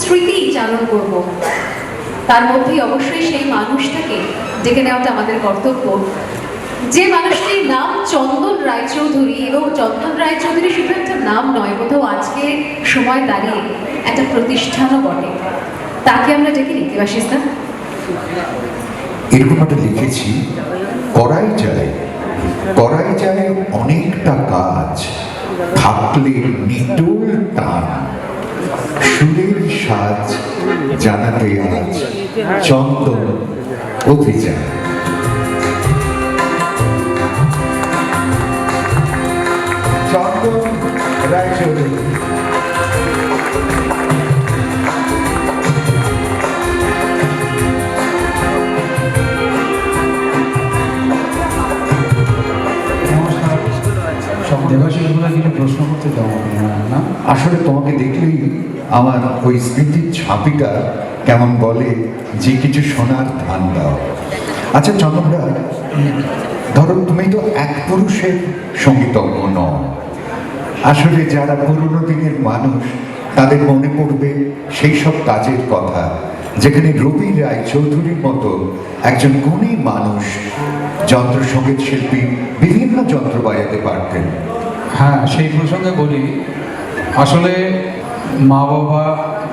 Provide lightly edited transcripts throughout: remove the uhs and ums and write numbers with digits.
স্মৃতি চালন করব, তার মধ্যেই অবশ্যই সেই মানুষটাকে ডেকে নেওয়াটা আমাদের কর্তব্য, যে মানুষটির নাম চন্দন রায়চৌধুরী। এবং চন্দন রায়চৌধুরী শুধু একটা নাম নয়, কোথাও আজকে সময় দাঁড়িয়ে একটা প্রতিষ্ঠানও বটে। তাকে আমরা ডেকে নিই দেবাশিস দা। এরকম একটা লিখেছি, করাই যায় অনেকটা কাজ, থাকলে নিটোল টান, সুরের সাজ জানাতে আজ চন্দন অভিযান। চন্দন রায়চৌধুরী। প্রশ্ন করতে দাও না, আসলে তোমাকে দেখলেই আমার ওই স্মৃতির ছাপিটা কেমন বলে যে কিছু শোনার ধান দাও। আচ্ছা চন্দনদা, ধরো তুমি তো এক পুরুষের সঙ্গীতজ্ঞ নও। আসলে যারা পুরনো দিনের মানুষ তাদের মনে পড়বে সেই সব কাজের কথা যেখানে রবি রায়চৌধুরীর মতো একজন গুণী মানুষ যন্ত্রসঙ্গীত শিল্পী বিভিন্ন যন্ত্র বাজাতে পারতেন। হ্যাঁ, সেই প্রসঙ্গে বলি, আসলে মা বাবা,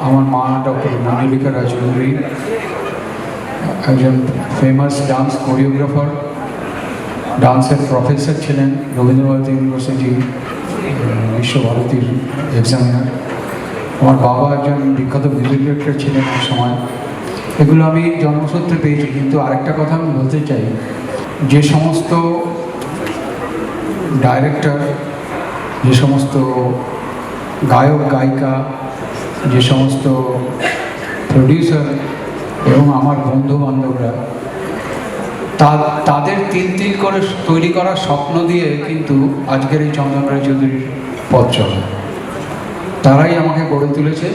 আমার মা ডক্টর মঞ্জুলিকা রায়চৌধুরী একজন ফেমাস ডান্স কোরিওগ্রাফার, ডান্সের প্রফেসর ছিলেন রবীন্দ্রভারতী ইউনিভার্সিটি বিশ্বভারতীর এক্সামিনার। আমার বাবা একজন বিখ্যাত মিউজিক ডিরেক্টর ছিলেন এক সময়। এগুলো আমি জন্মসূত্রে পেয়েছি। কিন্তু আরেকটা কথা আমি বলতে চাই, যে সমস্ত ডাইরেক্টর, যে সমস্ত গায়ক গায়িকা, যে সমস্ত প্রডিউসার এবং আমার বন্ধু বান্ধবরা তাদের তিল তিল করে তৈরি করা স্বপ্ন দিয়ে কিন্তু আজকের এই চন্দন রায়চৌধুরীর পথ চলে। তারাই আমাকে গড়ে তুলেছে,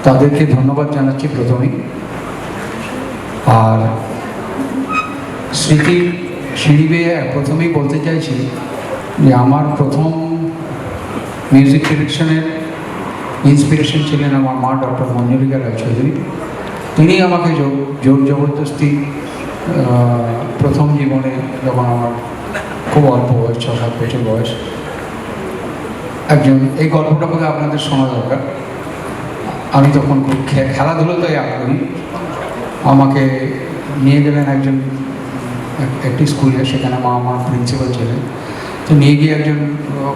তাদেরকে ধন্যবাদ জানাচ্ছি প্রথমেই। আর স্মৃতির সিঁড়ি বেয়ে প্রথমেই বলতে চাইছি যে আমার প্রথম মিউজিক ডিরেকশনের ইন্সপিরেশন ছিলেন আমার মা ডক্টর মঞ্জুলিকা রায়চৌধুরী। তিনি আমাকে জোর জবরদস্তি প্রথম জীবনে, যখন আমার খুব অল্প বয়স, 6-7 বছর বয়স, একজন, এই গল্পটা বোধহয় আপনাদের শোনা দরকার। আমি তখন খুব খেলাধুলোতেই আগ্রহী। আমাকে নিয়ে গেলেন একটি স্কুলে, সেখানে মা আমার প্রিন্সিপাল ছিলেন। তো নিয়ে গিয়ে একজন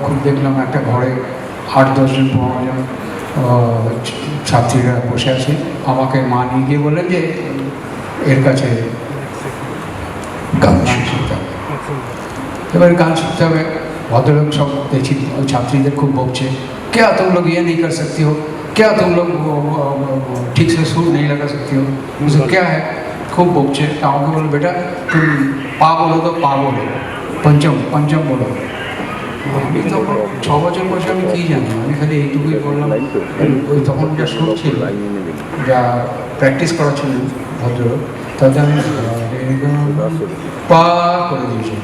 খুব দেখলাম একটা ঘরে 8-10 জন 15 জন ছাত্রীরা বসে আছে। আমাকে মা নিয়ে গিয়ে বললেন যে এর কাছে গান শিখতে হবে। এবার গান শিখতে হবে। ভদ্রলোক সব দেখছি ছাত্রীদের খুব বকছে, क्या तुम लोग ये नहीं कर सकती हो, क्या तुम लोग ठीक से सुर नहीं लगा सकती हो, मुझे क्या है, খুব বকছে। তা আমাকে বললো, বেটা তুমি পা বলো, তো পা বলো, পঞ্চম বলো। আমি তখন 6 বছর বয়সে আমি কী জানি, আমি খালি এইটুকুই বললাম। ওই তখন যা সুর ছিল, যা প্র্যাকটিস করা ছিল ভদ্রলোক, তাতে আমি পা করে দিয়েছি।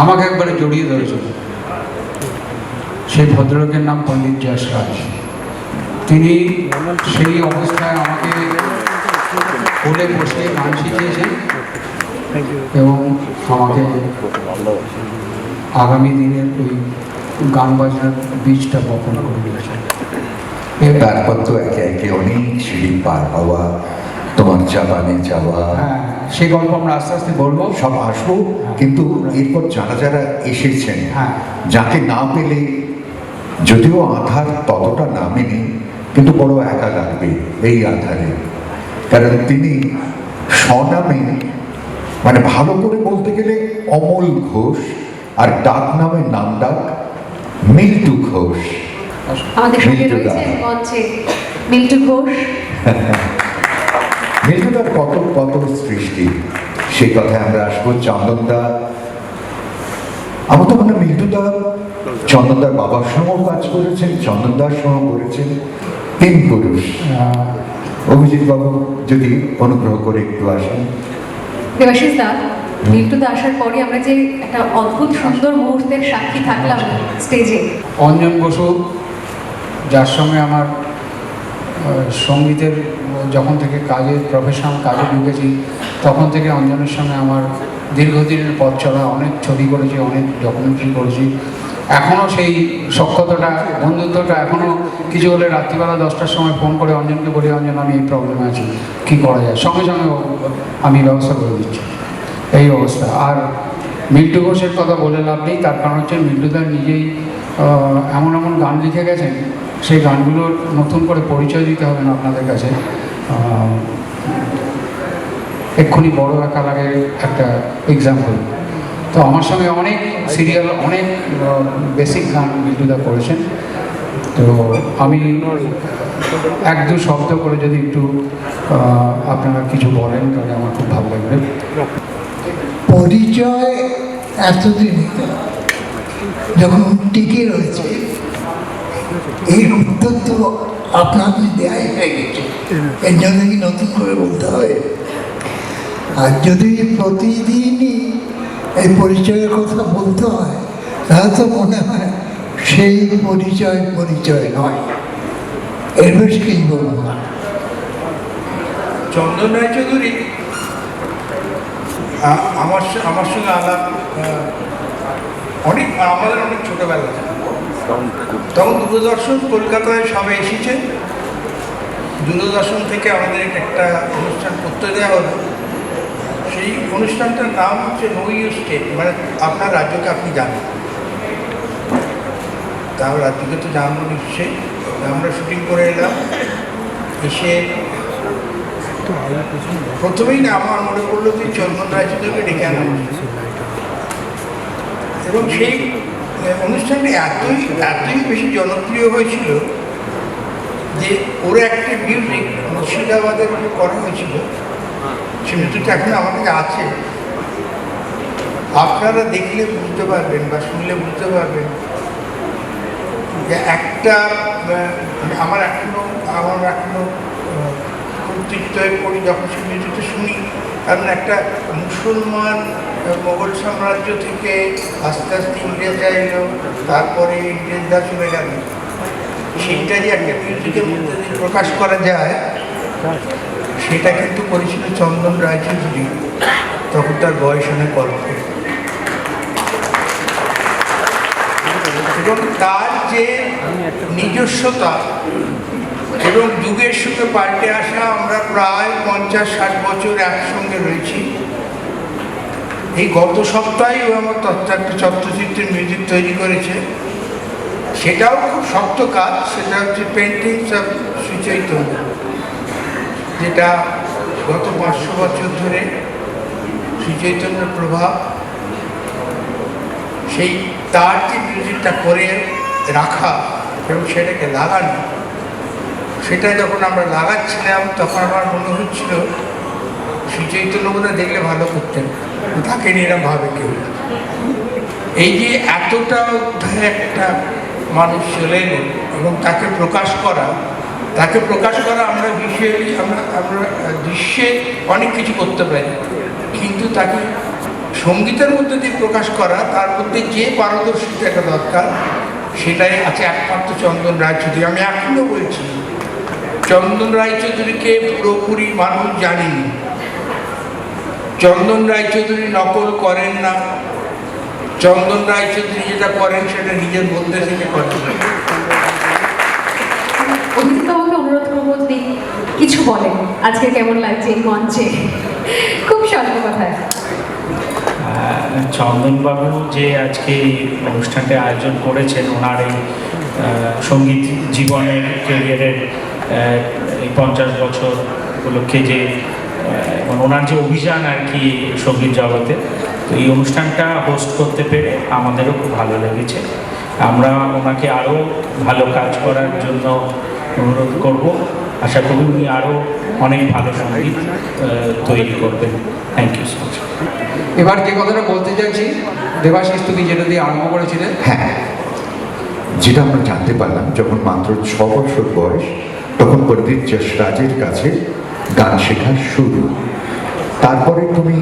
আমাকে একবারে জড়িয়ে ধরেছিল। সেই ভদ্রলোকের নাম পণ্ডিত যশ রাজ। তিনি সেই অবস্থায় আমাকে কোলে বসে গান শিখিয়েছেন এবং আমাকে আগামী দিনের ওই গান বাজনার বীজটা বপন করে দিয়েছেন। তারপর তো একে একে অনেক সিঁড়ি পার হওয়া, তোমার জাপানে যাওয়া, হ্যাঁ, সেই গল্প আমরা আস্তে আস্তে বলবো, সব আসবো। কিন্তু এরপর যারা এসেছেন, হ্যাঁ, যাকে না পেলে, যদিও আধার ততটা নামেনি, কিন্তু বড় একা লাগবে এই আধারে। কারণ তিনি স্বনামে, মানে ভালো করে বলতে গেলে অমল ঘোষ, আর ডাক নামে নাম ডাক মিল্টু ঘোষ। আমাদের সঙ্গে রয়েছে মঞ্চে মিল্টু ঘোষ। মিল্টুদার কত সৃষ্টি, সেই কথায় আমরা আসবো। চন্দনদা, আমার তো মনে হয় মিল্টুদা চন্দনদার বাবার সঙ্গেও কাজ করেছেন, চন্দনদার সঙ্গেও করেছেন, 3 পুরুষ। অভিজিৎ বাবু যদি অনুগ্রহ করে একটু আসেন। দেবাশিস দা, মিল্টুদা আসার পরে আমরা যে একটা অদ্ভুত সুন্দর মুহূর্তের সাক্ষী থাকলাম স্টেজে। অঞ্জন বসু যার সঙ্গে আমার সঙ্গীতের যখন থেকে প্রফেশনাল কাজে ঢুকেছি তখন থেকে অঞ্জনের সঙ্গে আমার দীর্ঘদিনের পথ চলা, অনেক ছবি করেছি, অনেক ডকুমেন্টারি করেছি। এখনও সেই সখ্যতাটা, বন্ধুত্বটা এখনও কিছু হলে রাত্রিবেলা 10টার সময় ফোন করে অঞ্জনকে বলি, অঞ্জন আমি এই প্রবলেমে আছি, কী করা যায়, সঙ্গে সঙ্গে আমি ব্যবস্থা করে দিচ্ছি, এই অবস্থা। আর মিল্টু ঘোষের কথা বলে লাভ নেই, তার কারণ হচ্ছে মিল্টুদার নিজেই এমন এমন গান লিখে গেছেন, সেই গানগুলোর নতুন করে পরিচয় দিতে হবে না আপনাদের কাছে। এক্ষুনি বড় একা লাগে একটা এক্সাম্পল। তো আমার সঙ্গে অনেক সিরিয়াল, অনেক বেসিক গান মিল্টুদা করেছেন। তো আমি এক দু শব্দ করে যদি একটু আপনারা কিছু বলেন তাহলে আমার খুব ভালো লাগবে। পরিচয় এতদিন যখন টিকে রয়েছে, এই উত্তর তো আপনাকে দেয়াই হয়ে গেছে, এর জন্য কি নতুন করে বলতে হয়? আর যদি প্রতিদিনই এই পরিচয়ের কথা বলতে হয় তাহলে তো মনে হয় সেই পরিচয় নয়। এর বেশ কি বলবো না। চন্দন রায়চৌধুরী আমার সঙ্গে আলাপ আমাদের অনেক ছোটোবেলা, তখন দূরদর্শন কলকাতায় সবাই এসেছে। দূরদর্শন থেকে আমাদের একটা অনুষ্ঠান করতে দেওয়া হলো। সেই অনুষ্ঠানটার নাম হচ্ছে নো ইউ স্টেট, মানে আপনার রাজ্যকে আপনি জানেন। তার রাজ্যকে তো জানবো নিশ্চয়ই। আমরা শুটিং করে এলাম, এসে প্রথমেই না আমার মনে পড়লো যে চন্দন রায়চৌধুরীকে ডেকে আনা হয়েছে। এবং সেই অনুষ্ঠানটি এতই বেশি জনপ্রিয় হয়েছিল যে ওর একটা মিউজিক মুর্শিদাবাদের করা হয়েছিল, সে মিউজিকটা এখন আমার কাছে আছে। আপনারা দেখলে বুঝতে পারবেন বা শুনলে বুঝতে পারবেন যে একটা আমার এখনো উত্তেজিত হয়ে পড়ি যখন সে মিউজিকটা শুনি। কারণ একটা মুসলমান মোগল সাম্রাজ্য থেকে আস্তে আস্তে ইংরেজরা এলো, তারপরে ইংরেজরা চলে গেল, সেইটা যে একটা মিউজিকের মধ্যে দিয়ে প্রকাশ করা যায় সেটা কিন্তু করেছিল চন্দন রায়চৌধুরী। তখন তার বয়স অনেক অল্প, এবং তার যে নিজস্বতা এবং যুগের সঙ্গে পাল্টে আসা, আমরা প্রায় 50-60 বছর একসঙ্গে রয়েছি। এই গত সপ্তাহেও আমার একটা তথ্যচিত্রের মিউজিক তৈরি করেছে, সেটাও খুব শক্ত কাজ। সেটা হচ্ছে পেন্টিংস অফ শ্রীচৈতন্য, যেটা গত 500 বছর ধরে শ্রীচৈতন্যের প্রভাব, সেই তার যে মিউজিকটা করে রাখা এবং সেটাকে লাগানো, সেটা যখন আমরা লাগাচ্ছিলাম তখন আমার মনে হচ্ছিল শ্রীচৈতন্য বোধহয় দেখলে ভালো করতেন, তাকে নিয়ে এরকম ভাবে কেউ। এই যে এতটা অধ্যায় একটা মানুষ চলে এলেন এবং তাকে প্রকাশ করা আমরা ভিজুয়ালি আমরা দৃশ্যে অনেক কিছু করতে পারি, কিন্তু তাকে সঙ্গীতের মধ্যে দিয়ে প্রকাশ করা, তার মধ্যে যে পারদর্শিতাটা দরকার সেটাই আছে একমাত্র চন্দন রায়চৌধুরী। আমি এখনো বলছি, চন্দন রায়চৌধুরীকে পুরোপুরি মানুষ জানেনি। চন্দন রায়চৌধুরী নকল করেন না, চন্দন রায়চৌধুরী যেটা করেন সেটা নিজের মধ্যে থেকে করেন। অতিথিবাবুকে অনুরোধ করবো যদি কিছু বলেন, আজকে কেমন লাগছে এই মঞ্চে, খুব স্বল্প কথায়। চন্দনবাবু যে আজকে এই অনুষ্ঠানটা আয়োজন করেছেন, ওনার এই সঙ্গীত জীবনের ক্যারিয়ারের এই 50 বছর উপলক্ষে যে ওনার যে অভিযান আর কি সঙ্গীত জগতে, তো এই অনুষ্ঠানটা হোস্ট করতে পেরে আমাদেরও খুব ভালো লেগেছে। আমরা ওনাকে আরও ভালো কাজ করার জন্য অনুরোধ করব। আশা করি উনি আরও অনেক ভালো সঙ্গীত তৈরি করবেন। Thank you so much. এবার যে কথাটা বলতে চাইছি, দেবাশিস তুমি যেটা দিয়ে আরম্ভ করেছিলে। হ্যাঁ, যেটা আমরা জানতে পারলাম যখন মাত্র 6 বছর বয়স, তখন পণ্ডিত যশরাজের কাছে গান শেখা শুরু। তারপরে তুমি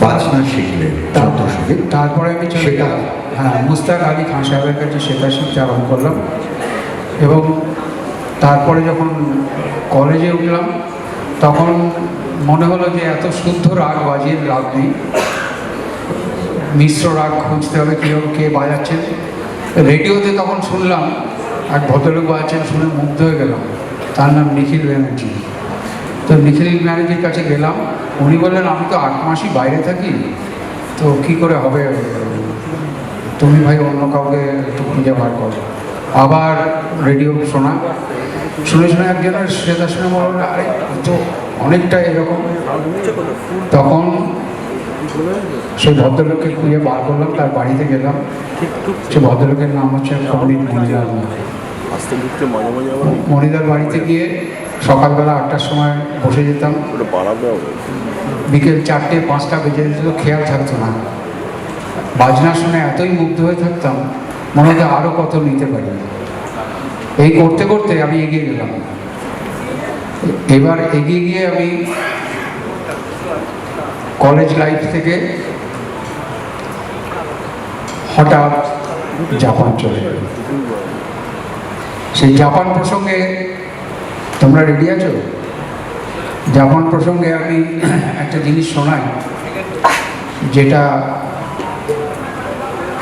বাজনা শিখলে, যন্ত্রসঙ্গীত। তারপরে আমি চলে সেটা গেলাম, হ্যাঁ, মুস্তাক আলী খান সাহেবের কাছে সেটা শিখতে আরম্ভ করলাম। এবং তারপরে যখন কলেজে উঠলাম তখন মনে হলো যে এত শুদ্ধ রাগ বাজিয়ে লাভ নেই, মিশ্র রাগ খুঁজতে হবে কীভাবে কে বাজাচ্ছেন। রেডিওতে তখন শুনলাম এক ভদ্রলোক বাজাচ্ছেন, শুনে মুগ্ধ হয়ে গেলাম। তার নাম নিখিল ব্যানার্জি। তো নিখিল ব্যানার্জির কাছে গেলাম, উনি বললেন আমি তো 8 মাসই বাইরে থাকি, তো কী করে হবে, তুমি ভাই অন্য কাউকে একটু খুঁজে বার করো। আবার রেডিও শোনা, শুনে শুনে একজনের সেটা শুনে বলল আরে তো অনেকটা এরকম। তখন সেই ভদ্রলোককে খুঁজে বার করলাম, তার বাড়িতে গেলাম। সে ভদ্রলোকের নাম হচ্ছে পণ্ডিত মণিলাল। মণিদার বাড়িতে গিয়ে সকালবেলা 8টার সময় বসে যেতাম, বিকেল 4টে 5টা বেজে যেত, খেয়াল থাকতো না। বাজনা শুনে এতই মুগ্ধ হয়ে থাকতাম, মনে হতো আরও কত নিতে পারি। এই করতে করতে আমি এগিয়ে গেলাম। এবার এগিয়ে গিয়ে আমি কলেজ লাইফ থেকে হঠাৎ জাপান চলে গেল। সেই জাপান প্রসঙ্গে তোমরা রেডি আছো? জাপান প্রসঙ্গে আমি একটা জিনিস শোনাই, যেটা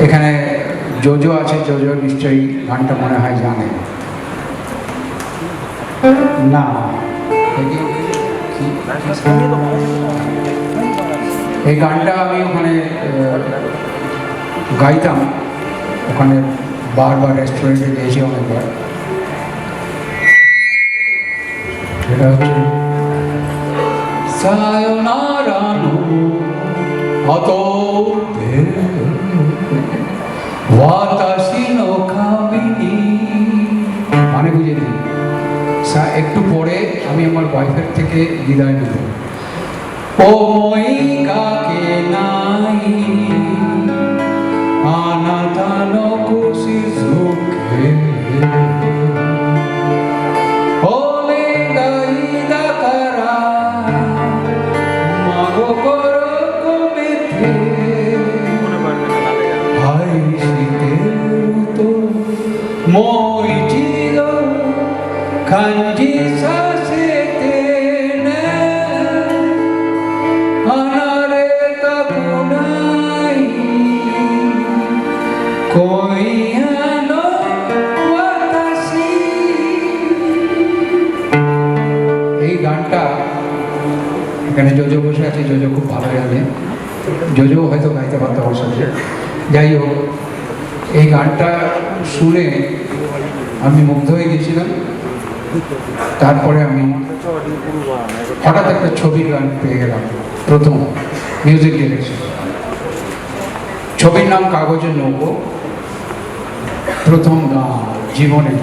এখানে জোজো আছে, জোজো নিশ্চয়ই গানটা মনে হয় জানে না। এই গানটা আমি ওখানে গাইতাম, ওখানে বারবার রেস্টুরেন্টে গিয়েছি অনেকবার। এটা হচ্ছে সায়োনারা নো আতোতে ওয়াতাশি নো কামিনি, মানে বুঝে দিই। একটু পরে আমি আমার ওয়াইফের থেকে বিদায় নেব। ও মই গাকে নাই আনাতা নো কুশিজুকে ওলে গাই দাকারা মাগো করো কবিতে হাই শীতে তো মই চিলো কাঞ্জি সাসেতে নে আনারে তাকুনাই কোইয়ানো ওয়াতাশি। এই গানটা এখানে জোজো বসে আছে, জোজো খুব ভালো জানে, জোজো হয়তো গাইতে পারতো আমার সাথে। যাই হোক, এই গানটা শুনে আমি মুগ্ধ হয়ে গেছিলাম। তারপরে আমি হঠাৎ একটা ছবির গান পেয়ে গেলাম, প্রথম মিউজিক ডিরেকশন। ছবির নাম কাগজের নৌকো। প্রথম গান জীবনে,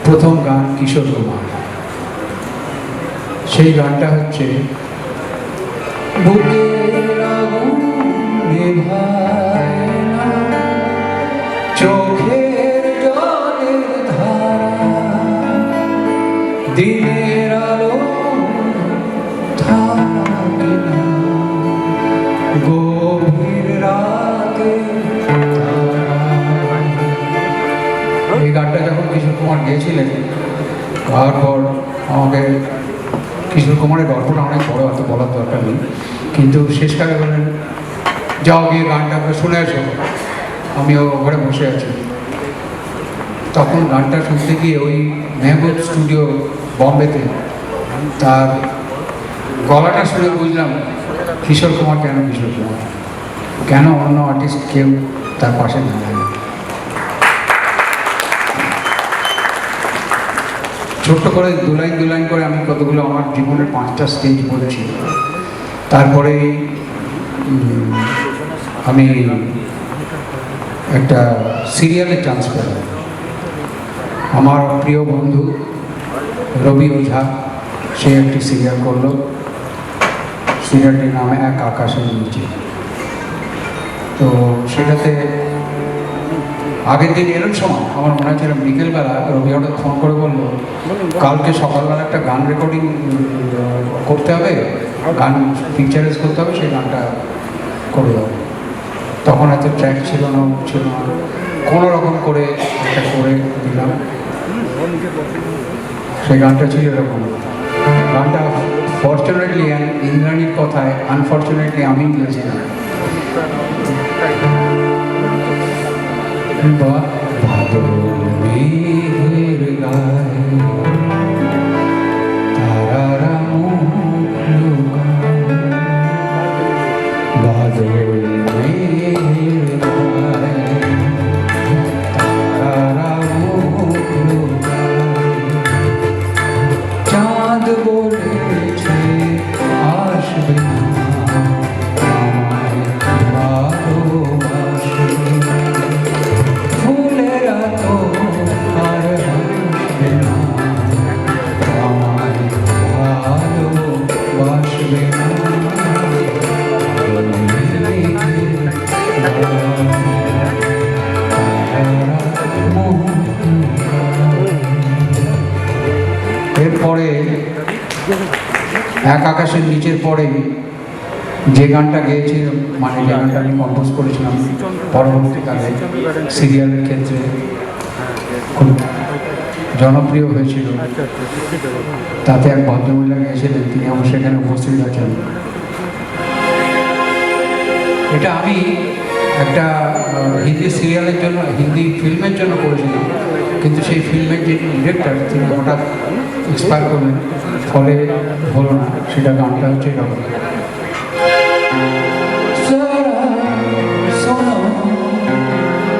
প্রথম গান কিশোর কুমার। সেই গানটা হচ্ছে বুকের আগুন নেভায় না, চোখের জলের ধারা, দিনের আলো থাকে না, গভীর রাতে এই গানটা যখন কিশোর কুমার গেয়েছিলেন, গাওয়ার পর আমাকে কিশোর কুমারের গল্পটা অনেক বড়, এত বলার দরকার নেই, কিন্তু শেষকালে বলেন যাও গিয়ে গানটা শুনে আসো। আমিও ঘরে বসে আছি, তখন গানটা শুনতে গিয়ে ওই মেহবুব স্টুডিও বম্বেতে, তার গলাটা শুনে বুঝলাম কিশোর কুমার কেন কিশোর কুমার, কেন অন্য আর্টিস্ট কেউ তার পাশে দাঁড়ায় না। ছোট্ট করে দু লাইন করে আমি কতগুলো আমার জীবনের 5টা স্টেজ বলেছি। তারপরে আমি একটা সিরিয়ালে চান্স পেলাম। আমার প্রিয় বন্ধু রবি ওঝা, সে একটি সিরিয়াল করলো, সিরিয়ালটির নাম এক আকাশের নিচে। তো সেটাতে আগের দিন এরকম সময় আমার মনে হচ্ছিল বিকেলবেলা রবি হঠাৎ ফোন করে বললো কালকে সকালবেলা একটা গান রেকর্ডিং করতে হবে, গান পিকচারাইজ করতে হবে, সেই গানটা করে দেবো। তখন এত ট্র্যাক ছিল না, কোনো রকম করে একটা করে দিলাম। সেই গানটা ছিল এরকম। গানটা ফর্চুনেটলি ইন্দ্রাণীর কথায় আনফর্চুনেটলি আমি গিয়েছিলাম। ভাদর মেঘের গায়ে তারারা মুখ লুকায়, ভাদর মেঘের গায়ে তারারা মুখ লুকায়, চাঁদ বলেছে আসবে না আমায় ভালোবাসবে, ফুলেরা তো আর হাসবে না আমায় ভালোবাসবে না। এরপরে এক আকাশের নিচের পরে যে গানটা গেয়েছে, মানে যে গানটা আমি কম্পোজ করেছিলাম পরবর্তীকালে সিরিয়ালের ক্ষেত্রে খুব জনপ্রিয় হয়েছিল, তাতে এক ভদ্রমহিলা গেয়েছিলেন, তিনি আমার সেখানে উপস্থিত আছেন। এটা আমি একটা হিন্দি সিরিয়ালের জন্য, হিন্দি ফিল্মের জন্য করেছিলাম, কিন্তু সেই ফিল্মের যে ডিরেক্টর তিনি হঠাৎ এক্সপায়ার করলেন, ফলে হলো না। সেটা গানটা হচ্ছে এরকম।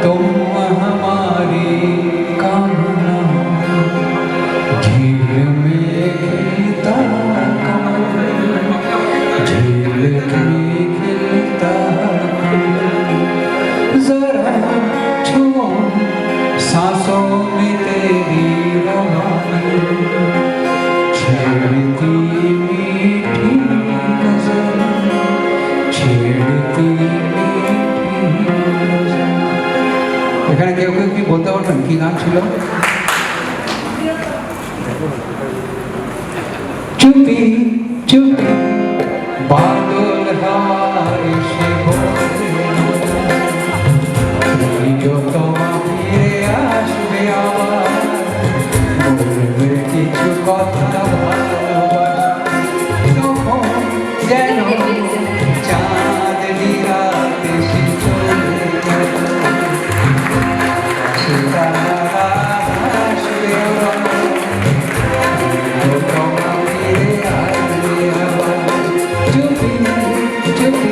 तुम हमारी कामना झील में खिलता कमल, झील में खिलता जरा छुओ सांसों में तेरी रवानी, छेड़ती मीठी गजल, छेड़ती এখানে কেউ কেউ কি বলতে পারবেন কি গান ছিল? চুপি চুপি বাদল হাওয়া এসে ফিরে আসবে আবার, বলবে কিছু কথা তখন যেন চাঁদ রাত এসে চলে গেল, চুপি চুপি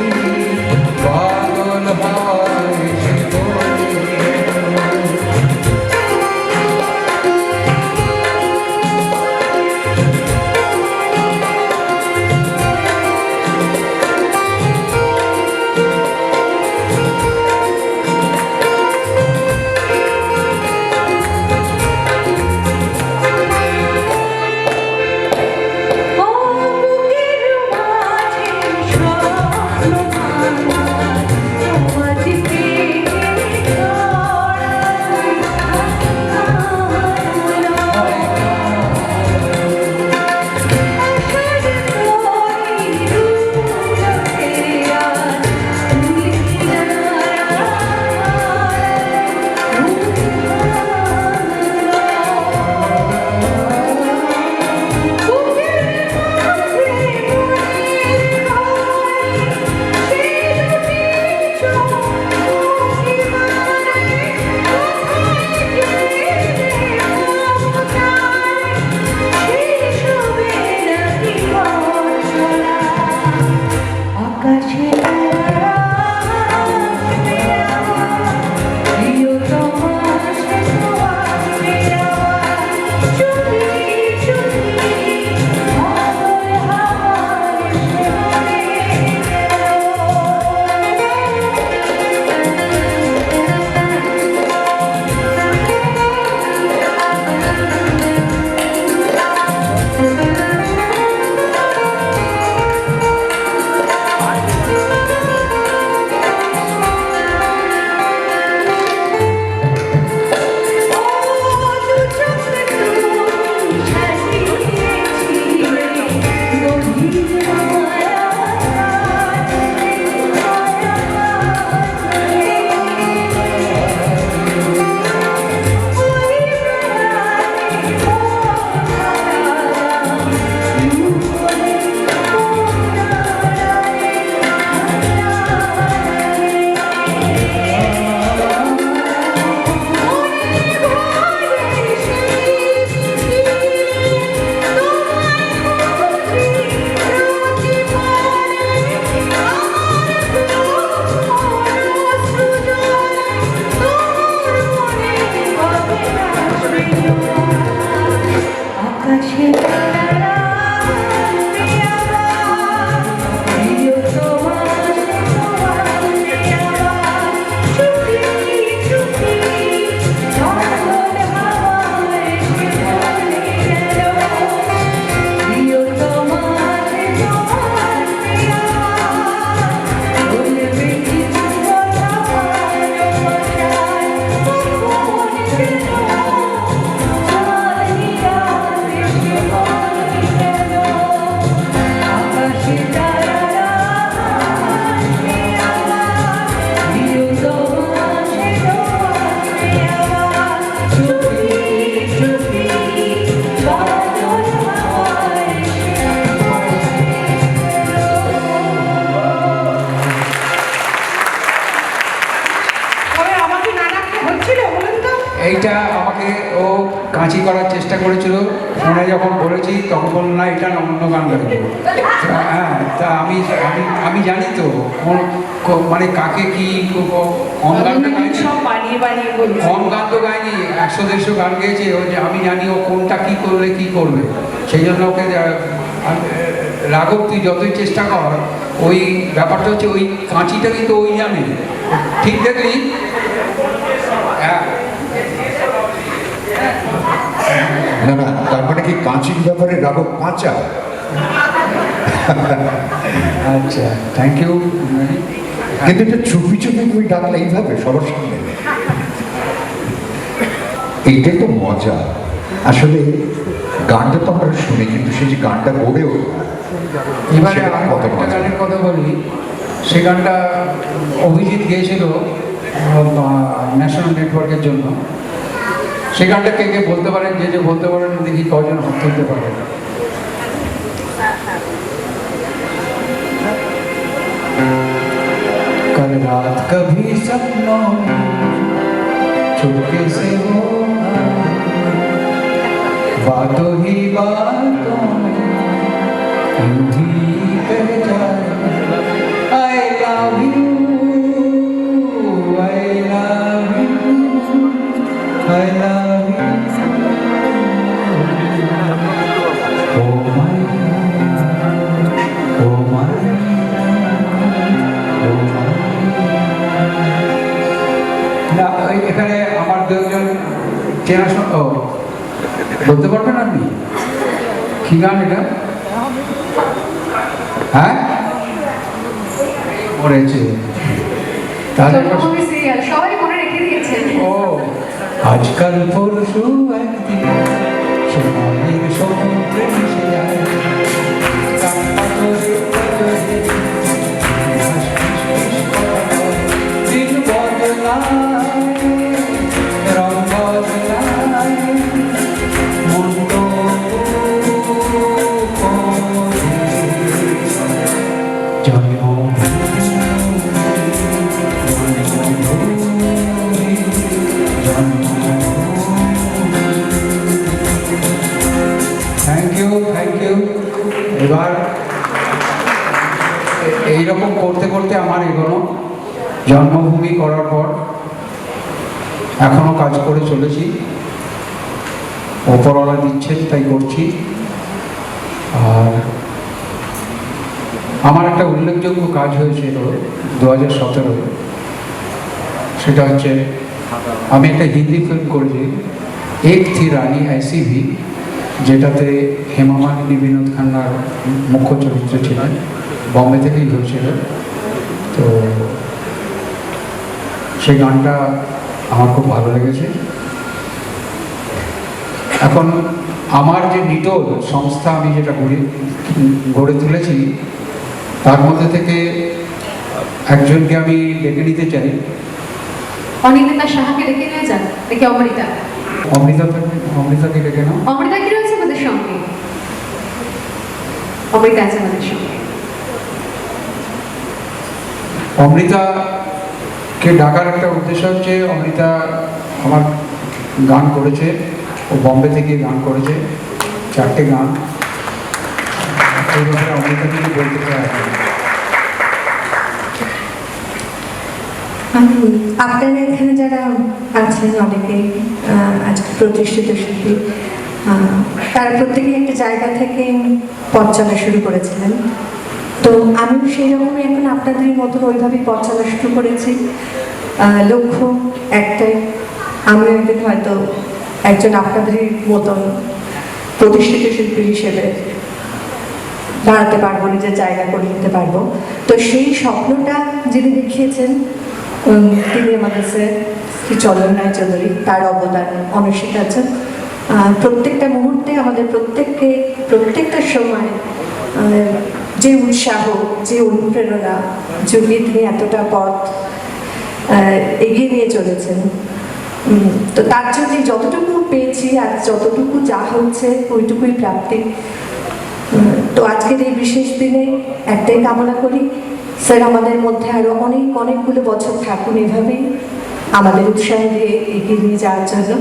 কাঁচি করার চেষ্টা করেছিল, ফোনে যখন বলেছি তখন বলল না এটা না অন্য গান গাইব। হ্যাঁ, তা আমি আমি আমি জানি তো মানে কাকে কি কম গানটা গাইনি, সব বানিয়ে বানিয়ে বলছি। কম গান তো গাইনি, 100-150 গান গেয়েছে। ও যে আমি জানি ও কোনটা কি করলে কি করবে, সেই জন্য ওকে রাঘব তুই যতই চেষ্টা কর, ওই ব্যাপারটা হচ্ছে ওই কাঁচিটা কিন্তু ওই জানে, ঠিক দেখলি? হ্যাঁ। না না, তার মানে কি কাঁচির ব্যাপারে রাঘব কাঁচা? আচ্ছা, থ্যাংক ইউ। কিন্তু এটা চুপি চুপি তুমি ডাকলে এইভাবে সবার সামনে, এইটাই তো মজা। আসলে গানটা তো আমরা শুনি, কিন্তু সেই যে গানটা গড়েও এবারে আমি একটা গানের কথা বলি, সে গানটা অভিজিৎ গেয়েছিল ন্যাশনাল নেটওয়ার্কের জন্য। সে গানটা কে কে বলতে পারেন? যে বলতে পারেন দেখি কজন হাত তুলতে পারেন। कल रात कभी सपनों में चुपके से वो बातों ही बातों में यूं ही कह जाए I love you, I love you, I love you, oh my love, oh my না, এখানে আমার দুজন চেনা ও বলতে পারবেন আপনি কি গান এটা? হ্যাঁ, পড়েছে তাহলে চন্দ্রমুখী সিরিয়াল সবাই মনে রেখে দিয়েছেন। ও আজকাল পরশু একদিন সোনালির সমুদ্রে মিশে যায় দিন বদলায়, রং বদলায়, মন তো থ্যাংক ইউ, থ্যাংক ইউ। এবার এইরকম করতে করতে আমার এগোনো, জন্মভূমি করার পর এখনো কাজ করে চলেছি, ওপরওয়ালা দিচ্ছেন তাই করছি। আর আমার একটা উল্লেখযোগ্য কাজ হয়েছিল 2017, সেটা হচ্ছে আমি একটা হিন্দি ফিল্ম করেছি এক থি রানী ऐसी भी, যেটাতে হেমা মালিনী বিনোদ খান্নার মুখ্য চরিত্র ছিলেন, বম্বে থেকেই হয়েছিল। তো সেই গানটা আমার খুব ভালো লেগেছে। এখন আমার যে নিটোল সংস্থা আমি যেটা গড়ে তুলেছি, তার মধ্যে থেকে একজনকে আমি ডেকে নিতে চাই। অনিন্দিতা সাহাকে ডেকে নিয়ে যান, দেখি অমৃতা। অমৃতাকে ডেকে নাও। অমৃতা কি রয়েছে আমাদের সঙ্গে? অমৃতা আছে আমাদের সঙ্গে। অমৃতাকে ডাকার একটা উদ্দেশ্য হচ্ছে, অমৃতা আমার গান করেছে, ও বম্বে থেকে গান করেছে 4টে গান। এই ব্যাপারে অমৃতা কিছু বলতে চাই। আপনারা এখানে যারা আছেন অনেকে আজকে প্রতিষ্ঠিত শিল্পী, তারা প্রত্যেকেই একটা জায়গা থেকে পথ চলা শুরু করেছিলেন। তো আমি সেই রকমই এখন আপনাদের মতন ওইভাবেই পথ চলা শুরু করেছি। লক্ষ্য একটাই, আমিও একদিন হয়তো একজন আপনাদের মতন প্রতিষ্ঠিত শিল্পী হিসেবে দাঁড়াতে পারবো, নিজের জায়গা করে নিতে পারবো। তো সেই স্বপ্নটা যিনি দেখিয়েছেন তিনি আমাদের শ্রী চন্দন রায়চৌধুরী, তার অবদান অনস্বীকার্য। প্রত্যেকটা মুহূর্তে আমাদের প্রত্যেকটা সময় যে উৎসাহ, যে অনুপ্রেরণা জুগিয়ে তিনি এতটা পথ এগিয়ে নিয়ে চলেছেন। তো তার জন্য যতটুকু পেয়েছি আর যতটুকু যা হচ্ছে ওইটুকুই প্রাপ্তি। তো আজকের এই বিশেষ দিনে একটাই কামনা করি, স্যার আমাদের মধ্যে আরো অনেকগুলো বছর থাকুন এভাবেই আমাদের উৎসাহ দিয়ে এগিয়ে নিয়ে যাওয়ার জন্য।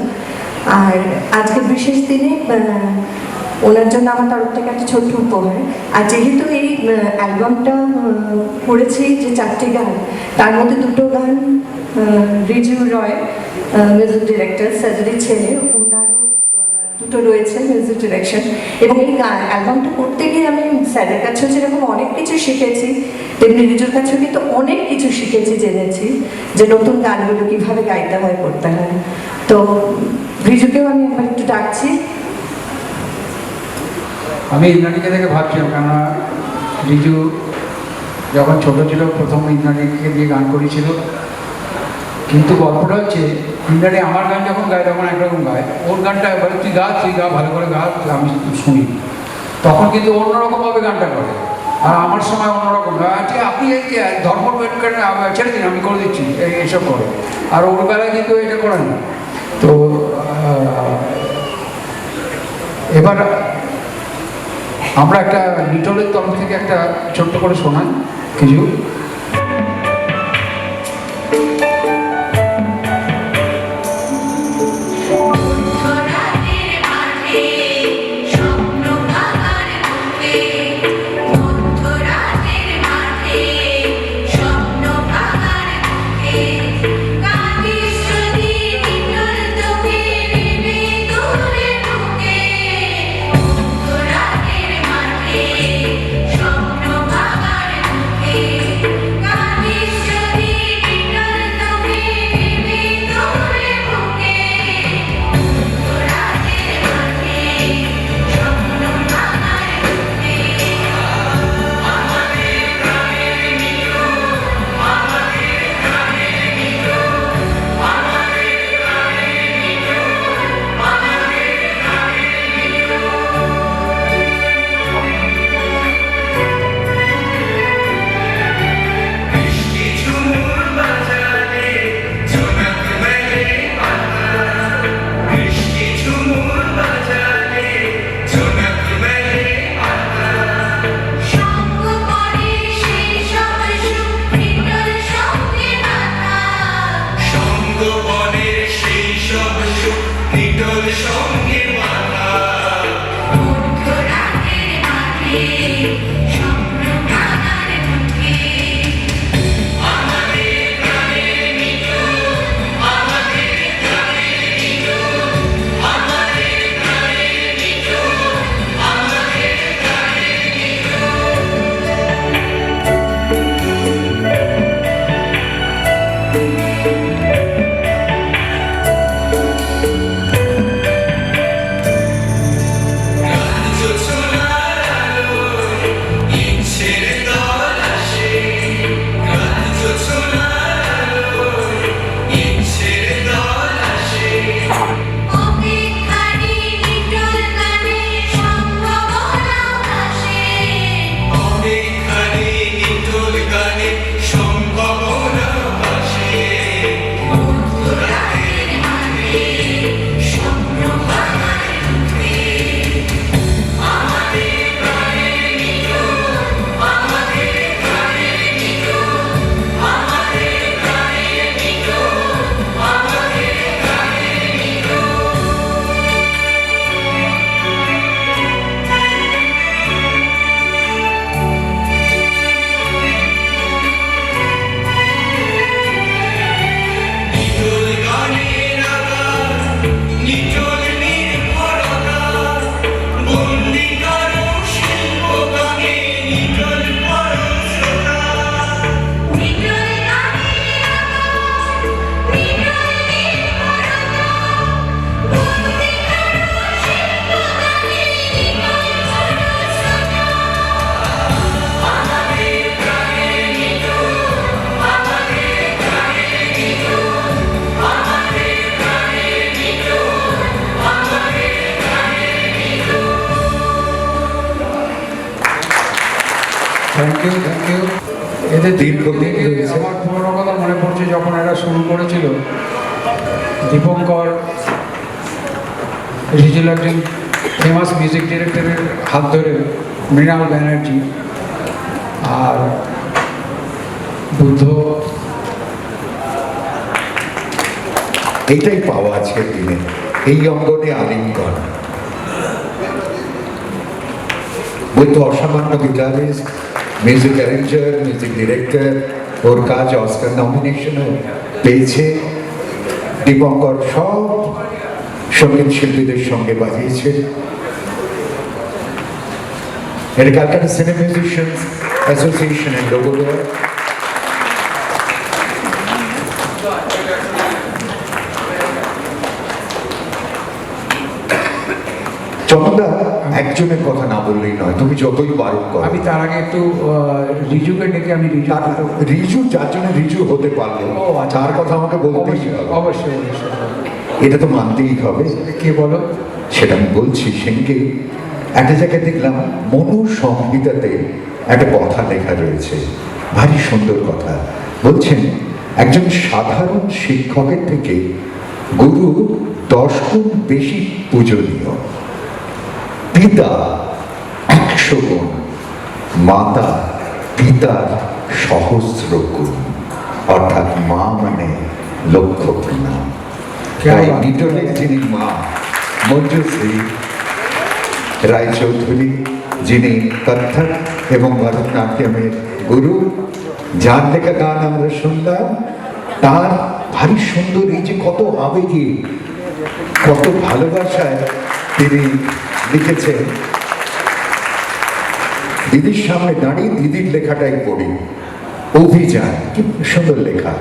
আর আজকের বিশেষ দিনে ওনার জন্য আমার তরফ থেকে একটা ছোট্ট উপহার। আর যেহেতু এই অ্যালবামটা করেছি যে 4টি গান, তার মধ্যে 2টো গান রিজু রয় মিউজিক ডিরেক্টর সার্জারির ছেলে, ওনারও 2টো রয়েছে মিউজিক ডিরেকশন। এবং এই অ্যালবামটা করতে গিয়ে আমি স্যারের কাছেও যেরকম অনেক কিছু শিখেছি, তেমনি রিজুর কাছেও কিন্তু অনেক কিছু শিখেছি, জেনেছি যে নতুন গানগুলো কীভাবে গাইতে হয়, করতে হয়। তো রিজুকেও আমি একবার একটু ডাকছি। আমি ইন্দ্রাণীকে দেখে ভাবছিলাম, কেননা রিজু যখন ছোটো ছিল প্রথম ইন্দ্রাণীকে দিয়ে গান করেছিল, কিন্তু গল্পটা হচ্ছে ইন্দ্রাণী আমার গান যখন গায় তখন একরকম গায়, ওর গানটা এবার তুই গা ভালো করে গা, আমি শুনি, তখন কিন্তু অন্যরকমভাবে গানটা করে। আর আমার সময় অন্যরকম, আচ্ছা আপনি এই যে ধর্ম ছেড়ে দিন, আমি করে দিচ্ছি, এইসব করে। আর ওর বেলায় কিন্তু এটা করে না। তো এবার আমরা একটা লিটলের তরফ থেকে একটা ছোট্ট করে শোনাই কিছু। Thank you. এদের দীর্ঘদিন রয়েছে। আমার পুরোনো কথা মনে পড়ছে, যখন এরা শুরু করেছিল, দীপঙ্কর রিজুল একজন ফেমাস মিউজিক ডিরেক্টরের হাত ধরে, মৃণাল ব্যানার্জি আর বুদ্ধ, এইটাই পাওয়া আজকের দিনে, এই অঙ্গনে আলিঙ্গন। ওই তো অসামান্য guitarist, music arranger, music director, ওর কাজ অস্কার নমিনেশনও পেয়েছে। দীপঙ্কর সব সঙ্গীত শিল্পীদের সঙ্গে বাজিয়েছে। এটা ক্যালকাটা সিনেমা মিউজিশিয়ানস অ্যাসোসিয়েশনের লোগো দেওয়া। চন্দা, একজনের কথা না বললেই নয়, তুমি যতই বারণ করো। আমি তার আগে একটু রিজুকে ডেকে আমি রিজু, যার জন্য রিজু হতে পারলো, তার কথা আমাকে বলতেই হবে। অবশ্যই অবশ্যই, এটা তো মানতেই হবে। কে বলো? সেটা আমি বলছি। সেদিকে একটা জায়গায় দেখলাম মনু সংহিতাতে একটা কথা লেখা রয়েছে, ভারী সুন্দর কথা। বলছেন একজন সাধারণ শিক্ষকের থেকে গুরু 10 গুণ বেশি পূজনীয়, পিতা 100 গুণ, মাতা পিতার সহস্র গুণ। অর্থাৎ মা মানে লক্ষ্যপূর্ণা। নিটলের যিনি মা মঞ্জুশ্রী রায়চৌধুরী, যিনি কত্থক এবং ভরতনাট্যমের গুরু, যার লেখা গান আমরা শুনলাম, তার ভারী সুন্দর, এই যে কত আবেগে, কত ভালোবাসায় তিনি লিখেছেন। দিদির সামনে দাঁড়িয়ে দিদির লেখাটাই পড়ি। অভিযান, কি সুন্দর লেখা।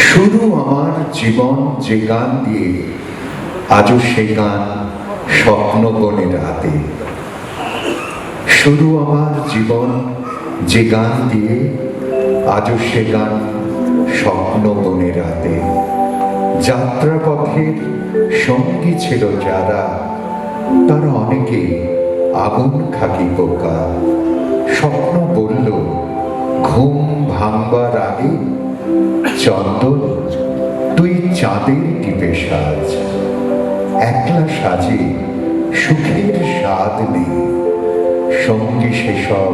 শুরু আমার জীবন যে গান দিয়ে, আজও সে গান স্বপ্ন বনে রাতে। শুরু আমার জীবন যে গান দিয়ে, আজও সে গান স্বপ্ন বনে রাতে। যাত্রা পথের সঙ্গী ছিল যারা, তারা অনেকে আগুন খাকি পোকা। স্বপ্ন বলল ঘুম ভাঙবার আগে, চন্দন তুই চাঁদের টিপে সাজ। একলা সাজে সুখের স্বাদ নেই, সঙ্গী সেসব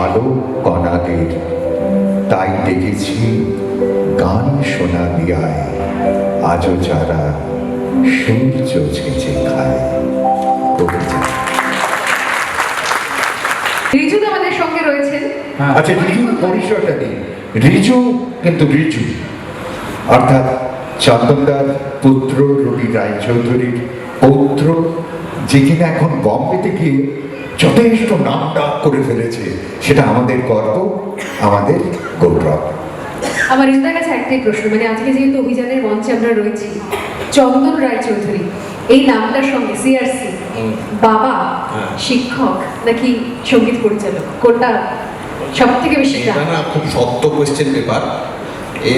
আলো কণাদের। তাই দেখেছি গান শোনা দিয়ায়, আজও যারা সূর্য ছেঁচে খায়। রিজু তো আমাদের সঙ্গে রয়েছেন। আচ্ছা, রিজুর পরিচয়টা নেই। রিজু কিন্তু রিজু, অর্থাৎ চন্দনদার পুত্র রবি রায়চৌধুরীর পৌত্র, যে কিনা এখন বম্বেতে গিয়ে যথেষ্ট নাম ডাক করে ফেলেছে। সেটা আমাদের গর্ব, আমাদের গৌরব। আমার রিজুদার কাছে একটাই প্রশ্ন, মানে আজকে যেহেতু অভিযানের মঞ্চে আমরা রয়েছি, চন্দন রায়চৌধুরী এই নামটার সঙ্গে সিআরসি, বাবা শিক্ষক নাকি সঙ্গীত পরিচালক, কোনটা সব থেকে বেশি? এটা না খুব শক্ত কোয়েশ্চেন পেপার। এ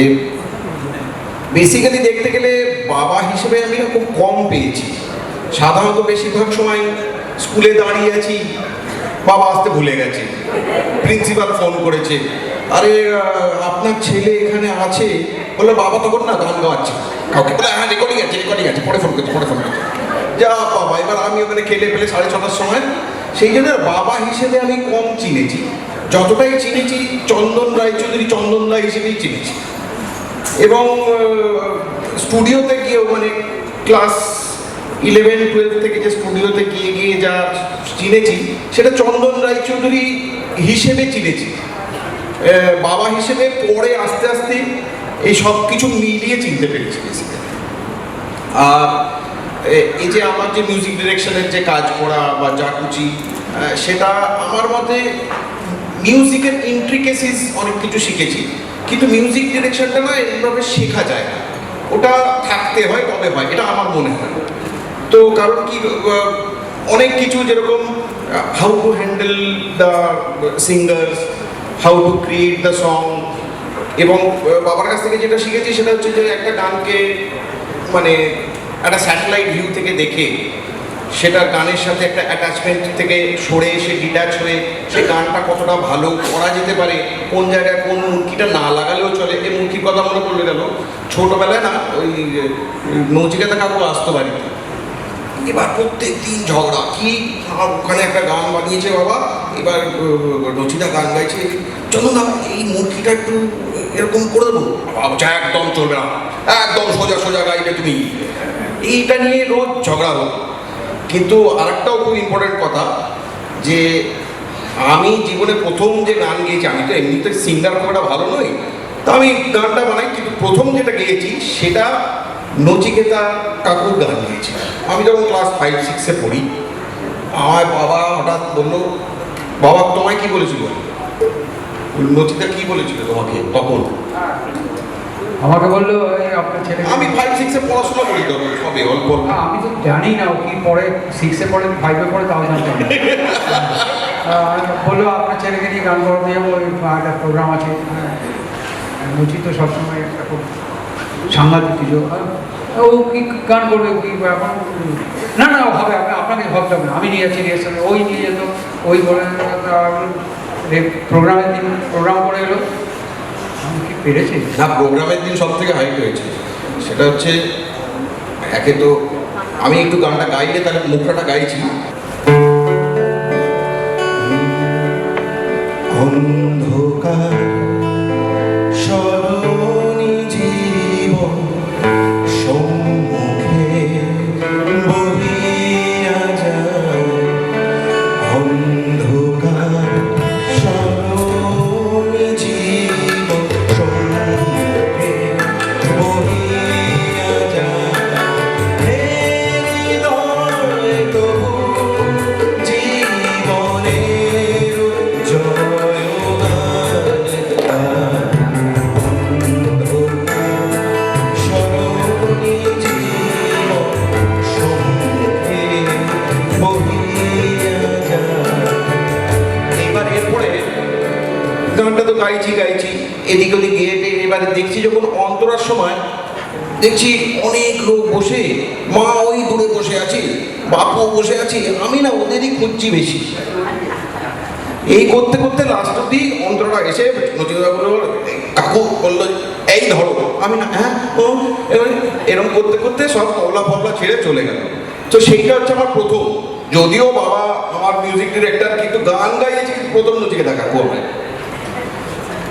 বেসিক্যালি দেখতে গেলে বাবা হিসেবে আমি না খুব কম পেয়েছি। সাধারণত বেশিরভাগ সময় স্কুলে দাঁড়িয়ে আছি, বাবা আসতে ভুলে গেছে, প্রিন্সিপাল ফোন করেছে, আরে আপনার ছেলে এখানে আছে, বললো বাবা তখন না গান গাওয়াচ্ছে, কাউকে বলে হ্যাঁ রেকর্ডিং আছে, পরে ফোন করছে। যা বাবা, এবার আমি ওখানে খেলে ফেলে 6:30 সময়। সেই জন্য বাবা হিসেবে আমি কম চিনেছি। যতটাই চিনেছি চন্দন রায় হিসেবেই চিনেছি। এবং স্টুডিওতে গিয়েও, মানে ক্লাস 11-12 থেকে যে স্টুডিওতে গিয়ে যা চিনেছি, সেটা চন্দন রায়চৌধুরী হিসেবে চিনেছি। বাবা হিসেবে পরে আস্তে আস্তে এই সব কিছু মিলিয়ে চিনতে পেরেছি বেসিক্যালি। আর এই যে আমার যে মিউজিক ডিরেকশনের যে কাজ করা বা জাকুচি, সেটা আমার মতে মিউজিকের ইন্ট্রিকেসিস অনেক কিছু শিখেছি, কিন্তু মিউজিক ডিরেকশনটা না এভাবে শেখা যায় না, ওটা থাকতে হয় তবে হয়, এটা আমার মনে হয়। তো কারণ কি, অনেক কিছু যেরকম how to handle the singers, how to create the song, এবং বাবার কাছ থেকে যেটা শিখেছি সেটা হচ্ছে যে একটা গানকে মানে একটা স্যাটেলাইট ভিউ থেকে দেখে, সেটা গানের সাথে একটা অ্যাটাচমেন্ট থেকে সরে এসে ডিট্যাচ হয়ে সেই গানটা কতটা ভালো করা যেতে পারে, কোন জায়গায় কোন মুরগিটা না লাগালেও চলে। এই মুরগির কথা মনে পড়লে গেল, ছোটোবেলায় না ওই নচিকেতা কাকু আসতো বাড়িতে, এবার প্রত্যেক দিন ঝগড়া, কি ওখানে একটা গান বানিয়েছে বাবা, এবার নচিতা গান গাইছে, চলো না এই মুরগিটা একটু এরকম করে দেবো, একদম চলবে না, একদম সোজা গাইবে তুমি। এইটা নিয়ে রোজ ঝগড়া হতো। কিন্তু আরেকটাও খুব ইম্পর্টেন্ট কথা, যে আমি জীবনে প্রথম যে গান গেয়েছি, আমি তো এমনিতে সিঙ্গার খুব একটা ভালো নই, তো আমি গানটা বানাই, কিন্তু প্রথম যেটা গেয়েছি সেটা নচিকেতা কাকুর গান গেয়েছি। আমি যখন ক্লাস 5-6-এ পড়ি, আমার বাবা হঠাৎ বললো, বাবা তোমায় কি বলেছিল, নচিতা কি বলেছিল তোমাকে তখন? আমাকে বললো এই আপনার ছেলে, আমি 5-6-এ পড়াশোনা করি তখন, সবে অল্প অল্প। আমি তো জানি না ও কি পড়ে, 6-এ পড়ে 5-এ পড়ে তাও জানতাম না। বললো আপনার ছেলেকে নিয়ে গান করাতে যাবো, ওই একটা প্রোগ্রাম আছে। নচি তো সবসময় একটা খুব সাংঘাতিক কিছু, ও কি গান করবে, কি এখন না না ও হবে, আপনাকে ভাবতে হবে না, আমি নিয়ে যাচ্ছি রিহার্সালে। ওই নিয়ে যেত, ওই বলে প্রোগ্রামের দিন প্রোগ্রাম করে এলো। আমি কি পেরেছি না, প্রোগ্রামের দিন সব থেকে হাইট হয়েছে। সেটা হচ্ছে, একে তো আমি একটু গানটা গাইলে তাহলে মুখটা গাইছি। অন্ধকার সরণি জীবন সম্মুখে বহিয়া যায়, অন্ধকার সরণি জীবন সম্মুখে বহিয়া যায়, হে হৃদয় তবু জীবনের জয়গান গায়, অন্ধকার সরণি জীবন সম্মুখে বহিয়া যায়। এবার এরপরে গানটা তো গাইছি, এদিক ওদিক গিয়ে এবারে দেখছি যখন অন্তরার সময় দেখছি অনেক লোক বসে, মা ওই দূরে বসে আছে, বাপু বসে আছে, আমি না ওদেরই খুঁজছি বেশি। এই করতে করতে লাস্ট অব্দি অন্তরটা এসে নচিকেতা বলল, কাকু বললো এই ধরো, আমি না হ্যাঁ ও, এরকম করতে করতে সব তবলা ফবলা ছেড়ে চলে গেল। তো সেইটা হচ্ছে আমার প্রথম, যদিও বাবা আমার মিউজিক ডিরেক্টর, কিন্তু গান গাইয়েছি কিন্তু প্রথম নচিকেতা কাকু হবে।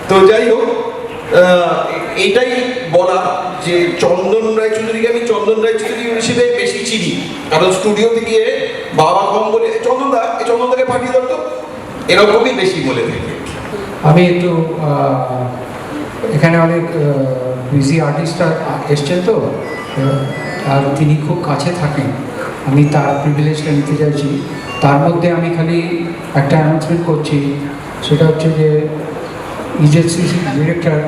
তো যাই হোক, এইটাই বলা যে চন্দন রায়চৌধুরীকে আমি চন্দন রায়চৌধুরী হিসেবে বেশি চিনি, কারণ স্টুডিওতে গিয়ে বাবা কম বলে চন্দনদাকে পাঠিয়ে দাও তো, এরকমই বেশি বলে থাকে। আমি একটু এখানে অনেক বিজি আর্টিস্টরা এসছেন তো, আর তিনি খুব কাছে থাকেন, আমি তার প্রিভিলেজটা নিতে চাইছি। তার মধ্যে আমি খালি একটা অ্যানাউন্সমেন্ট করছি, সেটা হচ্ছে যে ইজেসিসি ডিরেক্টর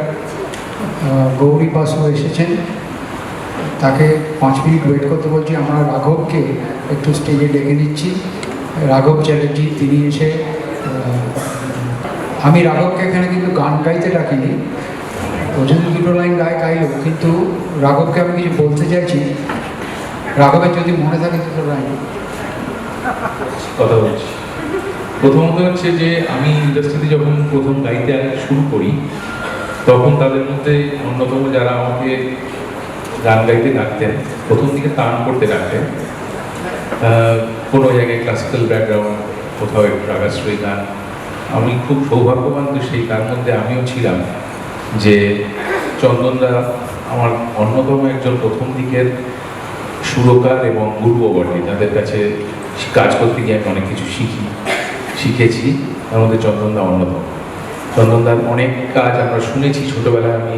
গৌরী বাসু এসেছেন, তাকে 5 মিনিট ওয়েট করতে বলছি। আমরা রাঘবকে একটু স্টেজে ডেকে নিচ্ছি, রাঘব চ্যাটার্জি, তিনি এসে, আমি রাঘবকে এখানে কিন্তু গান গাইতে ডাকিনি, ও যদি 2 লাইন গাইলো, কিন্তু রাঘবকে আমি কিছু বলতে চাইছি। রাঘবের যদি মনে থাকে 2 লাইন কথা বলছি। প্রথমত হচ্ছে যে আমি ইন্ডাস্ট্রিতে যখন প্রথম গাইতে শুরু করি, তখন তাদের মধ্যে অন্যতম যারা আমাকে গান গাইতে ডাকতেন, প্রথম দিকে তান করতে ডাকতেন, কোনো জায়গায় ক্লাসিক্যাল ব্যাকগ্রাউন্ড, কোথাও একটু রাগাশ্রয়ী গান। আমি খুব সৌভাগ্যবান, তো সেই তার মধ্যে আমিও ছিলাম, যে চন্দনদা আমার অন্যতম একজন প্রথম দিকের সুরকার এবং গুরু বটে, যাদের কাছে কাজ করতে গিয়ে আমি অনেক কিছু শিখেছি। তার মধ্যে চন্দনদা অন্যতম। চন্দনদার অনেক কাজ আমরা শুনেছি ছোটোবেলায়, আমি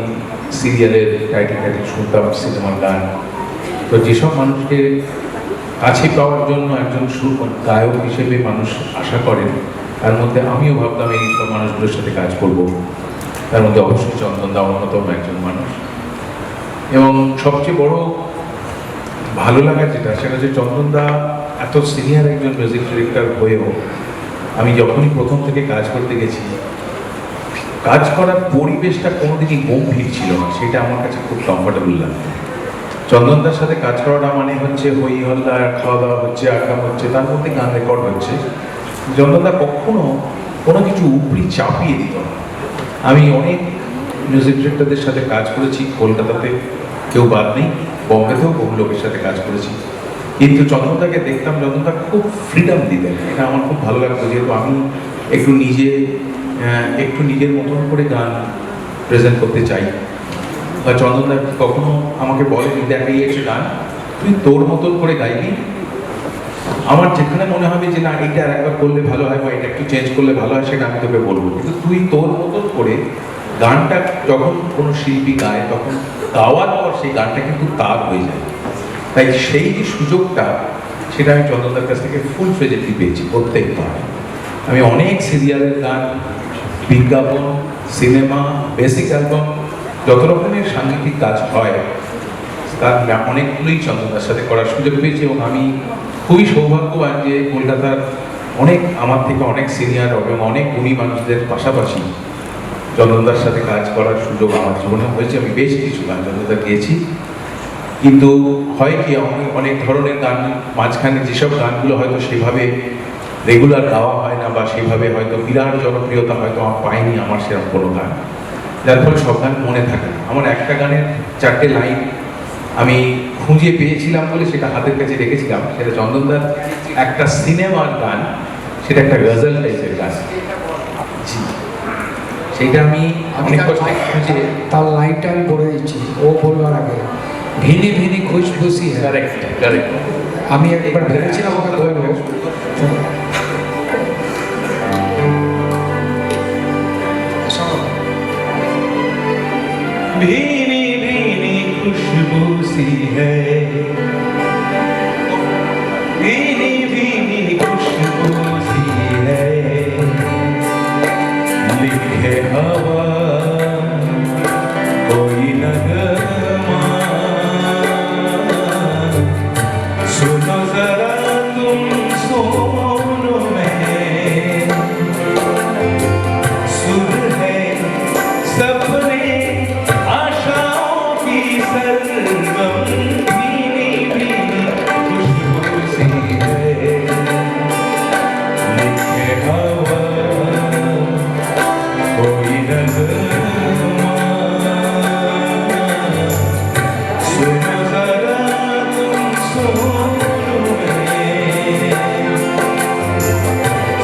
সিরিয়ালের টাইটেল শুনতাম, সিনেমার গান। তো যেসব মানুষকে কাছে পাওয়ার জন্য একজন গায়ক হিসেবে মানুষ আশা করেন, তার মধ্যে আমিও ভাবতাম এই সব মানুষগুলোর সাথে কাজ করব। তার মধ্যে অবশ্যই চন্দনদা অন্যতম একজন মানুষ। এবং সবচেয়ে বড় ভালো লাগার যেটা, সেটা হচ্ছে চন্দনদা এত সিনিয়র একজন মিউজিক ডিরেক্টর হয়েও আমি যখনই প্রথম থেকে কাজ করতে গেছি, কাজ করার পরিবেশটা কোনোদিনই গম্ভীর ছিল না, সেটা আমার কাছে খুব কমফর্টেবল লাগতো। চন্দনদার সাথে কাজ করাটা মানে হচ্ছে হই হল্লা, খাওয়া দাওয়া হচ্ছে, আড্ডা হচ্ছে, তার মধ্যে গান রেকর্ড হচ্ছে। চন্দনদা কখনো কোনো কিছু উপরি চাপিয়ে দিত না। আমি অনেক মিউজিক ডিরেক্টরদের সাথে কাজ করেছি, কলকাতাতে কেউ বাদ নেই, বম্বেতেও বহু লোকের সাথে কাজ করেছি, কিন্তু চন্দনদাকে দেখতাম, চন্দনদা খুব ফ্রিডম দিতেন। এটা আমার খুব ভালো লাগতো, যেহেতু আমি একটু নিজের মতন করে গান প্রেজেন্ট করতে চাই। বা চন্দনদা কখনো আমাকে বলে, দেখ এই একটা গান, তুই তোর মতন করে গাইবি, আমার যেখানে মনে হবে যে না এটা আর একবার করলে ভালো হয় বা এটা একটু চেঞ্জ করলে ভালো হয় সেটা আমি তোকে বলবো, কিন্তু তুই তোর মতন করে গানটা যখন কোনো শিল্পী গায় তখন গাওয়ার পর সেই গানটা কিন্তু তার হয়ে যায়। তাই সেই যে সুযোগটা সেটা আমি চন্দনদার কাছ থেকে ফুল ফ্লেজেডলি পেয়েছি প্রত্যেকবার। আমি অনেক সিরিয়ালের গান, বিজ্ঞাপন, সিনেমা, বেসিক অ্যালবাম, যত রকমের সাংগীতিক কাজ হয় তার অনেকগুলোই চন্দনদার সাথে করার সুযোগ পেয়েছি এবং আমি খুবই সৌভাগ্যবান যে কলকাতার অনেক আমার থেকে অনেক সিনিয়র এবং অনেক গুণী মানুষদের পাশাপাশি চন্দনদার সাথে কাজ করার সুযোগ আমার জীবনে হয়েছে। আমি বেশ কিছু গান চন্দনদা গেয়েছি, কিন্তু হয় কি অনেক ধরনের গান মাঝখানে যেসব গানগুলো হয়তো সেভাবে রেগুলার গাওয়া হয় না বা সেভাবে হয়তো বিরাট জনপ্রিয়তা হয়তো আমার পাইনি আমার সেরকম কোনো গান, যার ফলে সব গান মনে থাকে না। আমার একটা গানের 4টে লাইন আমি খুঁজে পেয়েছিলাম বলে সেটা হাতের কাছে রেখেছিলাম, সেটা চন্দনদার একটা সিনেমার গান, সেটা একটা গজল টাইপের গান। জি, সেইটা আমি অনেক কষ্ট খুঁজে তার লাইনটা আমি বলে দিচ্ছি, ও বলবার আগে ভিনি ভিনি খুশবুসি কারেক্ট কারেক্ট আমি একবার ভেবেছিলাম ওকে বলবো। भीनी भीनी खुशबू सी है, भीनी भीनी खुशबू सी है, लिखे हवा कोई नगमा, सुनो जरा तुम सोनो में, सुर है सपने आशाओं की सरगम, भीनी भीनी खुशबू सी है, लिखे हवा कोई नगमा, सुनो जरा तुम सोनो में,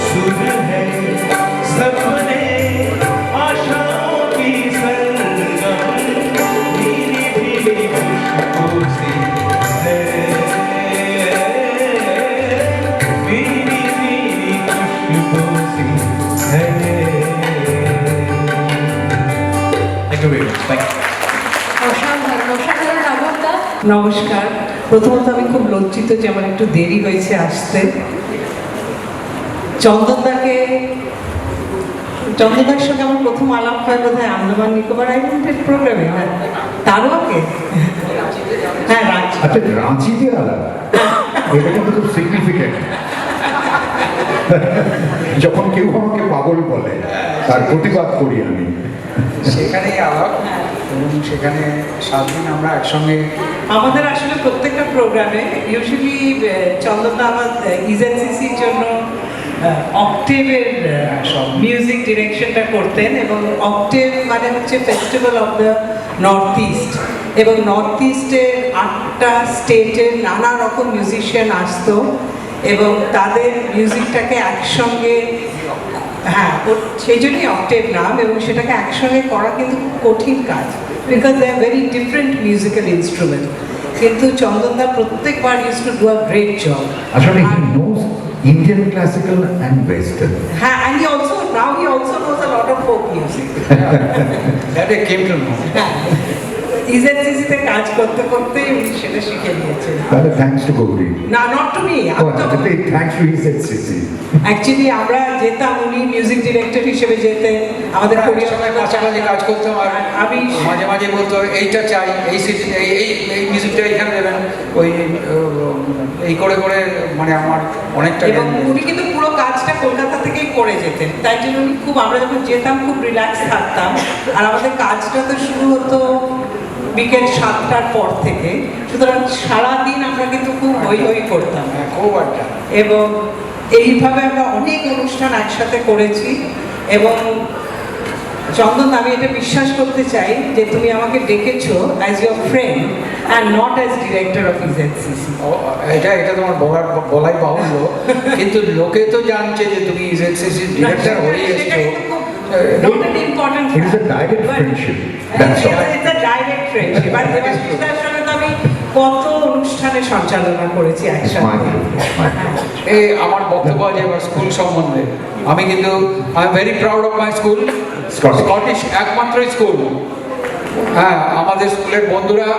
सुर है सपने आशाओं की सरगम, भीनी भीनी खुशबू सी है, भीनी भीनी खुशबू सी है। Thank you very much. Thank you. অসাধারণ অসাধারণ রাঘবদা। নমস্কার। প্রথমত আমি খুব লজ্জিত যে আমার একটু দেরি হয়েছে আসতে। চন্দনদার সঙ্গে আমার প্রথম আলাপ হয় বোধহয় আন্দামান নিকোবর আইল্যান্ডের প্রোগ্রামে, তারও আগে। হ্যাঁ, রাঁচি। আচ্ছা, রাঁচিতে আলাদা, এটা কিন্তু খুব সিগনিফিক্যান্ট। যখন কেউ আমাকে পাগল বলে তার প্রতিবাদ করি আমি। সেখানেই আলাপ এবং সেখানে 7 দিন আমরা একসঙ্গে। আমাদের আসলে প্রত্যেকটা প্রোগ্রামে ইউজুয়ালি চন্দনদা আমার ইজেডসিসির জন্য অক্টেভের সব মিউজিক ডিরেকশনটা করতেন এবং অক্টেভ মানে হচ্ছে festival of the north east, এবং নর্থ ইস্টের 8টা স্টেটের নানা রকম মিউজিশিয়ান আসতো এবং তাদের মিউজিকটাকে একসঙ্গে, হ্যাঁ সেই জন্যই অক্টেভ নাম, এবং সেটাকে একসঙ্গে করা কিন্তু খুব কঠিন কাজ, because they are very different musical instrument, কিন্তু চন্দনদা প্রত্যেকবার use to do a great job. আসলে he knows Indian classical and Western. হ্যাঁ, and he also knows a lot of folk music. That I came to know. ইজেডসিসিতে কাজ করতে করতে উনি সেটা শিখে নিয়েছেন। তাহলে থ্যাঙ্কস টু গৌরী। না, not to me, thanks to EZCC. Actually আমরা যেতাম, উনি মিউজিক ডিরেক্টর হিসেবে যেতেন, আমাদের সময় কাছাকাছি কাজ করতাম আর আমি মাঝে মাঝে বলতো এইটা চাই, এই এই মিউজিকটা এখানে দেবেন, ওই এই করে করে মানে আমার অনেকটা। এবং উনি কিন্তু পুরো কাজটা কলকাতা থেকেই করে যেতেন, তাই জন্য উনি খুব, আমরা যখন যেতাম খুব রিল্যাক্স থাকতাম, আর আমাদের কাজটা তো শুরু হতো বিকেল 7টার পর থেকে, সুতরাং সারাদিন আমরা কিন্তু খুব হই হই করতাম, খুব আড্ডা। এবং এইভাবে আমরা অনেক অনুষ্ঠান একসাথে করেছি। এবং চন্দন, আমি এটা বিশ্বাস করতে চাই যে তুমি আমাকে ডেকেছো as your friend and not as director of EZCC. এটা তোমার বলাই বাহুল্য, কিন্তু লোকে তো জানছে যে তুমি ইজেডসিসির ডিরেক্টর হয়ে এসছো। Not an important It is a direct friendship. That's all. It's a direct friendship. আর দেবাশিসদার সঙ্গে তো আমি কত অনুষ্ঠানে সঞ্চালনা করেছি একসাথে। এই আমার বক্তব্য আছে এবার স্কুল সম্বন্ধে। আমি কিন্তু I am very proud of my school, Scottish একমাত্র স্কুল। হ্যাঁ, আমাদের স্কুলের বন্ধুরা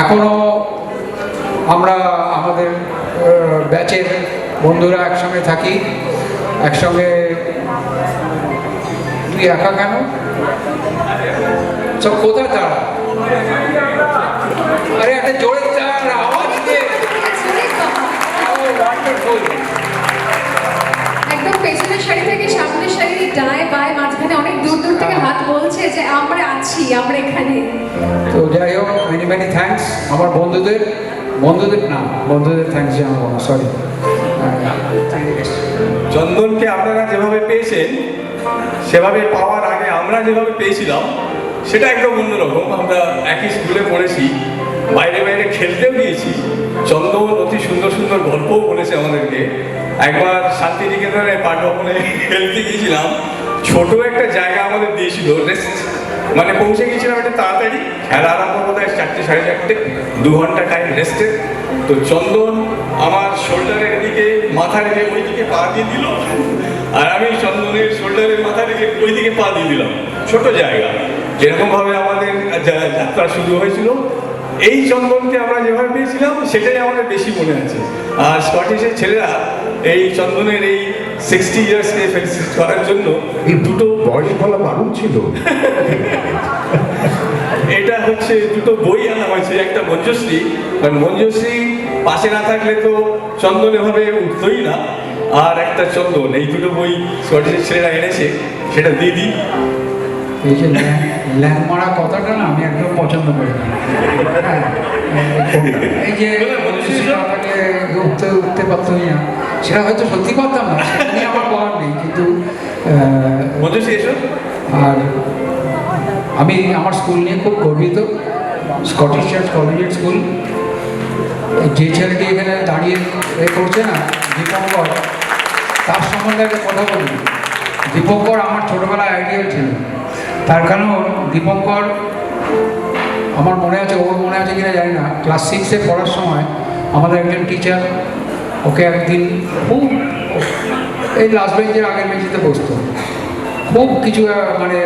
এখনো আমরা আমাদের ব্যাচের বন্ধুরা একসঙ্গে থাকি, একসঙ্গে। তুই একা কেন? সব কোথায় তারা? আরে একটা জোরে তার আওয়াজ দিয়ে। একদম পেছনের সারি থেকে সামনের সারি, ডায় বায় মাঝখানে অনেক দূর দূর থেকে হাত বলছে যে আমরা আছি, আমরা এখানে। তো যাই হোক, মেনি মেনি থ্যাঙ্কস আমার বন্ধুদের থ্যাঙ্কস জানাবো, সরি। চন্দনকে আপনারা যেভাবে পেয়েছেন সেভাবে পাওয়ার আগে আমরা যেভাবে পেয়েছিলাম সেটা একদম অন্যরকম। আমরা একই স্কুলে পড়েছি, বাইরে বাইরে খেলতেও গিয়েছি। চন্দন অতি সুন্দর সুন্দর গল্পও বলেছে আমাদেরকে। একবার শান্তিনিকেতনে পাঠভবনে খেলতে গিয়েছিলাম, ছোট একটা জায়গা আমাদের দিয়েছিল রেস্ট, মানে পৌঁছে গিয়েছিলাম একটা তাড়াতাড়ি, খেলা আরম্ভ বোধ হয় 4টে 4:30, 2 ঘন্টা টাইম রেস্টে। তো চন্দন আমার শোল্ডারের দিকে মাথা রেখে ওই দিকে পা দিয়ে দিল, আর আমি চন্দনের শোল্ডারের মাথা রেখে ওই দিকে পা দিয়ে দিলাম। ছোট জায়গা, যেরকমভাবে আমাদের যাত্রা শুরু হয়েছিল, এই চন্দনকে আমরা যেভাবে পেয়েছিলাম সেটাই আমাদের বেশি মনে আছে। আর স্কটিশের ছেলেরা এই চন্দনের এই 60 ইয়ার্সকে ফেলিসিট করার জন্য এই দুটো বয়স বলা বারণ ছিল। এটা হচ্ছে দুটো বই আনা হয়েছে, একটা মঞ্জুশ্রী, কারণ মঞ্জুশ্রী পাশে না থাকলে তো চন্দন এভাবে উঠতই না, আর একটা চন্দন, এই দুটো বই স্কটিশের ছেলেরা এনেছে, সেটা দিয়ে দিই। এই যে ল্যাং মারা কথাটা না আমি একদম পছন্দ করি না। এই যে উঠতে পারতাম না, সেটা হয়তো সত্যি পারতাম না, সেটা নিয়ে আমার বলার নেই, কিন্তু আর আমি আমার স্কুল নিয়ে খুব গর্বিত। Scottish church collegiate school. যে ছেলেটি এখানে দাঁড়িয়ে করছে না, দীপঙ্কর, তার সম্বন্ধে একটা কথা বলি। দীপঙ্কর আমার ছোটোবেলায় আইডিয়াল ছিল। তার কারণ দীপঙ্কর, আমার মনে আছে, ওর মনে আছে কিনা জানি না, ক্লাস 6-এ পড়ার সময় আমাদের একজন টিচার ওকে একদিন খুব, এই লাস্ট বেঞ্চের আগের বেঞ্চিতে বসতো, খুব কিছু মানে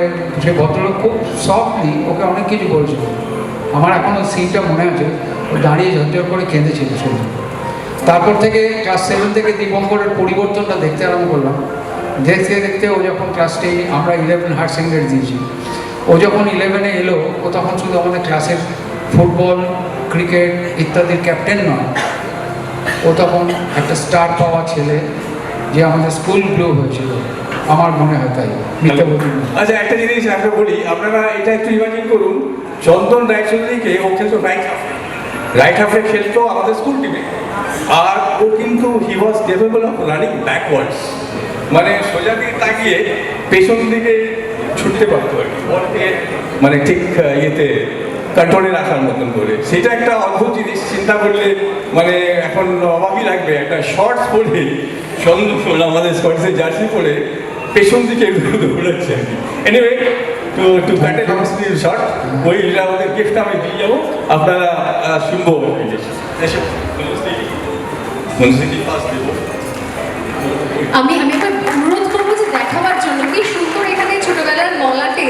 সে ভদ্রলোক খুব সফটলি ওকে অনেক কিছু বলছিল। আমার এখনও সিনটা মনে আছে, ও দাঁড়িয়ে ঝরঝর করে কেঁদেছিল শুধু। তারপর থেকে ক্লাস 7 থেকে দীপঙ্করের পরিবর্তনটা দেখতে আরম্ভ করলাম। দেখতে দেখতে ও যখন ক্লাস 10, আমরা 11 হায়ার সেকেন্ডারি দিয়েছি, ও যখন 11-এ এলো, ও তখন শুধু আমাদের ক্লাসের ফুটবল, ক্রিকেট ইত্যাদির ক্যাপ্টেন নয়, ও তখন একটা স্টার পাওয়া ছেলে, যে আমাদের স্কুল গ্লো হয়েছিল, আমার মনে হয় তাই। আচ্ছা, একটা জিনিস আমরা বলি, আপনারা এটা একটু ইমাজিন করুন, চন্দন রায়চৌধুরীকে ও খেলতো রাইট হাফে খেলতো আমাদের স্কুল টিমে, আর ও কিন্তু হি ওয়াজ কেপেবল অফ রানিং ব্যাকওয়ার্ডস, মানে সোজা দিকে তাকিয়ে পেছন দিকে ছুটতে পারতো আর কি, বলকে মানে ঠিক ইয়েতে কন্ট্রোলে রাখার মতন করে। সেটা একটা অদ্ভুত জিনিস, চিন্তা করলে মানে এখন অবাকই লাগবে। একটা শর্টস পরে চন্দন আমাদের স্কটিশের জার্সি পরে পেছন দিকে দৌড়াচ্ছে আর কি। Anyway, two cut a long story short, ওইটা আমাদের গিফট আমি দিয়ে যাবো, আপনারা শুনবো। আমি একবার অনুরোধ করবো যে দেখাবার জন্য, কি সুন্দর এখানে ছোটবেলার মলাটে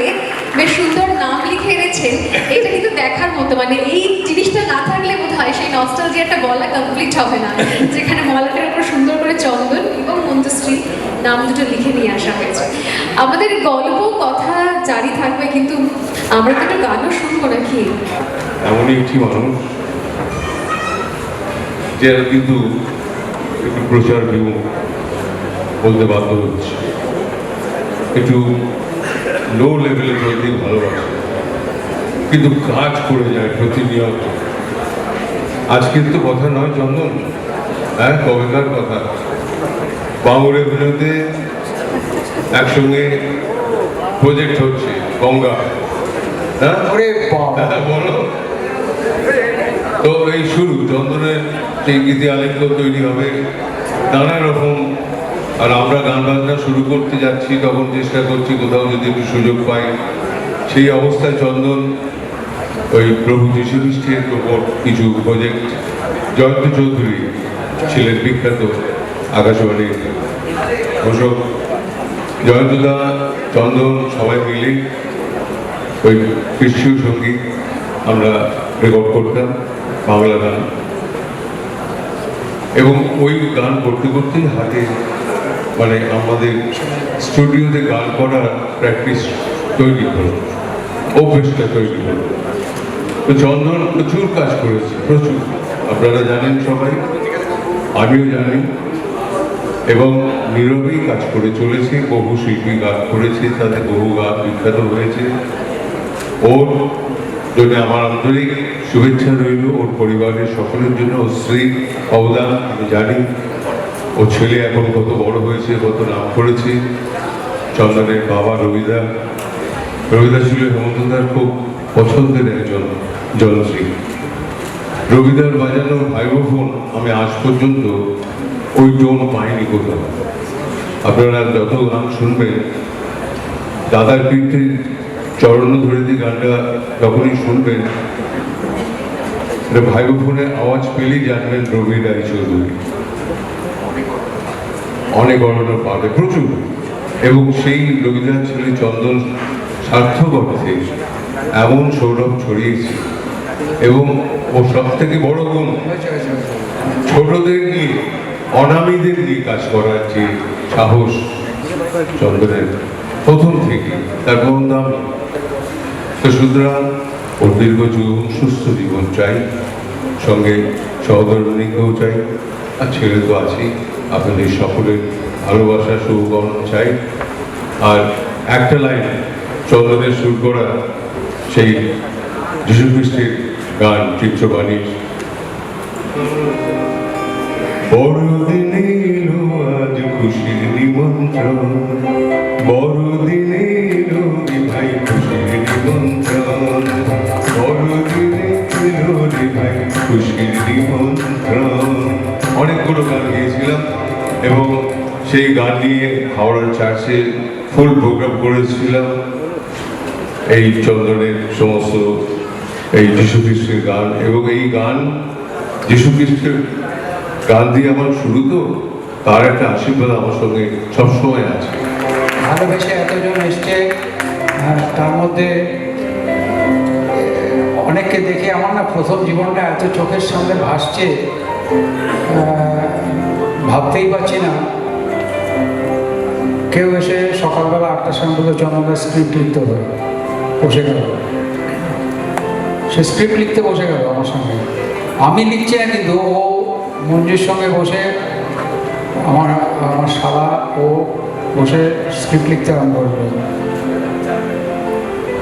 বেশ সুন্দর নাম লিখে এনেছেন। এটা কিন্তু দেখার মতো, মানে এই জিনিসটা না থাকলে বোধ হয় সেই নস্টালজিয়াটা বলা কমপ্লিট হবে না, যেখানে মলাটের উপর সুন্দর করে চন্দন এবং মঞ্জুশ্রী নাম দুটো লিখে নিয়ে আসা হয়েছে। আমাদের গল্প কথা জারি থাকবে, কিন্তু আমরা তো একটা গানও শুনবো নাকি? এমনই একটি মানুষ যে কিন্তু একটু প্রচার বিমুখ বলতে বাধ্য হচ্ছে, একটু লো লেভেলে চলতে ভালোবাসে, কিন্তু কাজ করে যায় প্রতিনিয়ত। আজকের তো কথা নয় চন্দন, হ্যাঁ, কবেকার কথা। বাঙুরে বিনোদে একসঙ্গে প্রজেক্ট হচ্ছে গঙ্গা, হ্যাঁ বলো। তো এই শুরু, চন্দনের সেই গীতি আলেখ্য তৈরি হবে নানা রকম। আর আমরা গান বাজনা শুরু করতে যাচ্ছি, তখন চেষ্টা করছি কোথাও যদি একটু সুযোগ পাই। সেই অবস্থায় চন্দন ওই প্রভু যীশু খ্রিস্টের ওপর কিছু প্রজেক্ট। জয়ন্ত চৌধুরী ছিলেন বিখ্যাত আকাশবাণীর ঘোষক। জয়ন্তদা, চন্দন সবাই মিলে ওই খ্রিস্টীয় সঙ্গীত আমরা রেকর্ড করতাম, বাংলা গান। এবং ওই গান করতে করতেই হাতে মানে আমাদের স্টুডিওতে গান করার প্র্যাকটিস তৈরি হলো, অভ্যেসটা তৈরি হলো। তো চন্দন প্রচুর কাজ করেছে, প্রচুর, আপনারা জানেন সবাই, আমিও জানি। এবং নীরবেই কাজ করে চলেছে, বহু শিল্পী গান করেছে, তাদের বহু গান বিখ্যাত হয়েছে। ওর জন্য আমার আন্তরিক শুভেচ্ছা রইল, ওর পরিবারের সকলের জন্য। ওর স্ত্রীর অবদান আমি জানি, ও ছেলে এখন কত বড় হয়েছে, কত নাম করেছে। চন্দনের বাবা রবিদা ছিল হেমন্তদার খুব পছন্দের একজন যন্ত্রী। রবিদার বাজানোর ভাইবোফোন আমি আজ পর্যন্ত ওই টোন পাইনি কোথাও। আপনারা যত গান শুনবেন, দাদার কীর্তির চরণ ধরে গানটা যখনই শুনবেন, ভাইবোফোনের আওয়াজ পেলেই জানবেন রবি রায়চৌধুরী অনেক গণনা পাবে, প্রচুর। এবং সেই রবিদার ছেলে চন্দন সার্থক অর্থে এমন সৌরভ ছড়িয়েছে। এবং ও সব থেকে বড় গুণ, ছোটদের নিয়ে, অনামীদের নিয়ে কাজ করার যে সাহস চন্দনের প্রথম থেকে, তার কোন দাম। তো সুতরাং ওর দীর্ঘ জীবন, সুস্থ জীবন চাই, সঙ্গে সহধর্মিনীকেও চাই, আর ছেলে তো আছেই। আপনাদের সকলের ভালোবাসা, শুভকামনা চাই। আর একটা লাইন চন্দনের সুর করা সেই যীশু খ্রিস্টের গান, চিত্রবাণীর বড়দিন এলো আজ খুশির নিমন্ত্রণ, বড়দিন এলো রে ভাই খুশির নিমন্ত্রণ, বড়দিন এলো রে ভাই খুশির নিমন্ত্রণ। অনেকগুলো গান গিয়েছিলাম এবং সেই গান নিয়ে হাওড়ার চার্চে ফুল প্রোগ্রাম করেছিলাম। এই চন্দনের সমস্ত এই যীশু খ্রিস্টের গান, এবং এই গান যীশু খ্রিস্টের গান দিয়ে আমার শুরু, তো তার একটা আশীর্বাদ আমার সঙ্গে সবসময় আছে। ভালোবেসে এতজন এসছে, তার মধ্যে অনেককে দেখে আমার না প্রথম জীবনটা এত চোখের সামনে ভাসছে, ভাবতেই পারছি না। কেউ এসে সকালবেলা 8টার সময় বলে চন্দনের স্ক্রিপ্ট লিখতে হবে, বসে গেল। সে স্ক্রিপ্ট লিখতে বসে গেল আমার সঙ্গে। আমি লিখছি না, কিন্তু ও মঞ্জুর সঙ্গে বসে, আমার শালা, ও বসে স্ক্রিপ্ট লিখতে আরম্ভ করলো।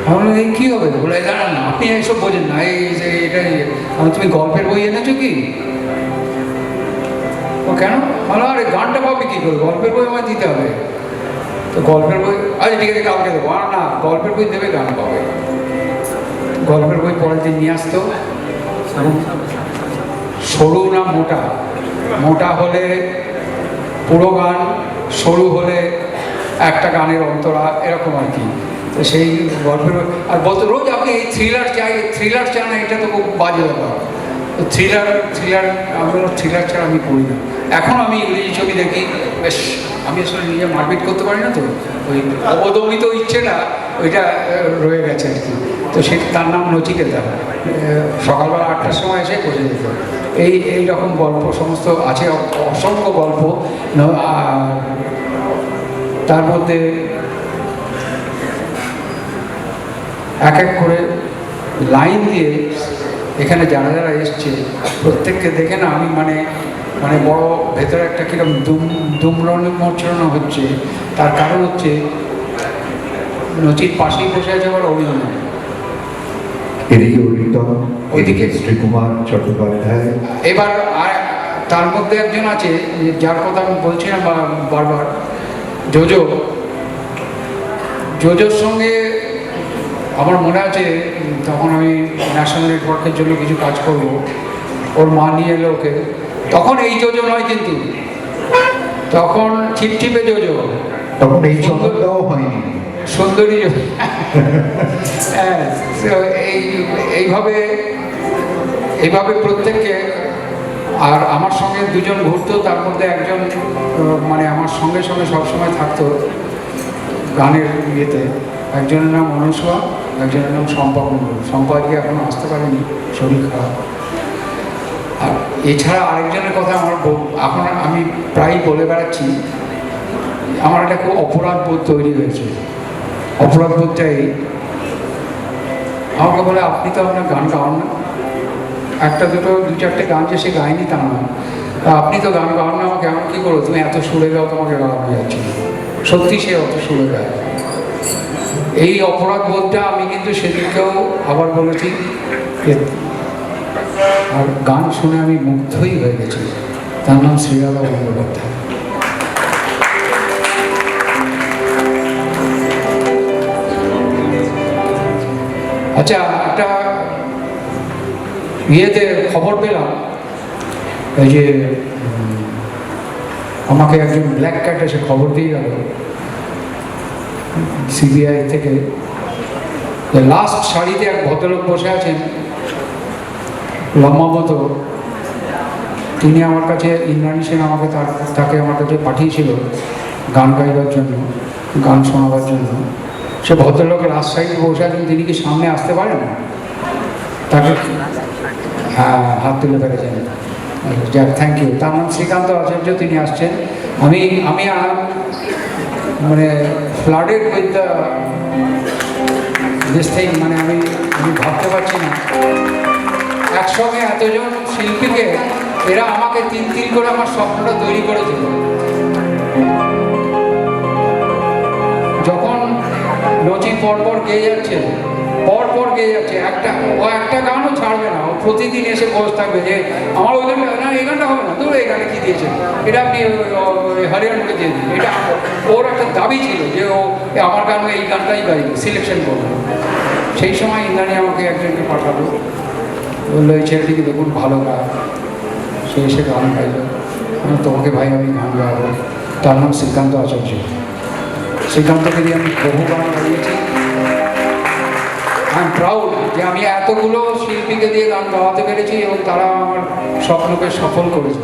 আমি বললাম, এই কী হবে? বলে, জানান না, আপনি এইসব বোঝেন না, এই যে এটাই। আমি, তুমি গল্পের বই এনেছো কি? ও কেন? বলো, আরে গানটা পাবে কী করে? গল্পের বই আমায় দিতে হবে। তো গল্পের বই, আচ্ছা ঠিক আছে, কালকে দেবো। আর না, গল্পের বই দেবে, গান পাবে। গল্পের বই পরের দিন নিয়ে আসতো। সরু না মোটা, মোটা হলে পুরো গান, সরু হলে একটা গানের অন্তরা, এরকম আর কি। তো সেই গল্পের, আর বলতো রোজ আপনি এই থ্রিলার চান না, এটা তো খুব বাজে ব্যাপার। তো থ্রিলার আমরা থ্রিলার ছাড়া আমি করি না। এখন আমি ইংরেজি ছবি দেখি, বেশ, আমি আসলে নিজে মারপিট করতে পারি না, তো ওই অবদমিত ইচ্ছেটা ওইটা রয়ে গেছে আর কি। তো তার নাম নচিকেতা। সকালবেলা 8টার সময় এসে বসে যেত। এই রকম গল্প সমস্ত আছে, অসংখ্য গল্প। আর তার মধ্যে এক এক করে লাইন দিয়ে এখানে যারা যারা এসছে প্রত্যেককে দেখে না আমি মানে বড় ভেতরে একটা কিরকম দুমড়ানো হচ্ছে। তার কারণ হচ্ছে নচির পাশেই বসে আছে আবার অভিনন্দন, এদিকে অরিন্দম, ওইদিকে শ্রীকুমার চট্টোপাধ্যায়। এবার আর তার মধ্যে একজন আছে যার কথা আমি বলছিলাম বারবার, জোজোর সঙ্গে আমার মনে আছে তখন আমি ন্যাশনাল নেটওয়ার্কের জন্য কিছু কাজ করবো, ওর মা নিয়ে এলো ওকে। তখন এই জোজো নয়, কিন্তু তখন ছিপছিপে জোজো, তখন এই চন্দনটাও হয়নি। সুন্দরী হ্যাঁ, so এইভাবে প্রত্যেককে। আর আমার সঙ্গে দুজন ঘুরতো, তার মধ্যে একজন মানে আমার সঙ্গে সঙ্গে সবসময় থাকতো গানের ইয়েতে। একজনের নাম অনুসোয়া, একজনের নাম শম্পা কুণ্ডু। শম্পাকে এখনো আসতে পারেনি, শরীর খারাপ। আর এছাড়া আরেকজনের কথা এখন আমি প্রায়ই বলে বেড়াচ্ছি, আমার একটা খুব অপরাধ বোধ তৈরি হয়েছে। অপরাধ বোধটাই আমাকে বলে, আপনি তো আপনার গান গান না, একটা দুটো দু চারটে গান যে সে গায়নি তা নয়, আপনি তো গান গান না, আমাকে এমন কী করো, তুমি এত সুরে গাও, তোমাকে গাওয়ানো যাচ্ছে। সত্যি সে অত সুরে গায়। এই অপরাধ বোধটা আমি কিন্তু সেদিনকেও আবার বলেছি, আর গান শুনে আমি মুগ্ধই হয়ে গেছি। তার নাম শ্রীরাধা বন্দ্যোপাধ্যায়। আচ্ছা, একটা ইয়েতে খবর পেলাম, এই যে আমাকে একজন ব্ল্যাক ক্যাট এসে খবর দিয়ে গেল সিবিআই থেকে, লাস্ট সারিতে এক ভদ্রলোক বসে আছেন লম্বা মতো। তিনি আমার কাছে, ইন্দ্রাণী সেন তাকে আমার কাছে পাঠিয়েছিল গান গাইবার জন্য, গান শোনাবার জন্য। সে ভদ্রলোকের লাস্ট সাইডে বসে আছেন, তিনি কি সামনে আসতে পারেন? তাকে হ্যাঁ হাত তুলে পেরেছেন। যাক, থ্যাংক ইউ। তার নাম শ্রীকান্ত আচার্য, তিনি আসছেন। আমি মানে flooded with the this thing, মানে আমি ভাবতে পারছি না একসঙ্গে এতজন শিল্পীকে এরা আমাকে তিন করে আমার স্বপ্নটা তৈরি করেছিল। যখন নচি পরপর গেয়ে যাচ্ছে, একটা গানও ছাড়বে না, ও প্রতিদিন এসে বসে থাকবে যে আমার ওই গানটা না, এই গানটা হবে না, তো এই গানে কী দিয়েছে, এটা আপনি হরিয়ানকে দিয়ে দিন। এটা ওর একটা দাবি ছিল যে ও আমার গান এই গানটাই গাইবে, সিলেকশন করবে। সেই সময় ইন্দ্রাণী আমাকে একজনকে পাঠালো, বললো এই ছেলেটিকে দেখুন ভালো গায়। সে এসে গান গাইল। তোমাকে ভাই আমি গান গাবো। তার নাম শ্রীকান্ত আচার্য। শ্রীকান্তকে দিয়ে আমি বহু গান গাইয়েছি। আই এম প্রাউড যে আমি এতগুলো শিল্পীকে দিয়ে গান গাওয়াতে পেরেছি এবং তারা আমার স্বপ্নকে সফল করেছে।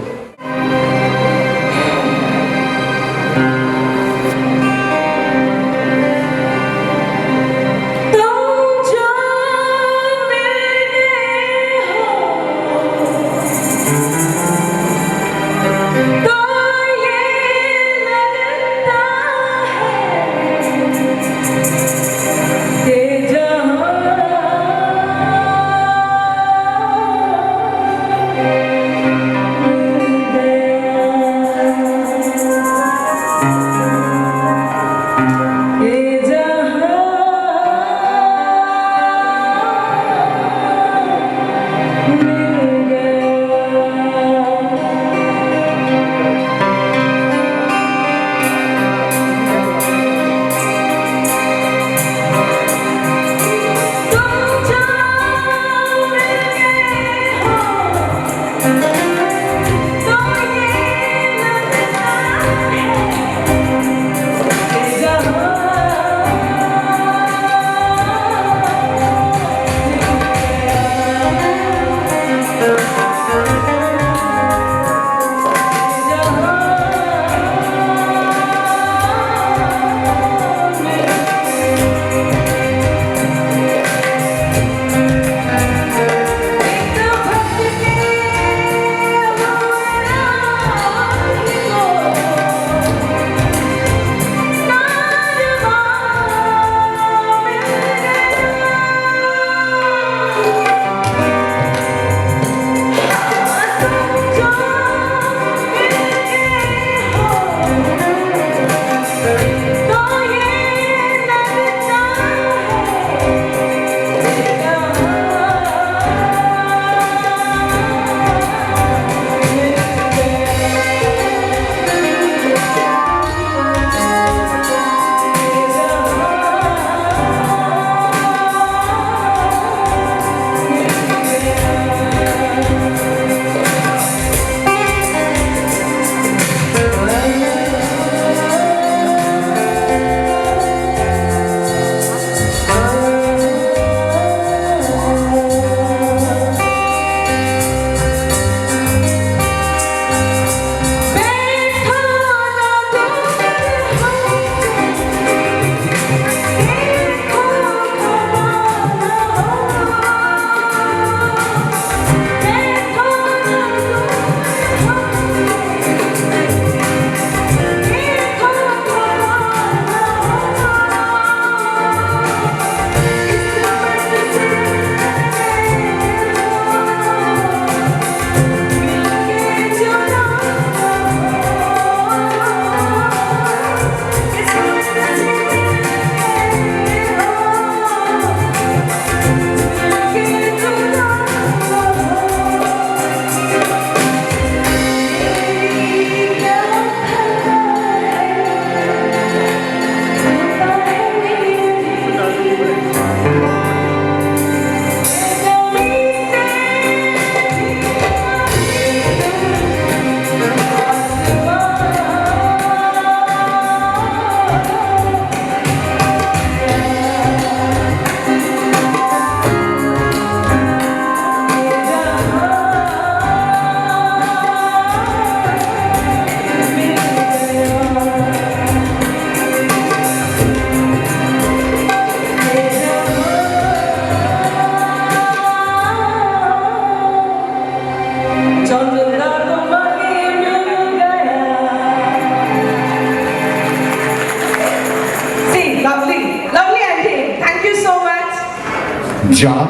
যার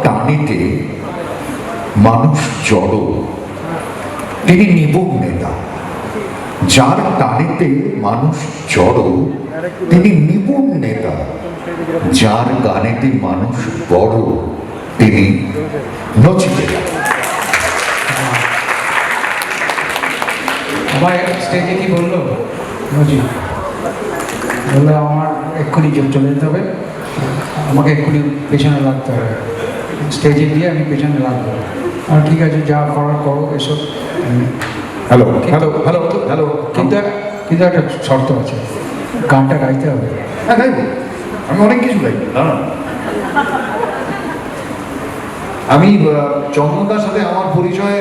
টানেতে মানুষ জড়ো তিনি নিপুণ নেতা। যার টানেতে মানুষ জড়ো তিনি নিপুণ নেতা। যার গানেতে মানুষ বড় তিনি নচিকেতা। আবার স্টেজে কি বললো নজি বললো আমার এক্ষুনি চলে যেতে হবে, আমাকে এক্ষুনি পেছনে লাগতে হবে, স্টেজে গিয়ে আমি পেছনে লাগবো। আর ঠিক আছে যা করার করো এসব। হ্যালো হ্যালো হ্যালো হ্যালো, কিন্তু কিন্তু একটা শর্ত আছে, গানটা গাইতে হবে। হ্যাঁ গাইব, আমি অনেক কিছু গাইব। আমি চন্দনদার সাথে আমার পরিচয়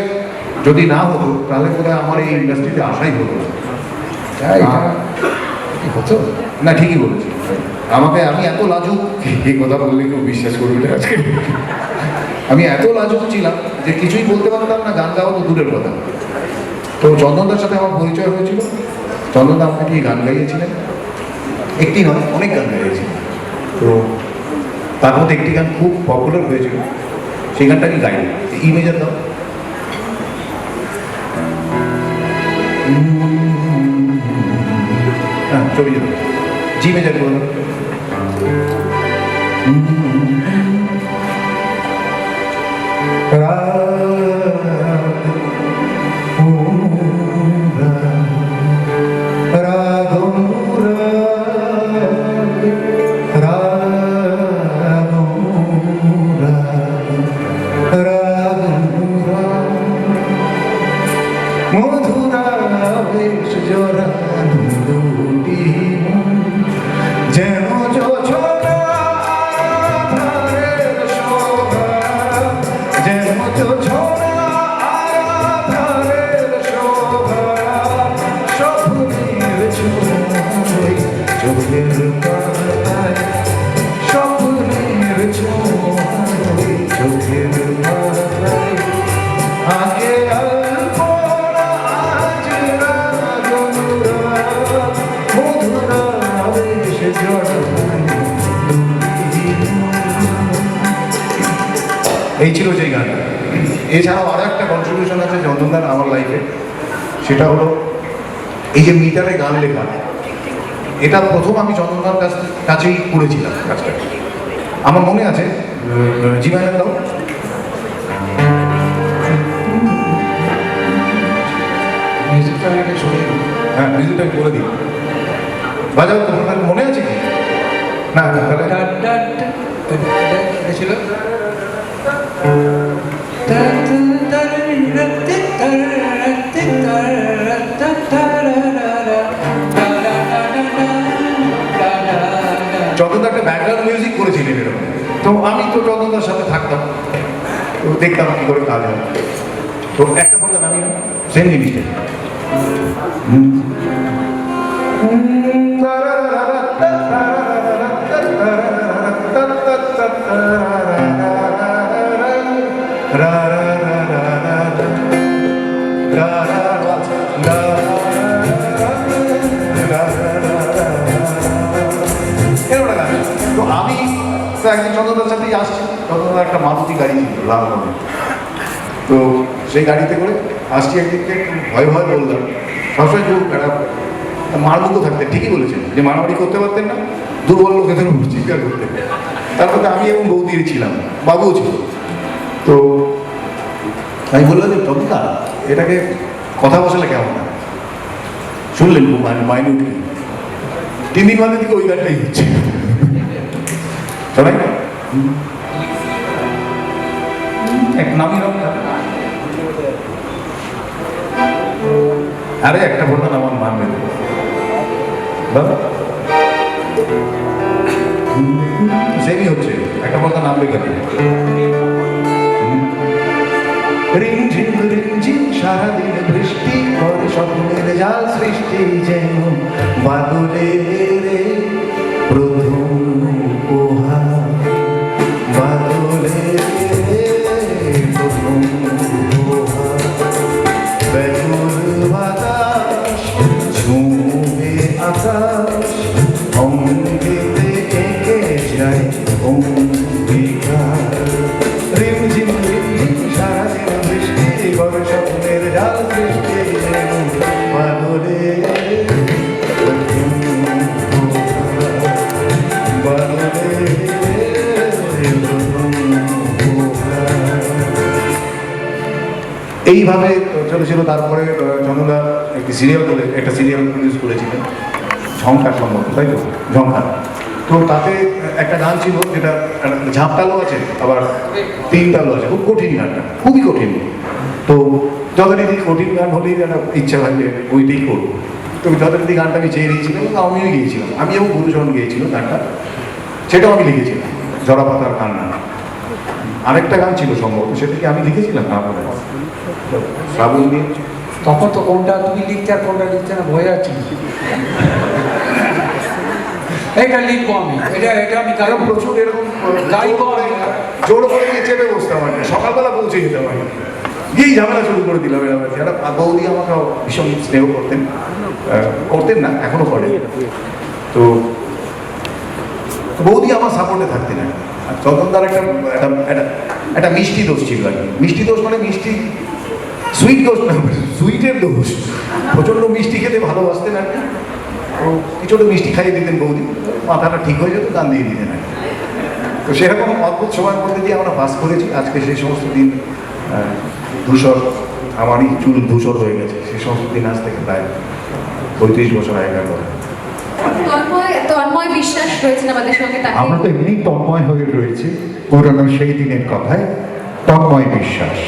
যদি না হতো তাহলে বোধ হয় আমার এই ইন্ডাস্ট্রিতে আসাই হতো না। তাই হতো না, ঠিকই বলেছি। আমি এত লাজুক, এই কথা বললে কেউ বিশ্বাস করবে না আজকে। আমি এত লাজুক ছিলাম যে কিছুই বলতে পারতাম না, গান গাওয়া তো দূরের কথা। তো চন্দনদার সাথে আমার পরিচয় হয়েছিল। চন্দনদা আমাকে এই গান গাইয়েছিলেন, একটি নয় অনেক গান গাইয়েছিলেন। তো তার মধ্যে একটি গান খুব পপুলার হয়েছিল, সেই গানটা আমি গাইনি। ই মেজার দাও। হ্যাঁ ছবি যাবে, জি মেজার বলো। এই ছিল সেই গানটা। এছাড়াও আরো একটা কন্ট্রিবিউশন আছে চন্দনদার আমার লাইফে, সেটা হলো এই যে মিটারে গান লেখা। এটা প্রথম আমি চন্দনদার কাছেই করেছিলাম কাজটা। আমার মনে আছে, জীবনের দাও। হ্যাঁ মিউজিকটা আমি বলে দিই, বাজাও। তোমার মনে আছে কি না? ছিল চন্দনদা একটা ব্যাকগ্রাউন্ড মিউজিক করেছিলেন এরকম। তো আমি তো চন্দনদার সাথে থাকতাম, তো দেখতাম কি করে কাজ হয়। তো একটা বললেন আমি সেম জিনিসটা তো আমি তো একদিন চন্দনদার সাথেই আসছি। চন্দনদার একটা মারুতি গাড়ি ছিল লাল রঙের। তো সেই গাড়িতে করে আসছি, একদিনকে একটু ভয় ভয় বললাম। সবসময় খুব একটা মারমুখো থাকতেন, ঠিকই বলেছেন যে মারামারি করতে পারতেন না, দুর্বল লোকেদের চিৎকার করতেন। তারপরে আমি এবং বৌদি ছিলাম, বাবুও ছিল। তো আমি বললাম যে চন্দনদা এটাকে কথা বসালে কেমন না? শুনলেন খুব মাইনিউটলি। 3 দিন বাদে দিকে ওই গানটাই হচ্ছে। সবাই এক নামই আরে একটা বললাম আমার মানবে বাবা, সেমই হচ্ছে। একটা বলতে নামবে কেন? রিমঝিম রিমঝিম সারাদিন বৃষ্টি করে স্বপ্নের জাল সৃষ্টি, যেন বাদলের প্রথম উপহার। বাদলের প্রথম উপহার, বেগুন বাতাস ছুঁয়ে আকাশ, অঙ্গেতে এঁকে যায় অঙ্গীকার। এইভাবে চলেছিল। তারপরে চন্দনদা একটি সিরিয়াল প্রডিউস করেছিলেন, ঝংকার সম্ভবত, তাই তো, ঝংকার। তো তাতে একটা গান ছিল যেটা ঝাপতালও আছে আবার তিন তালও আছে, খুব কঠিন গানটা, খুবই কঠিন। তো যথারীতি কঠিন গান হলেই একটা ইচ্ছা হয় যে ওইটাই করবো। তো যথারীতি গানটা আমি চেয়ে নিয়েছিলাম এবং আমিও গিয়েছিলাম, আমি এবং গুরুজন গিয়েছিলাম গানটা, সেটাও আমি লিখেছিলাম, জরা পাতার কান্না। আরেকটা গান ছিল সম্ভবত, সেটা কি আমি লিখেছিলাম না আপনার শ্রাবণ দিয়ে? তখন তো কোনটা তুমি লিখতে আর কোনটা লিখতে না ভয় আছে। এটা লিখবো আমি, এটা আমি কারণ প্রচুর এরকম গাইবো, জোর করে নিয়ে চেপে বসতাম আর কি, সকালবেলা পৌঁছে যেতাম আর কি, গিয়েই ঝামেলা শুরু করে দিলাম এরকম আর কি। একটা বৌদি আমাকে ভীষণ স্নেহ করতেন না, এখনো করেন। তো বৌদি আমার সাপোর্টে থাকতেন আর কি। আর চন্দনদার একটা মিষ্টি দোষ ছিল আর কি। মিষ্টি দোষ মানে মিষ্টি, সুইট দোষ না, সুইটের দোষ। প্রচণ্ড মিষ্টি খেতে ভালোবাসতেন আর কি। তো কিছুটা মিষ্টি খাইয়ে দিতেন বৌদি, মাথাটা ঠিক হয়ে যেত, গান দিয়ে দিতেন আর কি। তো সেরকম অদ্ভুত সময়ের মধ্যে দিয়ে আমরা পাস করেছি। আজকে সেই সমস্ত দিন ধূসর, আমারই চুল ধূসর হয়ে গেছে, সেই সমস্ত দিন আজ থেকে প্রায় 35 বছর আগেকার কথা। তন্ময় বিশ্বাস রয়েছেন আমাদের সঙ্গে, তাকে আমরা তো এমনি তন্ময় হয়ে রয়েছে পুরনো সেই দিনের কথায়। তন্ময় বিশ্বাস।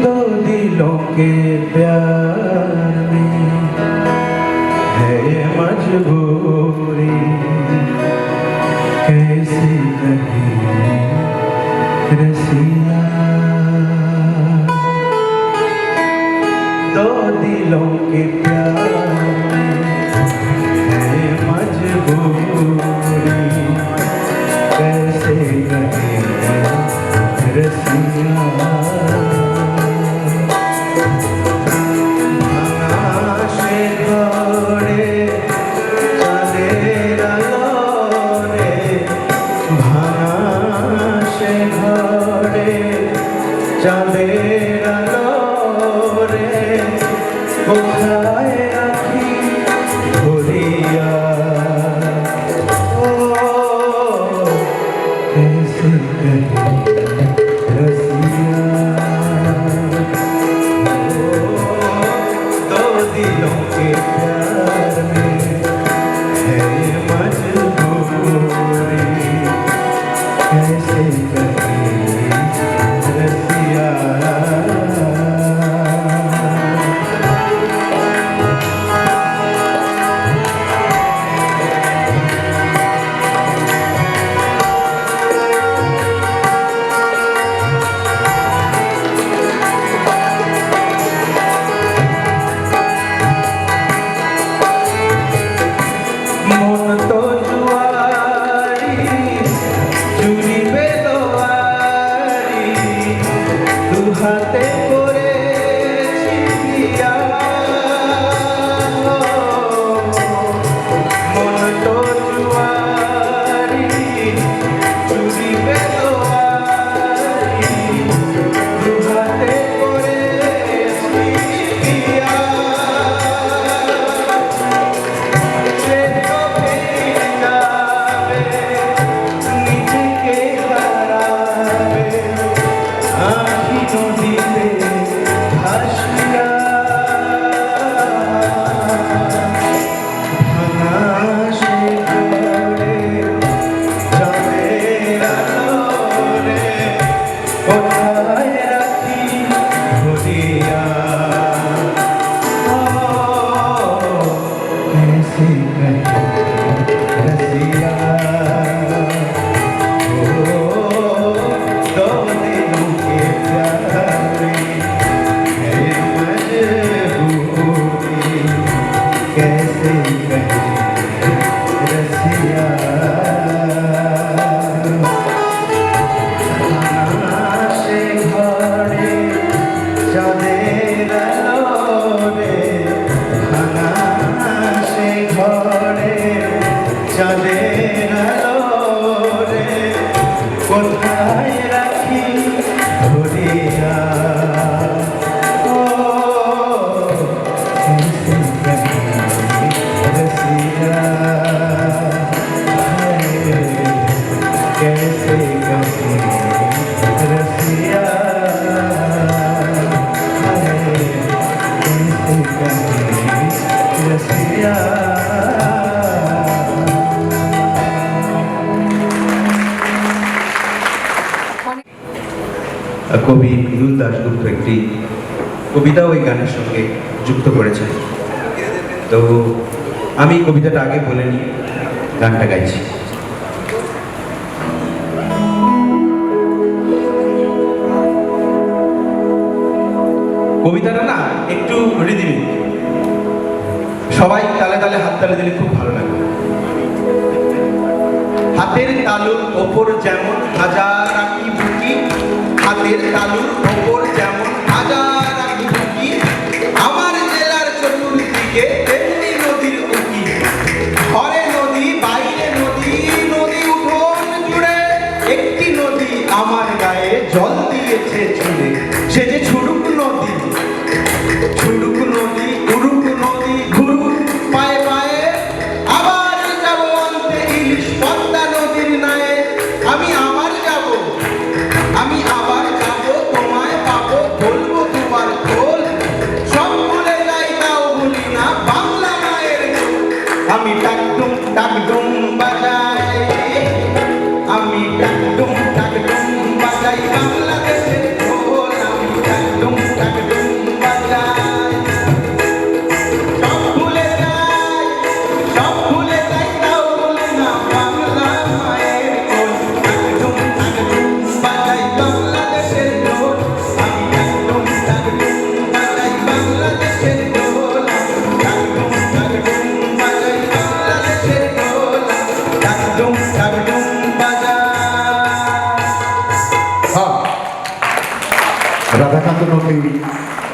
दो दिलों के प्यार में है मजबूरी, कैसे कहे रसिया। दो दिलों के प्यार में है मजबूरी, कैसे कहे रसिया। চাঁদের আলো রে কোথায় রাখি ভরিয়া, ও कैसे कहे रसिया। दो दिलों के प्यार में है मजबूरी, कैसे कहे रसिया। মন তো জুয়ারি জুড়িবে দোয়ারি, দু হাতে করেছি বিয়া। মন তো জুয়ারি জুড়িবে দোয়ারি, দু হাতে করেছি বিয়া। নিজেকে হারাবে আখি নদীতে ভাসিয়া, ভাঙা সে ঘরে চাঁদের আলো রে কোথায় রাখি ভরিয়া। कैसे कहे रसिया। दो दिलों के प्यार में है मजबूरी, कैसे कहे रसिया। से घरे चाँদের আলো রে, ভাঙা সে ঘরে চাঁদের আলো রে কোথায় রাখি ধরিয়া, ও कैसे कहे रसिया। कैसे कहे रसिया। कहे रसिया। কবি বিরুল দাশগুপ্ত একটি কবিতাও এই গানের সঙ্গে যুক্ত করেছেন। তো আমি কবিতাটা আগে বলে নিই, গানটা গাইছি। কবিতাটা না একটু রিদিমিক, সবাই তালে তালে হাত তালে দিলে খুব ভালো লাগবে। হাতের তালুর ওপর যেমন হাজার আঁকি বুকি, হাতের তালুর ওপর যেমন হাজার আঁকি বুকি, আমার জেলার চতুর্দিকে তেমনি নদীর উকি। ঘরে নদী, বাইরে নদী, নদী উঠোন জুড়ে একটি নদী আমার গায়ে জল দিয়েছে ছুঁড়ে। সে যে ছুড়ুক নদী, ছুড়ুক নদী, উড়ুক নদী, ঘুরুক পায়ে পায়ে, আবার যাব অন্তে ইলিশ পদ্মা নদীর নায়ে। আমি আবার যাব, আমি আবার যাব, তোমায় পাবো, বলবো তোমার খোল। সব ভুলে যাই তাও ভুলি না বাংলা মায়ের খোল। আমি টাকডুম টাকডুম বাজাই, আমি টাকডুম টাকডুম বাজাই বাংলাদেশের খোল। আমি টাকডুম টাকডুম বাজাই। সব ভুলে যাই, সব ভুলে যাই তাও ভুলি না বাংলা মায়ের খোল। টাকডুম টাকডুম বাজাই বাংলাদেশের খোল। আমি টাকডুম টাকডুম বাজাই বাংলাদেশের খোল। টাকডুম টাকডুম বাজাই বাংলাদেশের খোল। টাকডুম টাকডুম বাজাই। রাধাকান্ত নন্দী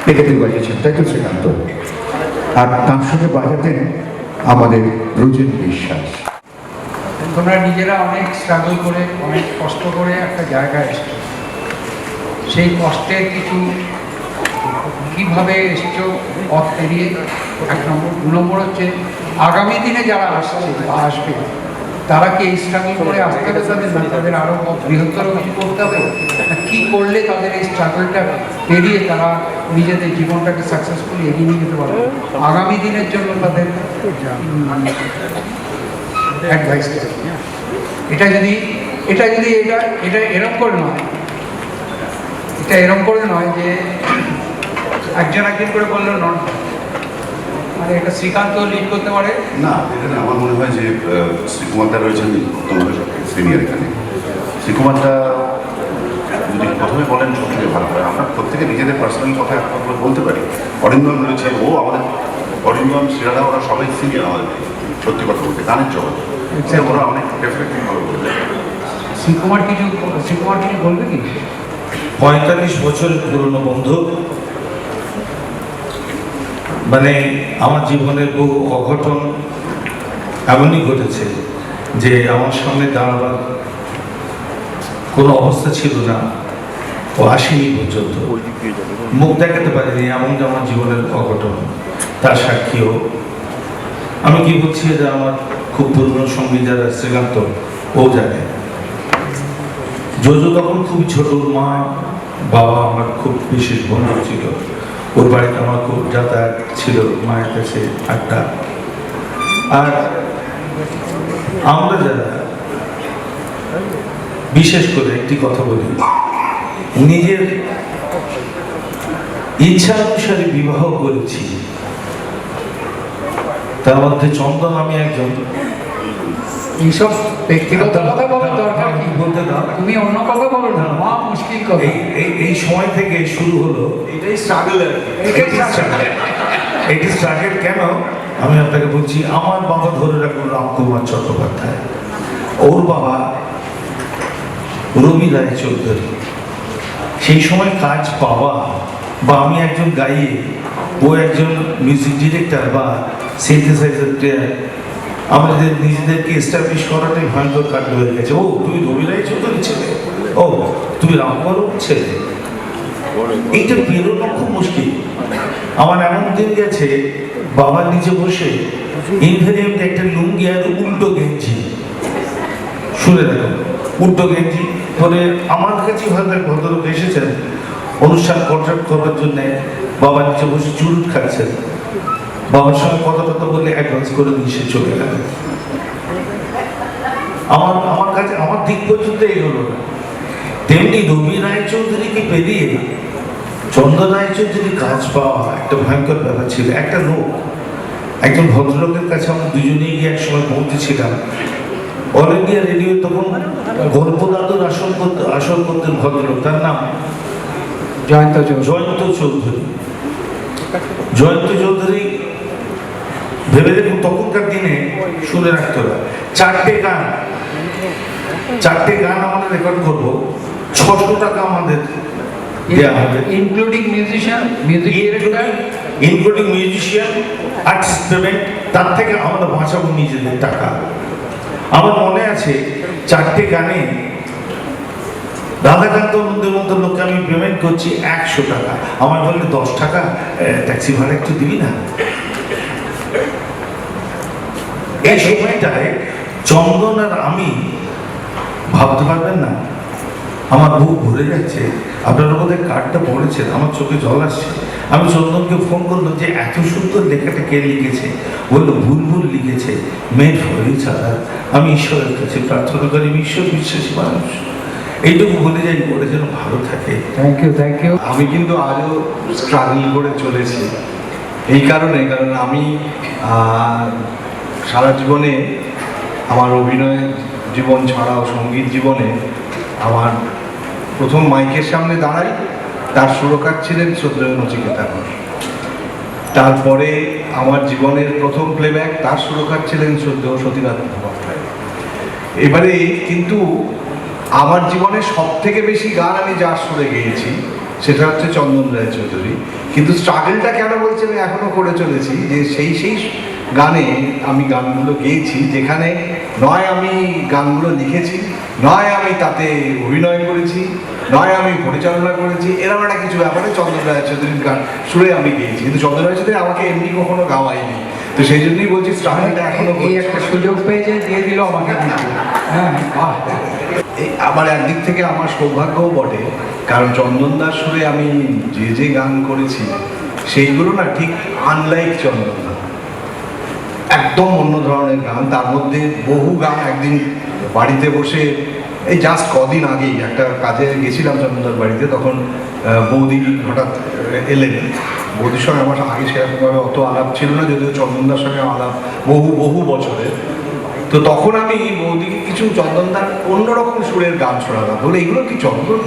টেকেতে বাজিয়েছেন, তাই তো শ্রীকান্ত? আর তার সঙ্গে বাজাতেন আমাদের রুজেন বিশ্বাস। তোমরা নিজেরা অনেক স্ট্রাগল করে, অনেক কষ্ট করে একটা জায়গায় এসছো। সেই কষ্টের কিছু কীভাবে এসছো পথ পেরিয়ে, এক নম্বর। দু নম্বর হচ্ছে আগামী দিনে যারা আসছে বা আসবে, তারা কি এই স্ট্রাগল করে আসতে হবে তাদের, না তাদের আরও বৃহত্তর কিছু করতে হবে? কী করলে তাদের এই স্ট্রাগলটা পেরিয়ে তারা নিজেদের জীবনটাকে সাকসেসফুলি এগিয়ে নিয়ে যেতে পারবে? আগামী দিনের জন্য তাদের অ্যাডভাইস এটা যদি এটা এরকম করে নয়, এটা এরকম করে নয় যে একজন করে বললো নন, মানে এটা শ্রীকান্ত লিড করতে পারে না। এখানে আমার মনে হয় যে শ্রীকুমারদা রয়েছেন তোমাদের সিনিয়র। এখানে শ্রীকুমারদা যদি প্রথমে বলেন সব থেকে ভালো হয়। আমরা প্রত্যেকে নিজেদের পার্সোনাল কথা একবার বলতে পারি। অরিন্দম রয়েছে, ও আমাদের অরিন্দম, শ্রীরাধা, ওরা সবাই সিনিয়র আমাদের। সত্যি কথা বলতে গানের জগৎ ওরা অনেক ডেফিনেটলি ভালো বলবে। শ্রীকুমার কিছু বলবে কি? 45 বছরের পুরনো বন্ধু, মানে আমার জীবনের বহু অঘটন এমনই ঘটেছে যে আমার সামনে দাঁড়াবার কোনো অবস্থা ছিল না। ও আসেনি পর্যন্ত, মুখ দেখাতে পারিনি, এমন যে আমার জীবনের অঘটন, তার সাক্ষীও। আমি কি বলছি যে আমার খুব পুরনো সঙ্গী যারা শ্রীকান্ত, ও জানে। জোজো তখন খুব ছোট, মা বাবা আমার খুব বিশেষ বন্ধু ছিল। ওর বাড়িতে আমার খুব যাতায়াত ছিল, মায়ের কাছে আড্ডা। আর আমরা যারা, বিশেষ করে একটি কথা বলি, নিজের ইচ্ছা অনুসারে বিবাহ করেছি, তার মধ্যে চন্দন আমি একজন। এইসব ব্যক্তিগত কথা বলার দরকার কি? বলতে দাও, তুমি অন্য কথা বলো না, মা মুশকিল কথা। এই সময় থেকে শুরু হলো এটাই স্ট্রাগল। এটি স্ট্রাগল কেন আমি আপনাকে বলছি। আমার বাবা ধরে রাখুন রামকুমার চট্টোপাধ্যায়, ওর বাবা রবি রায় চৌধুরী। সেই সময় কাজ পাওয়া, বা আমি একজন গাইয়ে, ও একজন মিউজিক ডিরেক্টর বা সিনথেসাইজার প্লেয়ার, আমাদের নিজেদেরকে এস্টাবলিশ করাটাই ভয়ঙ্কর কাণ্ড হয়ে গেছে। ও তুমি রবি রায় চৌধুরী ছেলে, ও তুমি রামকুমার ছেলে, এইটা বেরোনো খুব মুশকিল। আমার এমন দিন গেছে, বাবার নিচে বসে ইনভেরিয়েন্ট একটা লুঙ্গি আর উল্টো গেঞ্জি, শুনে দেখো, উল্টো গেঞ্জি পরে আমার কাছে হয়তো এক ভদ্রলোক এসেছেন অনুষ্ঠান কন্ট্রাক্ট করবার জন্যে, বাবার নিচে বসে চুরুট খাচ্ছেন। বাবার সঙ্গে কথা টথা বলে অ্যাডভান্স করে দিয়ে সে চলে গেল। আমার কাছে আমার দিক পর্যন্ত এগোলো না। তেমনি রবি রায়চৌধুরীকে পেরিয়ে চন্দন রায়চৌধুরীর কাজ পাওয়া একটা ভয়ঙ্কর ব্যাপার ছিল। একটা লোক, একজন ভদ্রলোকের কাছে আমরা দুজনেই গিয়ে এক সময় পৌঁছেছিলাম। অল ইন্ডিয়া রেডিও তখন গল্প দাদুর আসল করতেন ভদ্রলোক, তার নাম জয়ন্ত চৌধুরী। জয়ন্ত চৌধুরী ভেবে দেখুন, তখনকার দিনে শুনে রাখতে হবে, চারটে গান আমাদের রেকর্ড করবো, 600 টাকা আমাদের দেওয়া হবে, including musician, including musician, artist payment, তার থেকে আমরা বাঁচাবো নিজেদের টাকা। আমার মনে আছে 4টে গানে রাধাকান্ত নন্দীর মতো লোককে আমি পেমেন্ট করছি 100 টাকা। আমার বললে 10 টাকা ট্যাক্সি ভাড়া একটু দিবি না। এই সময়টায় চন্দন আর আমি, ভাবতে পারবেন না, আমার বুক ভরে যাচ্ছে। আপনারা বোধহয় কার্ডটা পড়েছেন, আমার চোখে জল আসছে। আমি চন্দনকে ফোন করলাম যে এত সুন্দর লেখাটা কে লিখেছে? বললো বুলবুল লিখেছে, মেড ফর ইচ আদার। আমি ঈশ্বরের কাছে প্রার্থনা করি, ঈশ্বর বিশ্বাসী মানুষ, এইটুকু বলে যাই, ওরা যেন ভালো থাকে। Thank you. আমি কিন্তু আজও স্ট্রাগল করে চলেছি এই কারণ আমি সারা জীবনে আমার অভিনয় জীবন ছাড়াও সঙ্গীত জীবনে আমার প্রথম মাইকের সামনে দাঁড়াই, তার সুরকার ছিলেন শ্রদ্ধেয় নচিকেতা ঘোষ। তারপরে আমার জীবনের প্রথম প্লেব্যাক, তার সুরকার ছিলেন শ্রদ্ধেয় সতীনাথ মুখোপাধ্যায়। এবারে কিন্তু আমার জীবনে সব থেকে বেশি গান আমি যার সুরে গেয়েছি সেটা হচ্ছে চন্দন রায়চৌধুরী। কিন্তু স্ট্রাগলটা কেন বলছি, আমি এখনো করে চলেছি যে সেই গানে আমি গানগুলো গেয়েছি যেখানে নয় আমি গানগুলো লিখেছি, নয় আমি তাতে অভিনয় করেছি, নয় আমি পরিচালনা করেছি, এরকম একটা কিছু ব্যাপারে চন্দন রায়চৌধুরীর গান সুরে আমি গেয়েছি। কিন্তু চন্দন রায়চৌধুরী আমাকে এমনি কখনো গাওয়াইনি, তো সেই জন্যই বলছি স্ট্রাগলটা এখনো। এই একটা সুযোগ পেয়েছে, দিয়ে দিল আমাকে। হ্যাঁ, আমার একদিক থেকে আমার সৌভাগ্যও বটে, কারণ চন্দনদার সুরে আমি যে গান করেছি সেইগুলো না ঠিক আনলাইক চন্দনদা, একদম অন্য ধরনের গান। তার মধ্যে বহু গান একদিন বাড়িতে বসে, এই জাস্ট কদিন আগেই একটা কাজে গেছিলাম চন্দনদার বাড়িতে, তখন বৌদি হঠাৎ এলেন। বৌদির সঙ্গে আমার আগে সেরকমভাবে অত আলাপ ছিল না, যদিও চন্দনদার সঙ্গে আলাপ বহু বছরের। তো তখন আমি বৌদিকে কিছু চন্দনদার অন্যরকম সুরের গান শোনালাম, বলে এগুলো কি চন্দন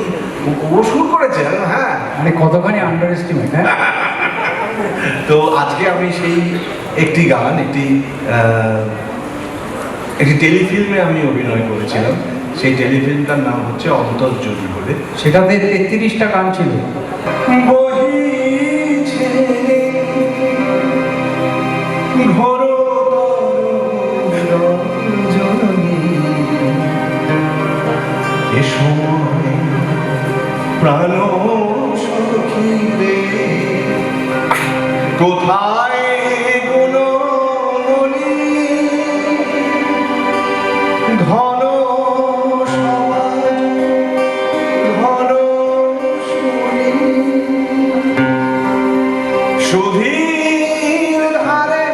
ও সুর করেছে? হ্যাঁ, মানে কতখানি আন্ডার এস্টিমেট। হ্যাঁ, তো আজকে আমি সেই একটি গান, একটি টেলিফিল্মে আমি অভিনয় করেছিলাম। সেই টেলিফিল্মটার নাম হচ্ছে অন্তর্জ্যোতি বলে। সেটাতে 33টা গান ছিল। প্রাণ সখীরে কোথায় গুণমণি ঘন সমাজ ঘন শুনি সুধীর ধারে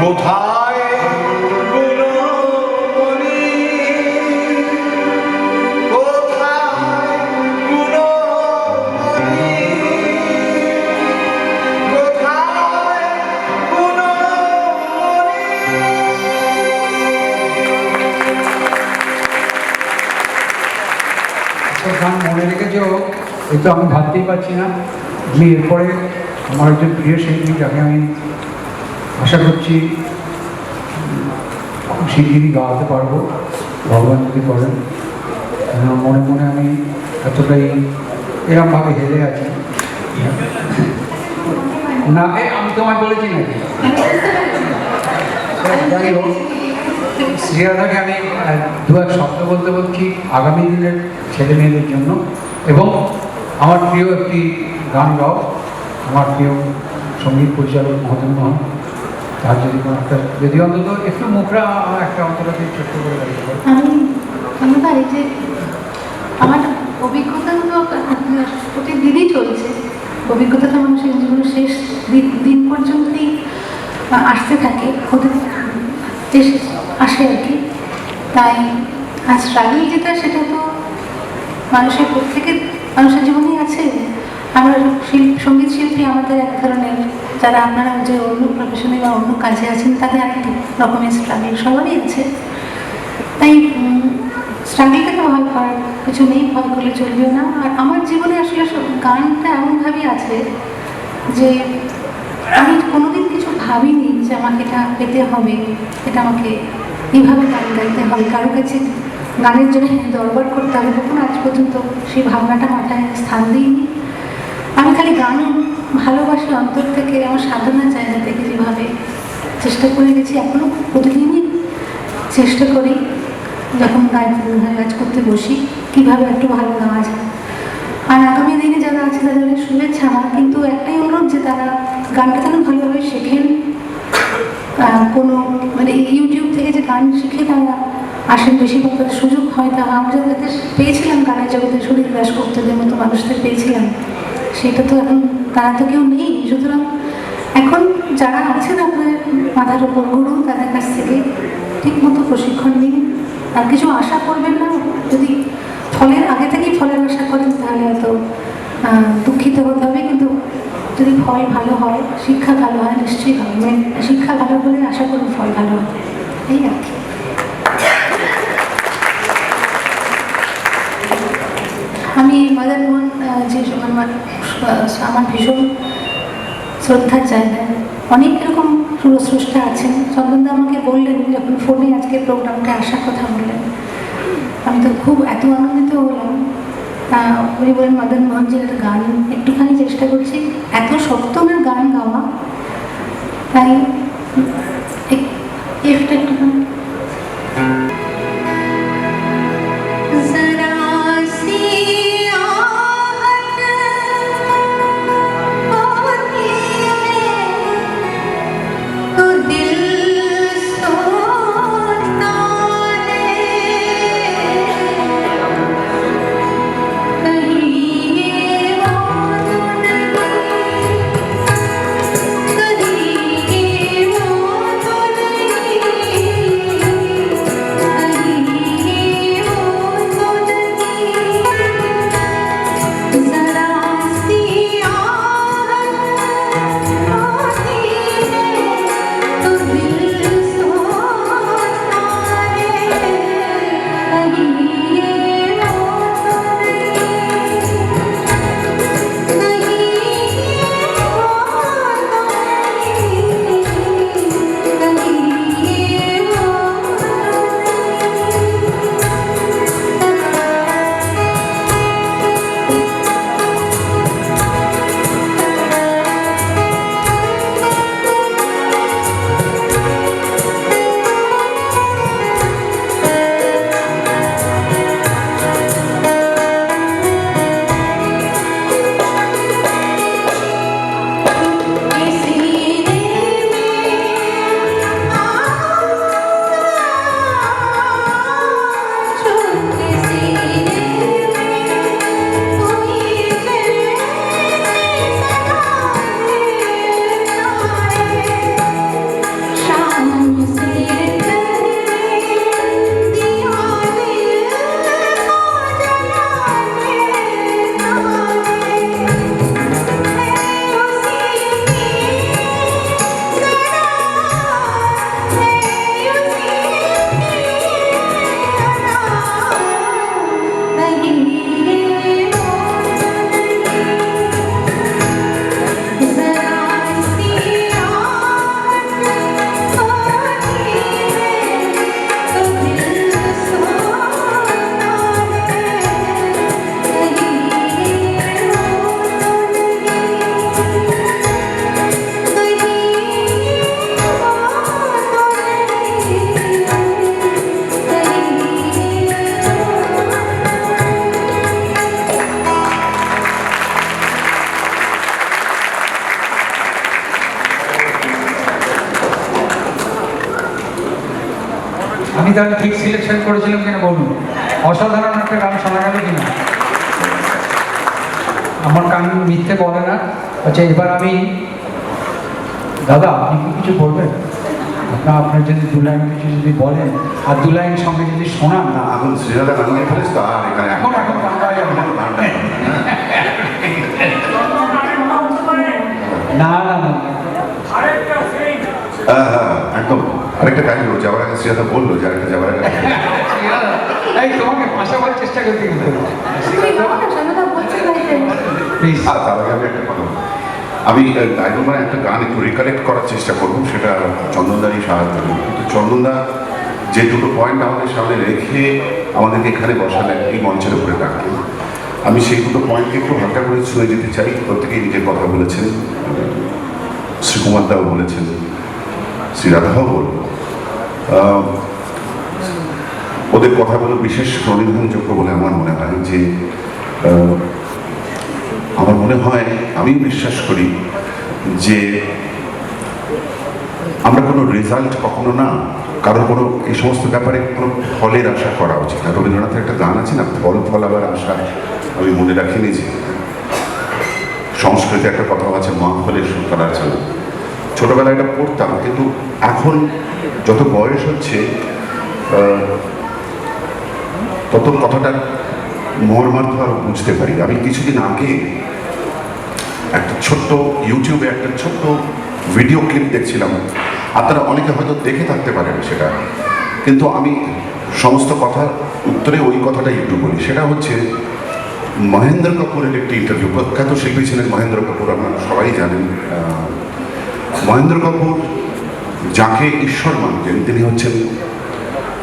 কোথায় গুণমণি, কোথায় গুণমণি, কোথায় গান মনে রেখেছো, এই তো আমি ভাবতেই পারছি না যে এরপরে আমার একজন প্রিয় শিল্পী, যাকে আমি আশা করছি খুব শিগগিরই গাওয়াতে পারবো, ভগবান যদি করেন। মনে মনে আমি এতটাই এরমভাবে হেরে আছি না। আমি তোমায় বলেছি নাকি? যাই হোক, শ্রেয়াদাকে আমি দু এক শব্দ বলতে বলছি আগামী দিনের ছেলে মেয়েদের জন্য, এবং আমার প্রিয় একটি গান গাও, আমার প্রিয় সঙ্গীত পরিচালক মদন মোহন, তার যদি কোনো একটা, যদি অন্তত একটু মুখরা একটা অন্তত ছোট্ট করে গাইতে পারে। আমি ভাই যে আমার অভিজ্ঞতা তো প্রতিদিনই চলছে, অভিজ্ঞতাটা মানুষের জীবনের শেষ দিন পর্যন্তই আসতে থাকে, আসে আর কি। তাই আর স্ট্রাগল যেটা, সেটা তো মানুষের প্রত্যেকের মানুষের জীবনেই আছে। আমরা সঙ্গীত শিল্পী আমাদের এক ধরনের, যারা আপনারা যে অন্য প্রফেশনে বা অন্য কাজে আছেন তাদের এক রকমের স্ট্রাগল সবারই আছে। তাই স্ট্রাগলটাকে ভয় করার কিছু নেই, ভয় করলে চলবেও না। আর আমার জীবনে আসলে গানটা এমনভাবেই আছে যে আমি কোনোদিন কিছু ভাবিনি যে আমাকে এটা পেতে হবে, এটা আমাকে এইভাবে গান গাইতে হবে, কারো কাছে গানের জন্য দরবার করতে হবে, কখনো আজ পর্যন্ত সেই ভাবনাটা মাথায় স্থান দিইনি। আমি খালি গান ভালোবাসি অন্তর থেকে, আমার সাধনার জায়গা থেকে যেভাবে চেষ্টা করে গেছি, এখনও প্রতিদিনই চেষ্টা করি যখন কাজ করতে বসি কীভাবে একটু ভালো গাওয়া যায়। আর আগামী দিনে যারা আছে তাদের শুভেচ্ছা আমার, কিন্তু একটাই অনুরোধ যে তারা গানটা যেন ভালোভাবে শেখেন। কোনো মানে ইউটিউব থেকে যে গান শিখে তারা আসেন, বেশিরভাগ তাদের সুযোগ হয়, তা আমরা যাদের পেয়েছিলাম গানের জগতে সুনীল দাশগুপ্তদের মতো মানুষদের পেয়েছিলাম, সেটা তো এখন তারা তো কেউ নেই। সুতরাং এখন যারা আছেন আপনাদের মাথার উপর গুরু, তাদের কাছ থেকে ঠিক মতো প্রশিক্ষণ নিন, আর কিছু আশা করবেন না। যদি ফলের আগে থেকেই ফলের আশা করেন তাহলে হয়তো দুঃখিত হতে হবে, কিন্তু যদি ফল ভালো হয়, শিক্ষা ভালো হয়, নিশ্চয়ই হবে। মানে শিক্ষা ভালো হলে আশা করুন ফল ভালো হবে, এই আর কি। আমি মদন মোহন যে আমার ভীষণ শ্রদ্ধার জায়গায়, অনেক এরকম সুরস্রষ্টা আছেন। চন্দনদা আমাকে বললেন যখন ফোনে আজকে প্রোগ্রামটা আসার কথা বললেন, আমি তো খুব এত আনন্দিত হলাম। উনি বলেন মদন মোহনজির একটা গান একটুখানি চেষ্টা করছি, এত সপ্তমের গান গাওয়া, তাই একটা একটুখানি कहीं আমি তাহলে ঠিক সিলেকশন করেছিলাম কিনা বলুন। অসাধারণ একটা গান শোনা গেল কিনা? আমার কান মিথ্যে বলে না। আচ্ছা, এবার আমি, দাদা আপনি কি কিছু বলবেন? আপনার যদি দু লাইন কিছু যদি বলেন, আর দু লাইন সঙ্গে যদি শোনান। না, এখন শ্রীরাধা গান নিয়ে ফেলিস তো, আর এখানে এখন গান গাওয়া যাবে না। না না না, হ্যাঁ একদম। আরেকটা কাহিনী হলো, যাওয়ার আগে শ্রীরাধা বললো যে আরেকটা যাওয়ার আগে এই তোমাকে ফাঁসাবার চেষ্টা করতে কিন্তু তার আগে আমি একটা কথা বলবো। আমি মানে একটা গান একটু রিকালেক্ট করার চেষ্টা করবো, সেটা চন্দনদারই সাহায্য করবো। কিন্তু চন্দনদা যে দুটো পয়েন্ট আমাদের সামনে রেখে আমাদেরকে এখানে বসালেন, এই মঞ্চের উপরে রাখলেন, আমি সেই দুটো পয়েন্টকে একটু হালকা করে ছুঁয়ে যেতে চাই। প্রত্যেকেই নিজের কথা বলেছেন, শ্রীকুমার দাও বলেছেন, শ্রীরাধাও বলল। ওদের কথাগুলো বিশেষ প্রণিধানযোগ্য বলে আমার মনে হয়। যে আমার মনে হয়, আমি বিশ্বাস করি যে আমরা কোনো রেজাল্ট কখনো না, কারণ কোনো এই সমস্ত ব্যাপারে কোনো ফলের আশা করা উচিত না। রবীন্দ্রনাথের একটা গান আছে না, ফল ফল আবার আশা, আমি মনে রাখিনি। যে সংস্কৃতে একটা কথা আছে, মা ফলের সুতরা চলে। ছোটবেলায় এটা পড়তাম, কিন্তু এখন যত বয়স হচ্ছে তত কথাটা মর্মার্থ আরো বুঝতে পারি। আমি কিছুদিন আগে একটা ছোট্ট ইউটিউবে একটা ছোট্ট ভিডিও ক্লিপ দেখছিলাম, আপনারা অনেকে হয়তো দেখে থাকতে পারেন সেটা, কিন্তু আমি সমস্ত কথার উত্তরে ওই কথাটাই একটু বলি। সেটা হচ্ছে মহেন্দ্র কাপুরের একটি ইন্টারভিউ। প্রখ্যাত শিল্পী ছিলেন মহেন্দ্র কাপুর, আপনারা সবাই জানেন। মহেন্দ্র কাপুর যাকে ঈশ্বর মানতেন, তিনি হচ্ছেন,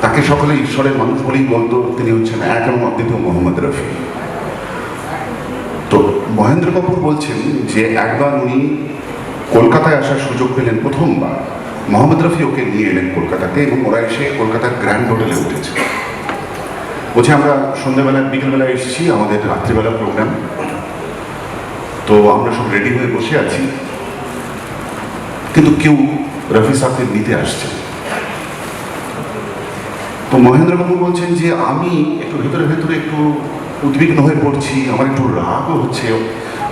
তাকে সকলে ঈশ্বরের মানুষ বলেই বলতো, তিনি হচ্ছেন এক এবং অদ্বিতীয় মোহাম্মদ রফি। তো মহেন্দ্র কাপুর বলছেন যে একবার উনি কলকাতায় আসার সুযোগ পেলেন, প্রথমবার মোহাম্মদ রফি ওকে নিয়ে এলেন কলকাতাতে, এবং ওরা এসে কলকাতার গ্র্যান্ড হোটেলে উঠেছে। বলছে আমরা সন্ধ্যাবেলা বিকেলবেলায় এসেছি, আমাদের রাত্রিবেলা প্রোগ্রাম, তো আমরা সব রেডি হয়ে বসে আছি, কিন্তু কেউ রফি সাহেবকে নিতে আসছে। তো মহেন্দ্র বাবু বলছেন যে আমি একটু ভেতরে ভেতরে একটু উদ্বিগ্ন হয়ে পড়ছি, আমার একটু রাগও হচ্ছে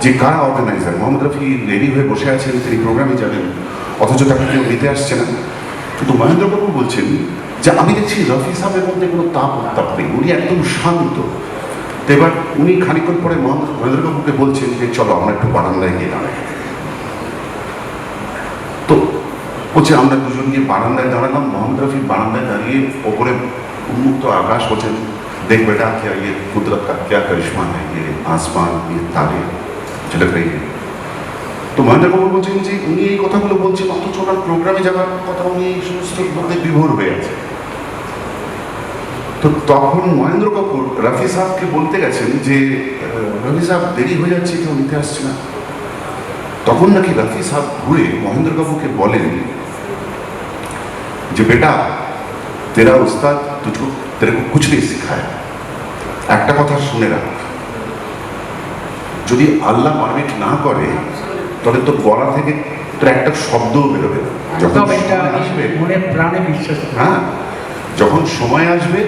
যে কারা অর্গানাইজার। মোহাম্মদ রফি রেডি হয়ে বসে আছেন, তিনি প্রোগ্রামে যাবেন, অথচ তাকে কেউ নিতে আসছে না। কিন্তু মহেন্দ্রবাবু বলছেন যে আমি দেখছি রফি সাহেবের মধ্যে কোনো তাপ উত্তাপ নেই, উনি একদম শান্ত। তো এবার উনি খানিকক্ষণ পরে মহেন্দ্রবাবুকে বলছেন যে চলো আমরা একটু বারান্দায় গিয়ে দাঁড়াই। তো বলছে আমরা দুজন গিয়ে বারান্দায় দাঁড়ালাম। মোহাম্মদ রফি বারান্দায় দাঁড়িয়ে ওপরে উন্মুক্ত আকাশ, বলছেন দেখ বেটা क्या ये कुदरत का क्या करिश्मा है, ये आसमान, ये तारे झलक रही है। তো মহেন্দ্র কাপুর বলছেন যে উনি এই কথাগুলো বলছেন, অথচ ওনার প্রোগ্রামে যাওয়ার কথা উনি এই সমস্ত মধ্যে বিভোর হয়ে আছে। তো তখন মহেন্দ্র কাপুর রফি সাহেবকে বলতে গেছেন যে রফি সাহেব দেরি হয়ে যাচ্ছে, কেউ নিতে আসছে না। তখন নাকি রফি সাহেব ঘুরে মহেন্দ্র কাপুরকে বলেন যে বেটা তেরা উস্তাদ তুঝকো তেরে কো কুছ নেই সিখায়া, একটা কথা শুনে রাখ, যদি আল্লাহ পারমিট না করে তাহলে তোর গলা থেকে তোর একটা শব্দও বেরোবে না। যখন আসবে মনে প্রাণে বিশ্বাস, হ্যাঁ, যখন সময় আসবে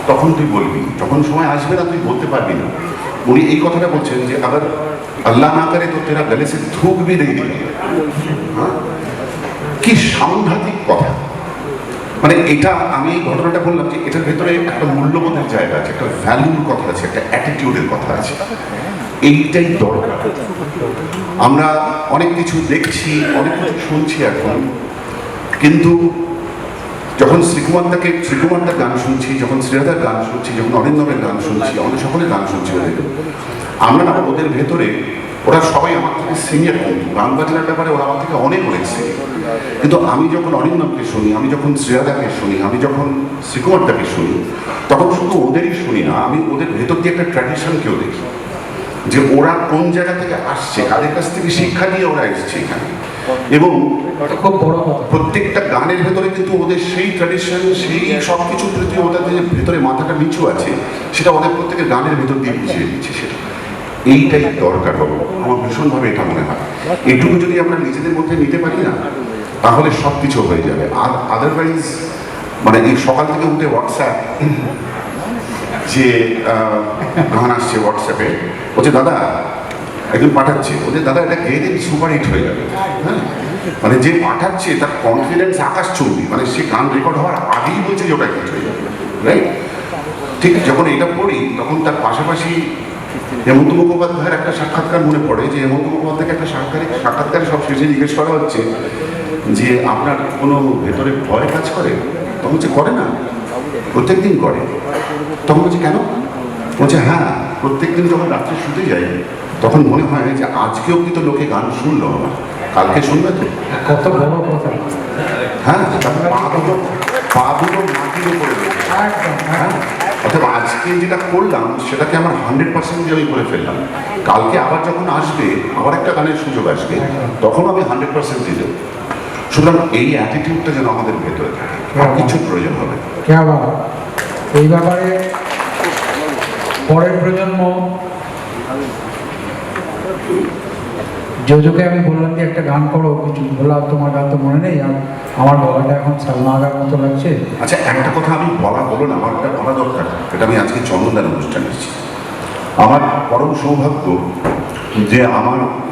তখন তুই বলবি, যখন সময় আসবে না তুই বলতে পারবি না। উনি এই কথাটা বলছেন যে আবার আল্লাহ না করে তো তেরা গলে সে থুক ভি নেই দিবে। হ্যাঁ, কি সাংঘাতিক কথা। মানে এটা আমি এই ঘটনাটা বললাম যে এটার ভেতরে একটা মূল্যবোধের জায়গা আছে, একটা ভ্যালুর কথা আছে, একটা অ্যাটিটিউডের কথা আছে। এইটাই দরকার। আমরা অনেক কিছু দেখছি, অনেক কিছু শুনছি এখন, কিন্তু যখন শ্রীকুমারদার গান শুনছি, যখন শ্রীরাধার গান শুনছি, যখন অরিন্দমের গান শুনছি, আমরা সকলে গান শুনছি ওদের, আমরা না ওদের ভেতরে, ওরা সবাই আমার থেকে সিনিয়র, কিন্তু গান বাজনার ব্যাপারে ওরা আমার থেকে অনেক সিনিয়র। কিন্তু আমি যখন অরিন্দমকে শুনি, আমি যখন শ্রীরাধাকে শুনি, আমি যখন শ্রীকুমারদাকে শুনি, তখন শুধু ওদেরই শুনি না, আমি ওদের ভেতর দিয়ে একটা ট্র্যাডিশনকেও দেখি, যে ওরা কোন জায়গা থেকে আসছে, কাদের কাছ থেকে শিক্ষা নিয়ে ওরা এসছে এখানে। এবং খুব বড় কথা, প্রত্যেকটা গানের ভেতরে কিন্তু ওদের সেই ট্র্যাডিশন, সেই সব কিছুর প্রতি ওদের যে ভেতরে মাথাটা নিচু আছে, সেটা ওদের প্রত্যেকের গানের ভেতর দিয়ে বুঝিয়ে দিচ্ছে। সেটা এইটাই দরকার হবে, আমার ভীষণভাবে এটা মনে হয়। এটুকু যদি আমরা নিজেদের মধ্যে নিতে পারি না, তাহলে সব কিছু হয়ে যাবে। আর আদারওয়াইজ মানে এই সকাল থেকে উঠে হোয়াটসঅ্যাপ যে গান আসছে হোয়াটসঅ্যাপে, বলছে দাদা একজন পাঠাচ্ছে, বলছে দাদা এটা গেয়ে দিন সুপার হিট হয়ে যাবে। হ্যাঁ, মানে যে পাঠাচ্ছে তার কনফিডেন্স আকাশচুম্বী, মানে সে গান রেকর্ড হওয়ার আগেই বলছে যে ওটা হিট হয়ে যাবে, রাইট? ঠিক যখন এটা পড়ি তখন তার পাশাপাশি হেমন্ত মুখোপাধ্যায়ের একটা সাক্ষাৎকার মনে পড়ে, যে হেমন্ত মুখোপাধ্যায়কে একটা সাক্ষাৎকারে সব শেষে জিজ্ঞেস করা হচ্ছে যে আপনার কোনো ভেতরে ভয় কাজ করে? তখন বলছে করে না, প্রত্যেকদিন করে। তখন বলছে কেন? বলছে হ্যাঁ, প্রত্যেকদিন যখন রাত্রে শুতে যাই তখন মনে হয় যে আজকেও কিন্তু লোকে গান শুনলো আমার, কালকে শুনবে তো। কত বড় কথা। হ্যাঁ, তারপরে পা দুটো মাটির উপরে রয়েছে। হ্যাঁ, অর্থাৎ আজকে যেটা করলাম সেটাকে আমার 100% আমি করে ফেললাম। কালকে আবার যখন আসবে, আবার একটা গানের সুযোগ আসবে, তখন আমি 100% দিয়ে দেবো। সুতরাং এই অ্যাটিটিউডটা যেন আমাদের ভেতরে থাকে, আর কিছু প্রয়োজন হবে। এই ব্যাপারে পরের প্রজন্ম, যোজোকে আমি বললাম যে একটা গান করো, কিছু বললাম, তোমার গান তো মনে নেই, আর আমার গলাটা এখন সালমা আগার মতো লাগছে। আচ্ছা, একটা কথা আমি বলা হলো না, আমার একটা বলা দরকার, এটা আমি আজকে চন্দনদার অনুষ্ঠানে এসেছি। আমার পরম সৌভাগ্য যে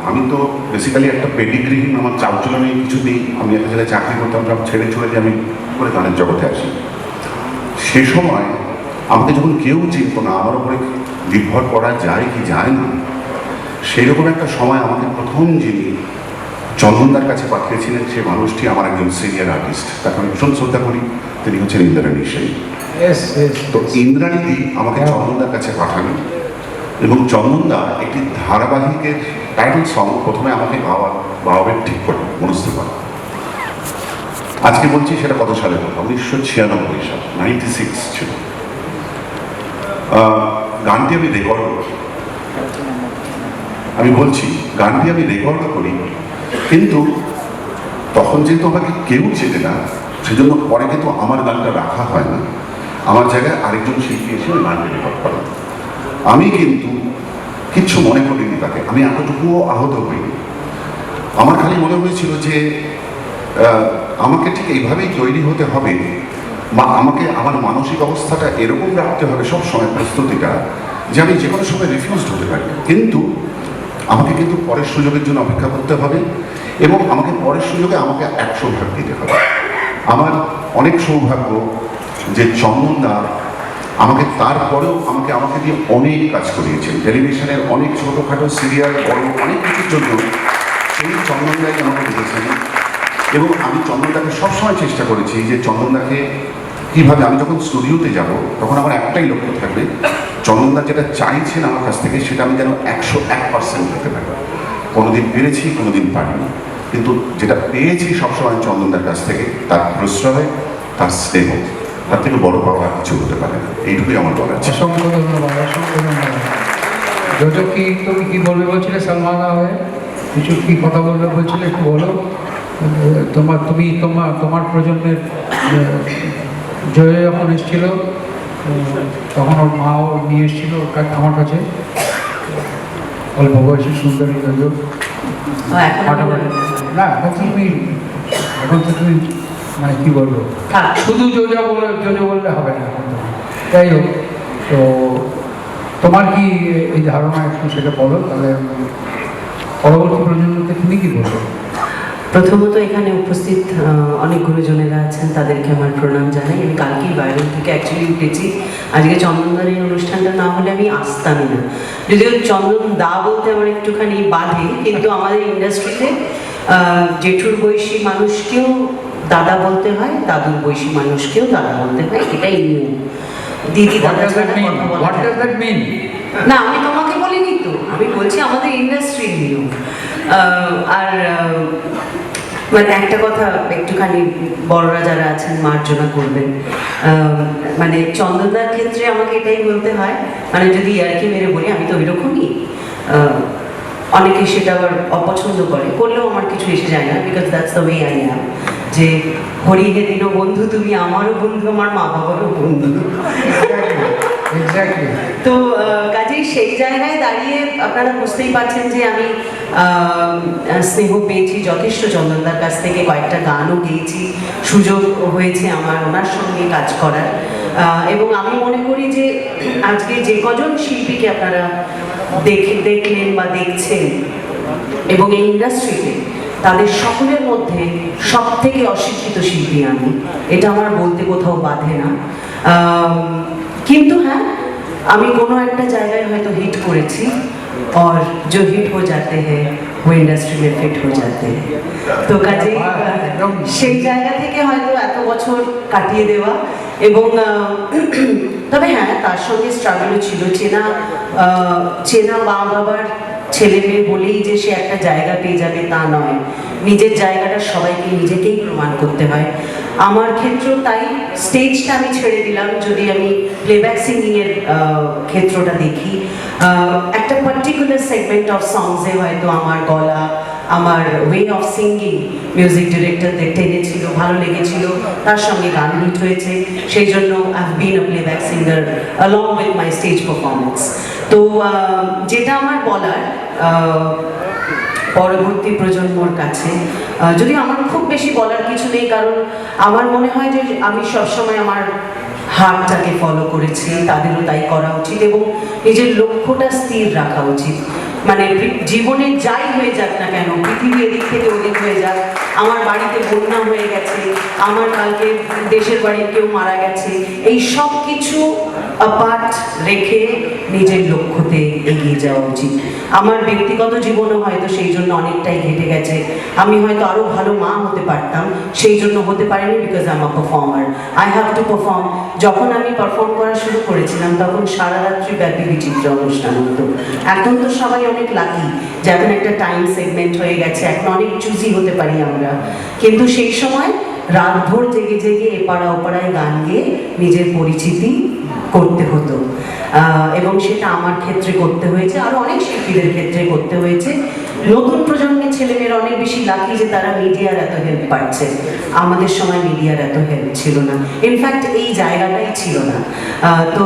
আমি তো বেসিক্যালি একটা পেডিগ্রিহীন, আমার চালচলন নেই, কিছু নেই। আমি একটা জায়গায় চাকরি করতাম, সব ছেড়ে ছুড়ে যে আমি করে গানের জগতে আসি। সে সময় আমাকে যখন কেউ চিনত না, আমার উপরে নির্ভর করা যায় কি যায় না, সেই রকম একটা সময় আমাকে প্রথম যিনি চন্দনদার কাছে পাঠিয়েছিলেন, সে মানুষটি আমার একজন সিনিয়র আর্টিস্ট, তাকে আমি ভীষণ শ্রদ্ধা করি। তিনি হচ্ছেন ইন্দ্রাণী সেন। তো ইন্দ্রাণীদি আমাকে চন্দনদার কাছে পাঠানো, এবং চন্দনদা একটি ধারাবাহিকের টাইটেল সং প্রথমে আমাকে বাবাবের ঠিক করে মনস্থ করা। আজকে বলছি সেটা কত সালে কথা, 1996 সাল, 96 ছিল। গানটি আমি রেকর্ড করি, আমি বলছি গানটি আমি রেকর্ড করি, কিন্তু তখন যেহেতু আমাকে কেউ চেনে না, সেজন্য পরে কিন্তু আমার গানটা রাখা হয় না, আমার জায়গায় আরেকজন শিল্পী এসে ওই গানটি রেকর্ড করেন। আমি কিন্তু কিচ্ছু মনে করিনি তাকে, আমি এতটুকুও আহত হইনি। আমার খালি মনে হয়েছিল যে আমাকে ঠিক এইভাবেই তৈরি হতে হবে, বা আমাকে আমার মানসিক অবস্থাটা এরকম রাখতে হবে সবসময়, প্রস্তুতিটা, যে আমি যে কোনো সময় রিফিউজড হতে পারি। কিন্তু আমাকে কিন্তু পরের সুযোগের জন্য অপেক্ষা করতে হবে, এবং আমাকে পরের সুযোগে আমাকে 100% দিতে হবে। আমার অনেক সৌভাগ্য যে চন্দনদা আমাকে তারপরেও আমাকে দিয়ে অনেক কাজ করিয়েছেন, টেলিভিশনের অনেক ছোটোখাটো সিরিয়াল, বড় অনেক কিছুর জন্য সেই চন্দনদাই আমাকে দিয়েছেন। এবং আমি চন্দনদাকে সবসময় চেষ্টা করেছি যে চন্দনদাকে কীভাবে, আমি যখন স্টুডিওতে যাব তখন আমার একটাই লক্ষ্য থাকবে, চন্দনদা যেটা চাইছেন আমার কাছ থেকে সেটা আমি যেন 101% দিতে পারি। কোনোদিন পেরেছি, কোনোদিন পারিনি, কিন্তু যেটা পেয়েছি সবসময় চন্দনদার কাছ থেকে, তার প্রশ্রয়, তার স্নেহ, তার থেকে বড় পাওয়া আর কিছু হতে পারে না। এইটুকুই আমার বলা আছে। অসংখ্য ধন্যবাদ, অসংখ্য ধন্যবাদ। যোজো, তুমি কি বলবে বলছিলে সালমান হয়ে? কিছু কি কথা বলবে বলছিলে, একটু বলো। তোমার প্রজন্মের জয় যখন এসেছিল তখন ওর মাও নিয়ে এসেছিল আমার কাছে, অল্প বয়সী সুন্দরী যোজো। না, এখন তো তুমি মানে কি বলবো, শুধু যোজো বললে হবে না এখন। যাই হোক, তো তোমার কি এই ধারণা একটু সেটা বলো, তাহলে পরবর্তী প্রজন্মকে তুমি কি বলবো? প্রথমত এখানে উপস্থিত অনেক গুরুজনেরা আছেন, তাদেরকে আমার প্রণাম জানাই। আমি কালকেই বাইরে থেকে অ্যাকচুয়ালি উঠেছি, আজকে চন্দনদার এই অনুষ্ঠানটা না হলে আমি আসতামই না। যদিও চন্দন দা বলতে আমার একটুখানি বাধে, কিন্তু আমাদের ইন্ডাস্ট্রিতে জেঠুর বয়সী মানুষকেও দাদা বলতে হয়, দাদুর বয়সী মানুষকেও দাদা বলতে হয়, এটাই নিয়ম। দিদি দাদা ছাড়া কথা বলা না, আমি তোমাকে বলিনি তো, আমি বলছি আমাদের ইন্ডাস্ট্রির নিয়ম। আর মানে একটা কথা একটুখানি বড়রা যারা আছেন মার্জনা করবেন, মানে চন্দনদার ক্ষেত্রে আমাকে এটাই বলতে হয়, মানে যদি ইয়ার্কি মেরে বলি, আমি তো ওইরকমই। অনেকে সেটা আবার অপছন্দ করলেও আমার কিছু এসে যায় না, because that's the way I am. যে হরি হে দিন বন্ধু তুমি আমারও বন্ধু, আমার মা বাবারও বন্ধু। এক্স্যাক্টলি। তো কাজেই সেই জায়গায় দাঁড়িয়ে আপনারা বুঝতেই পারছেন যে আমি স্নেহ পেয়েছি যথেষ্ট চন্দনদার কাছ থেকে, কয়েকটা গানও গেয়েছি, সুযোগ হয়েছে আমার ওনার সঙ্গে কাজ করার। এবং আমি মনে করি যে আজকে যে কজন শিল্পীকে আপনারা দেখলেন বা দেখছেন এবং এই ইন্ডাস্ট্রিতে, তাদের সকলের মধ্যে সব থেকে অশিক্ষিত শিল্পী আমি, এটা আমার বলতে কোথাও বাধে না। কিন্তু হ্যাঁ, আমি কোনো একটা জায়গায় হয়তো হিট করেছি, और जो हिट हो जाते हैं वो इंडस्ट्री में फिट हो जाते हैं। তো কাজে সেই জায়গা থেকে হয়তো এত বছর কাটিয়ে দেওয়া। এবং তবে হ্যাঁ, তার সঙ্গে স্ট্রাগলও ছিল। চেনা মা বাবার ছেলে মেয়ে বলেই যে সে একটা জায়গা পেয়ে যাবে তা নয়, নিজের জায়গাটা সবাইকে নিজেকেই প্রমাণ করতে হয়। আমার ক্ষেত্রেও তাই, স্টেজটা আমি ছেড়ে দিলাম। যদি আমি প্লেব্যাক সিঙ্গিংয়ের ক্ষেত্রটা দেখি, একটা পার্টিকুলার সেগমেন্ট অফ সংসে হয়তো আমার গলা, আমার ওয়ে অফ সিঙ্গিং মিউজিক ডিরেক্টরদের টেনেছিল, ভালো লেগেছিল, তার সঙ্গে গান হিট হয়েছে। সেই জন্য I have been a playback singer along with my stage performance. তো যেটা আমার বলার পরবর্তী প্রজন্মর কাছে, যদি আমার খুব বেশি বলার কিছু নেই, কারণ আমার মনে হয় যে আমি সবসময় আমার হার্টটাকে ফলো করেছি, তাদেরও তাই করা উচিত এবং নিজের লক্ষ্যটা স্থির রাখা উচিত। মানে জীবনে যাই হয়ে যাক না কেন, পৃথিবী এদিক থেকে ওদিক হয়ে যাক, আমার বাড়িতে বন্যা হয়ে গেছে, আমার কালকে দেশের বাড়ির কেউ মারা গেছে, এই সব কিছু পার্ট রেখে নিজের লক্ষ্যতে এগিয়ে যাওয়া উচিত। আমার ব্যক্তিগত জীবনও হয়তো সেই জন্য অনেকটাই ঘেটে গেছে। আমি হয়তো আরও ভালো মা হতে পারতাম, সেই জন্য হতে পারিনি, because I am a performer, I have to perform. যখন আমি পারফর্ম করা শুরু করেছিলাম তখন সারা রাত্রি ব্যাপী বিচিত্র অনুষ্ঠান হতো। এখন তো সবাই অনেক লাকি যে এখন একটা টাইম সেগমেন্ট হয়ে গেছে, এখন অনেক চুজি হতে পারি আমরা। কিন্তু সেই সময় রাতভর জেগে জেগে এপাড়া ওপাড়ায় গান গেয়ে নিজের পরিচিতি করতে হতো, এবং সেটা আমার ক্ষেত্রে করতে হয়েছে, আরও অনেক শিল্পীদের ক্ষেত্রে করতে হয়েছে। নতুন প্রজন্মের ছেলেমেয়েরা অনেক বেশি লাকি যে তারা মিডিয়ার এত হেল্প পাচ্ছে। আমাদের সময় মিডিয়ার এত হেল্প ছিল না, ইনফ্যাক্ট এই জায়গাটাই ছিল না। তো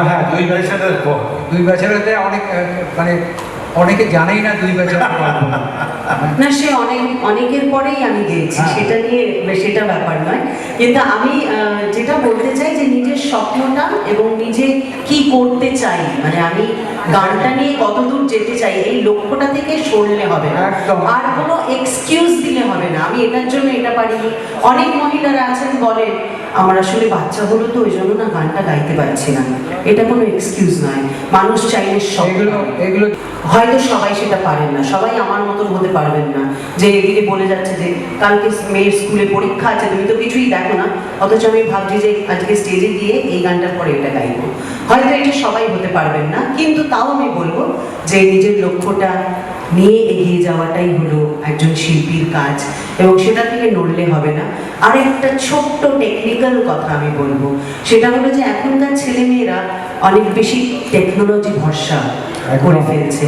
হ্যাঁ, 2 বছরেতে অনেক মানে অনেকে জানেই না 2 বছর না, সে অনেকের পরেই আমি গেয়েছি, সেটা নিয়ে সেটা ব্যাপার নয়। কিন্তু আমি যেটা বলতে চাই যে নিজের স্বপ্নটা এবং নিজে কি করতে চাই, মানে আমি গানটা নিয়ে কতদূর যেতে চাই, এই লক্ষ্যটা থেকে সরলে হবে না, আর কোনো এক্সকিউজ দিলে হবে না। আমি এটার জন্য এটা পারিনি। অনেক মহিলারা আছেন বলেন আমার আসলে বাচ্চা হলো তো ওই জন্য না গানটা গাইতে পারছি না, এটা কোনো এক্সকিউজ নয়। মানুষ চাইলে এগুলো হয়তো সবাই সেটা পারেন না, সবাই আমার মতন হতে পারবেন না যে এদিকে বলে যাচ্ছে যে কালকে মেয়ের স্কুলে পরীক্ষা আছে, তুমি তো কিছুই দেখো না, অথচ আমি ভাবছি যে আজকে স্টেজে গিয়ে এই গানটার পরে এটা গাইবো। হয়তো এটা সবাই হতে পারবেন না, কিন্তু তাও আমি বলবো যে নিজের লক্ষ্যটা নিয়ে এগিয়ে যাওয়াটাই হলো একজন শিল্পীর কাজ, এবং সেটা থেকে নড়লে হবে না। আর একটা ছোট্ট টেকনিক্যাল কথা আমি বলবো, সেটা হলো যে এখনকার ছেলেমেয়েরা অনেক বেশি টেকনোলজি ভরসা করে ফেলছে,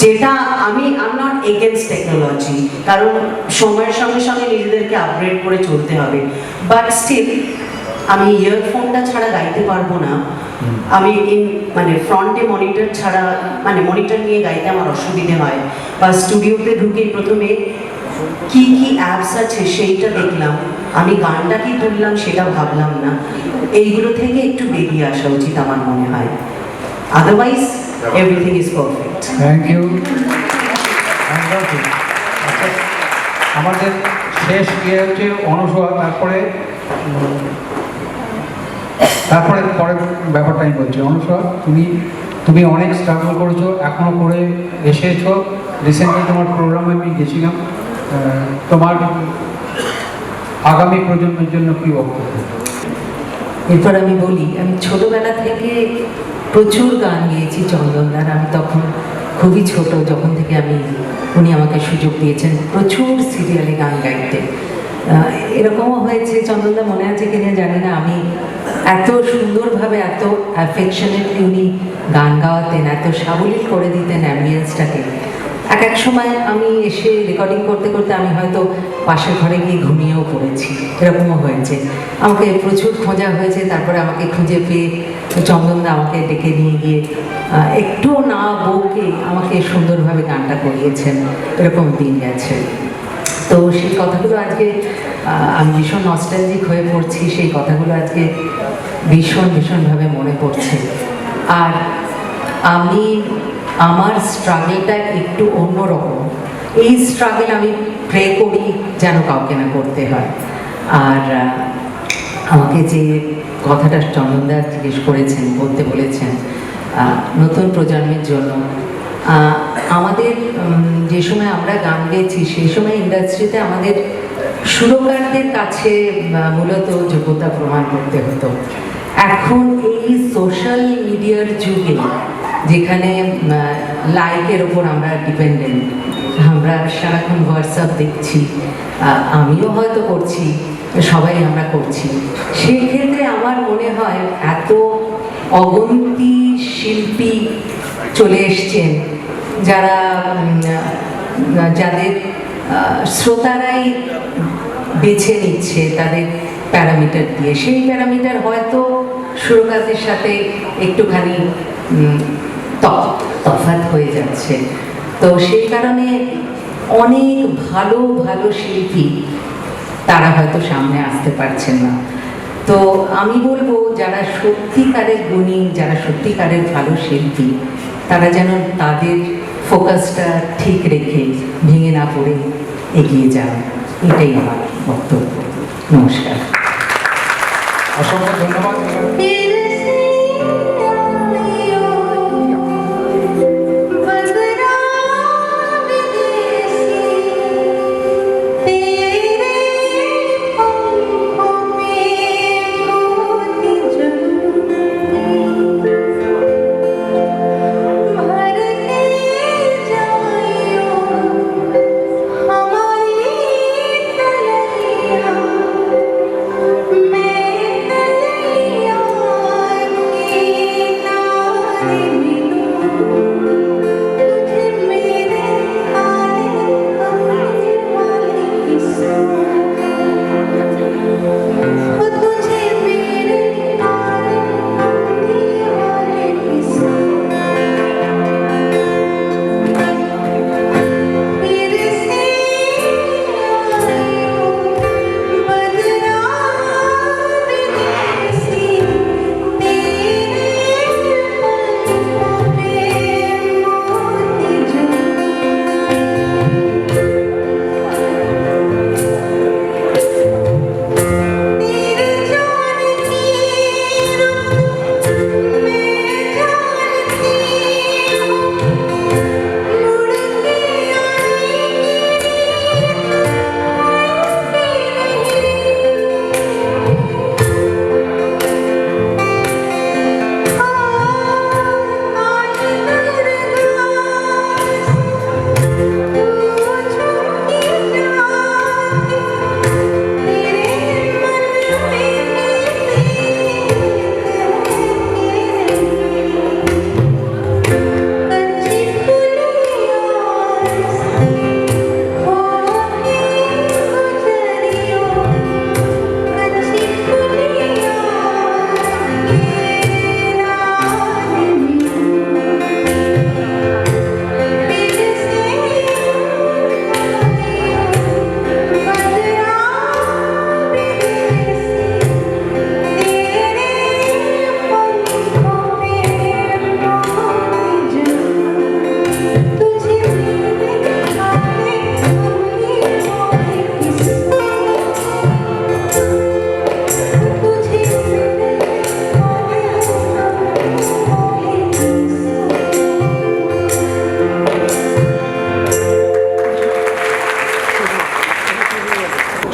যেটা আমি নট এগেনস্ট টেকনোলজি, কারণ সময়ের সঙ্গে সঙ্গে নিজেদেরকে আপগ্রেড করে চলতে হবে। বাট স্টিল আমি ইয়ারফোনটা ছাড়া গাইতে পারবো না। আমি মানে ফ্রন্টে মনিটর ছাড়া, মানে মনিটর নিয়ে গাইতে আমার অসুবিধে হয়, বা স্টুডিওতে ঢুকে প্রথমে কি কি অ্যাপস আছে সেইটা দেখলাম, আমি গানটা কি তুললাম সেটা ভাবলাম না। এইগুলো থেকে একটু বেরিয়ে আসা উচিত আমার মনে হয়, otherwise everything is perfect. Thank you. আমাদের শেষ ইয়ে হচ্ছে অনুসোয়া, তারপরে পরের ব্যাপারটা আমি বলছি। অনুসোয়া, তুমি অনেক স্ট্রাগল করেছো, এখনো করে এসেছো। রিসেন্টলি তোমার প্রোগ্রামে আমি গেছিলাম। তোমার আগামী প্রজন্মের জন্য কি বক্তব্য? এরপর আমি বলি, আমি ছোটবেলা থেকে প্রচুর গান গেয়েছি চন্দনদার। আমি তখন খুবই ছোট, যখন থেকে উনি আমাকে সুযোগ দিয়েছেন প্রচুর সিরিয়ালে গান গাইতে। এরকমও হয়েছে, চন্দনদা মনে আছে কিনা জানি না, আমি এত সুন্দরভাবে, এত অ্যাফেকশনেটলি উনি গান গাওয়াতেন, এত সাবলীল করে দিতেন অ্যাম্বিয়েন্সটাকে। এক সময় আমি এসে রেকর্ডিং করতে করতে আমি হয়তো পাশের ঘরে গিয়ে ঘুমিয়েও পড়েছি, এরকমও হয়েছে। আমাকে প্রচুর খোঁজা হয়েছে, তারপরে আমাকে খুঁজে পেয়ে চন্দনদা আমাকে ডেকে নিয়ে গিয়ে একটু না বউকে আমাকে সুন্দরভাবে গানটা করিয়েছেন, এরকম দিন গেছে। তো সেই কথাগুলো আজকে আমি ভীষণ নস্টালজিক হয়ে পড়ছি, সেই কথাগুলো আজকে ভীষণভাবে মনে পড়ছে। আর আমি আমার স্ট্রাগলটা একটু অন্যরকম। এই স্ট্রাগল আমি প্রে করি যেন কাউকে না করতে হয়। আর আমাকে যে কথাটা চন্দনদা জিজ্ঞেস করেছেন, বলতে বলেছেন নতুন প্রজন্মের জন্য, আমাদের যে সময় আমরা গান গেয়েছি সেই সময় ইন্ডাস্ট্রিতে আমাদের সুরকারদের কাছে মূলত যোগ্যতা প্রমাণ করতে হতো। এখন এই সোশ্যাল মিডিয়ার যুগে, যেখানে লাইকের ওপর আমরা ডিপেন্ডেন্ট, আমরা সারাক্ষণ হোয়াটসঅ্যাপ দেখছি, আমিও হয়তো করছি, সবাই আমরা করছি, সেই ক্ষেত্রে আমার মনে হয় এত অগন্তি শিল্পী চলে এসছেন যারা যাদের শ্রোতারাই বেছে নিচ্ছে তাদের প্যারামিটার দিয়ে। সেই প্যারামিটার হয়তো সুরকারদের সাথে একটুখানি তফাৎ হয়ে যাচ্ছে। তো সেই কারণে অনেক ভালো ভালো শিল্পী তারা হয়তো সামনে আসতে পারছেন না। তো আমি বলবো যারা সত্যিকারের গুণী, যারা সত্যিকারের ভালো শিল্পী, তারা যেন তাদের ফোকাসটা ঠিক রেখে ভেঙে না পড়ে এগিয়ে যান, এটাই আমার বক্তব্য। নমস্কার। অসংখ্য ধন্যবাদ।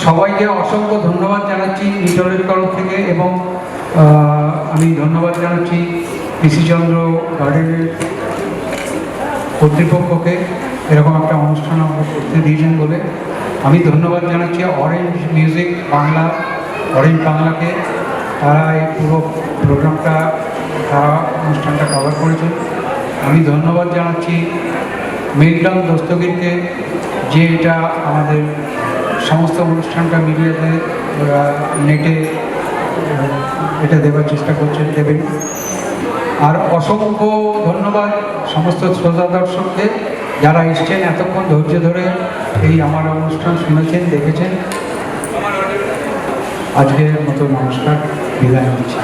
সবাইকে অসংখ্য ধন্যবাদ জানাচ্ছি নিটলের তরফ থেকে, এবং আমি ধন্যবাদ জানাচ্ছি পিসিচন্দ্র গার্ডেনের কর্তৃপক্ষকে এরকম একটা অনুষ্ঠান আমরা করতে দিয়েছেন বলে। আমি ধন্যবাদ জানাচ্ছি অরেঞ্জ মিউজিক বাংলা, অরেঞ্জ বাংলাকে, তারা এই পুরো প্রোগ্রামটা, তারা অনুষ্ঠানটা কভার করেছেন। আমি ধন্যবাদ জানাচ্ছি মিল্টন দস্তগীরকে, যে এটা আমাদের সমস্ত অনুষ্ঠানটা মিডিয়াতে নেটে এটা দেওয়ার চেষ্টা করছেন, দেবেন। আর অসংখ্য ধন্যবাদ সমস্ত শ্রোতা দর্শককে যারা এসছেন এতক্ষণ ধৈর্য ধরে এই আমার অনুষ্ঠান শুনেছেন, দেখেছেন। আজকের মতো নমস্কার, বিদায় নিচ্ছি।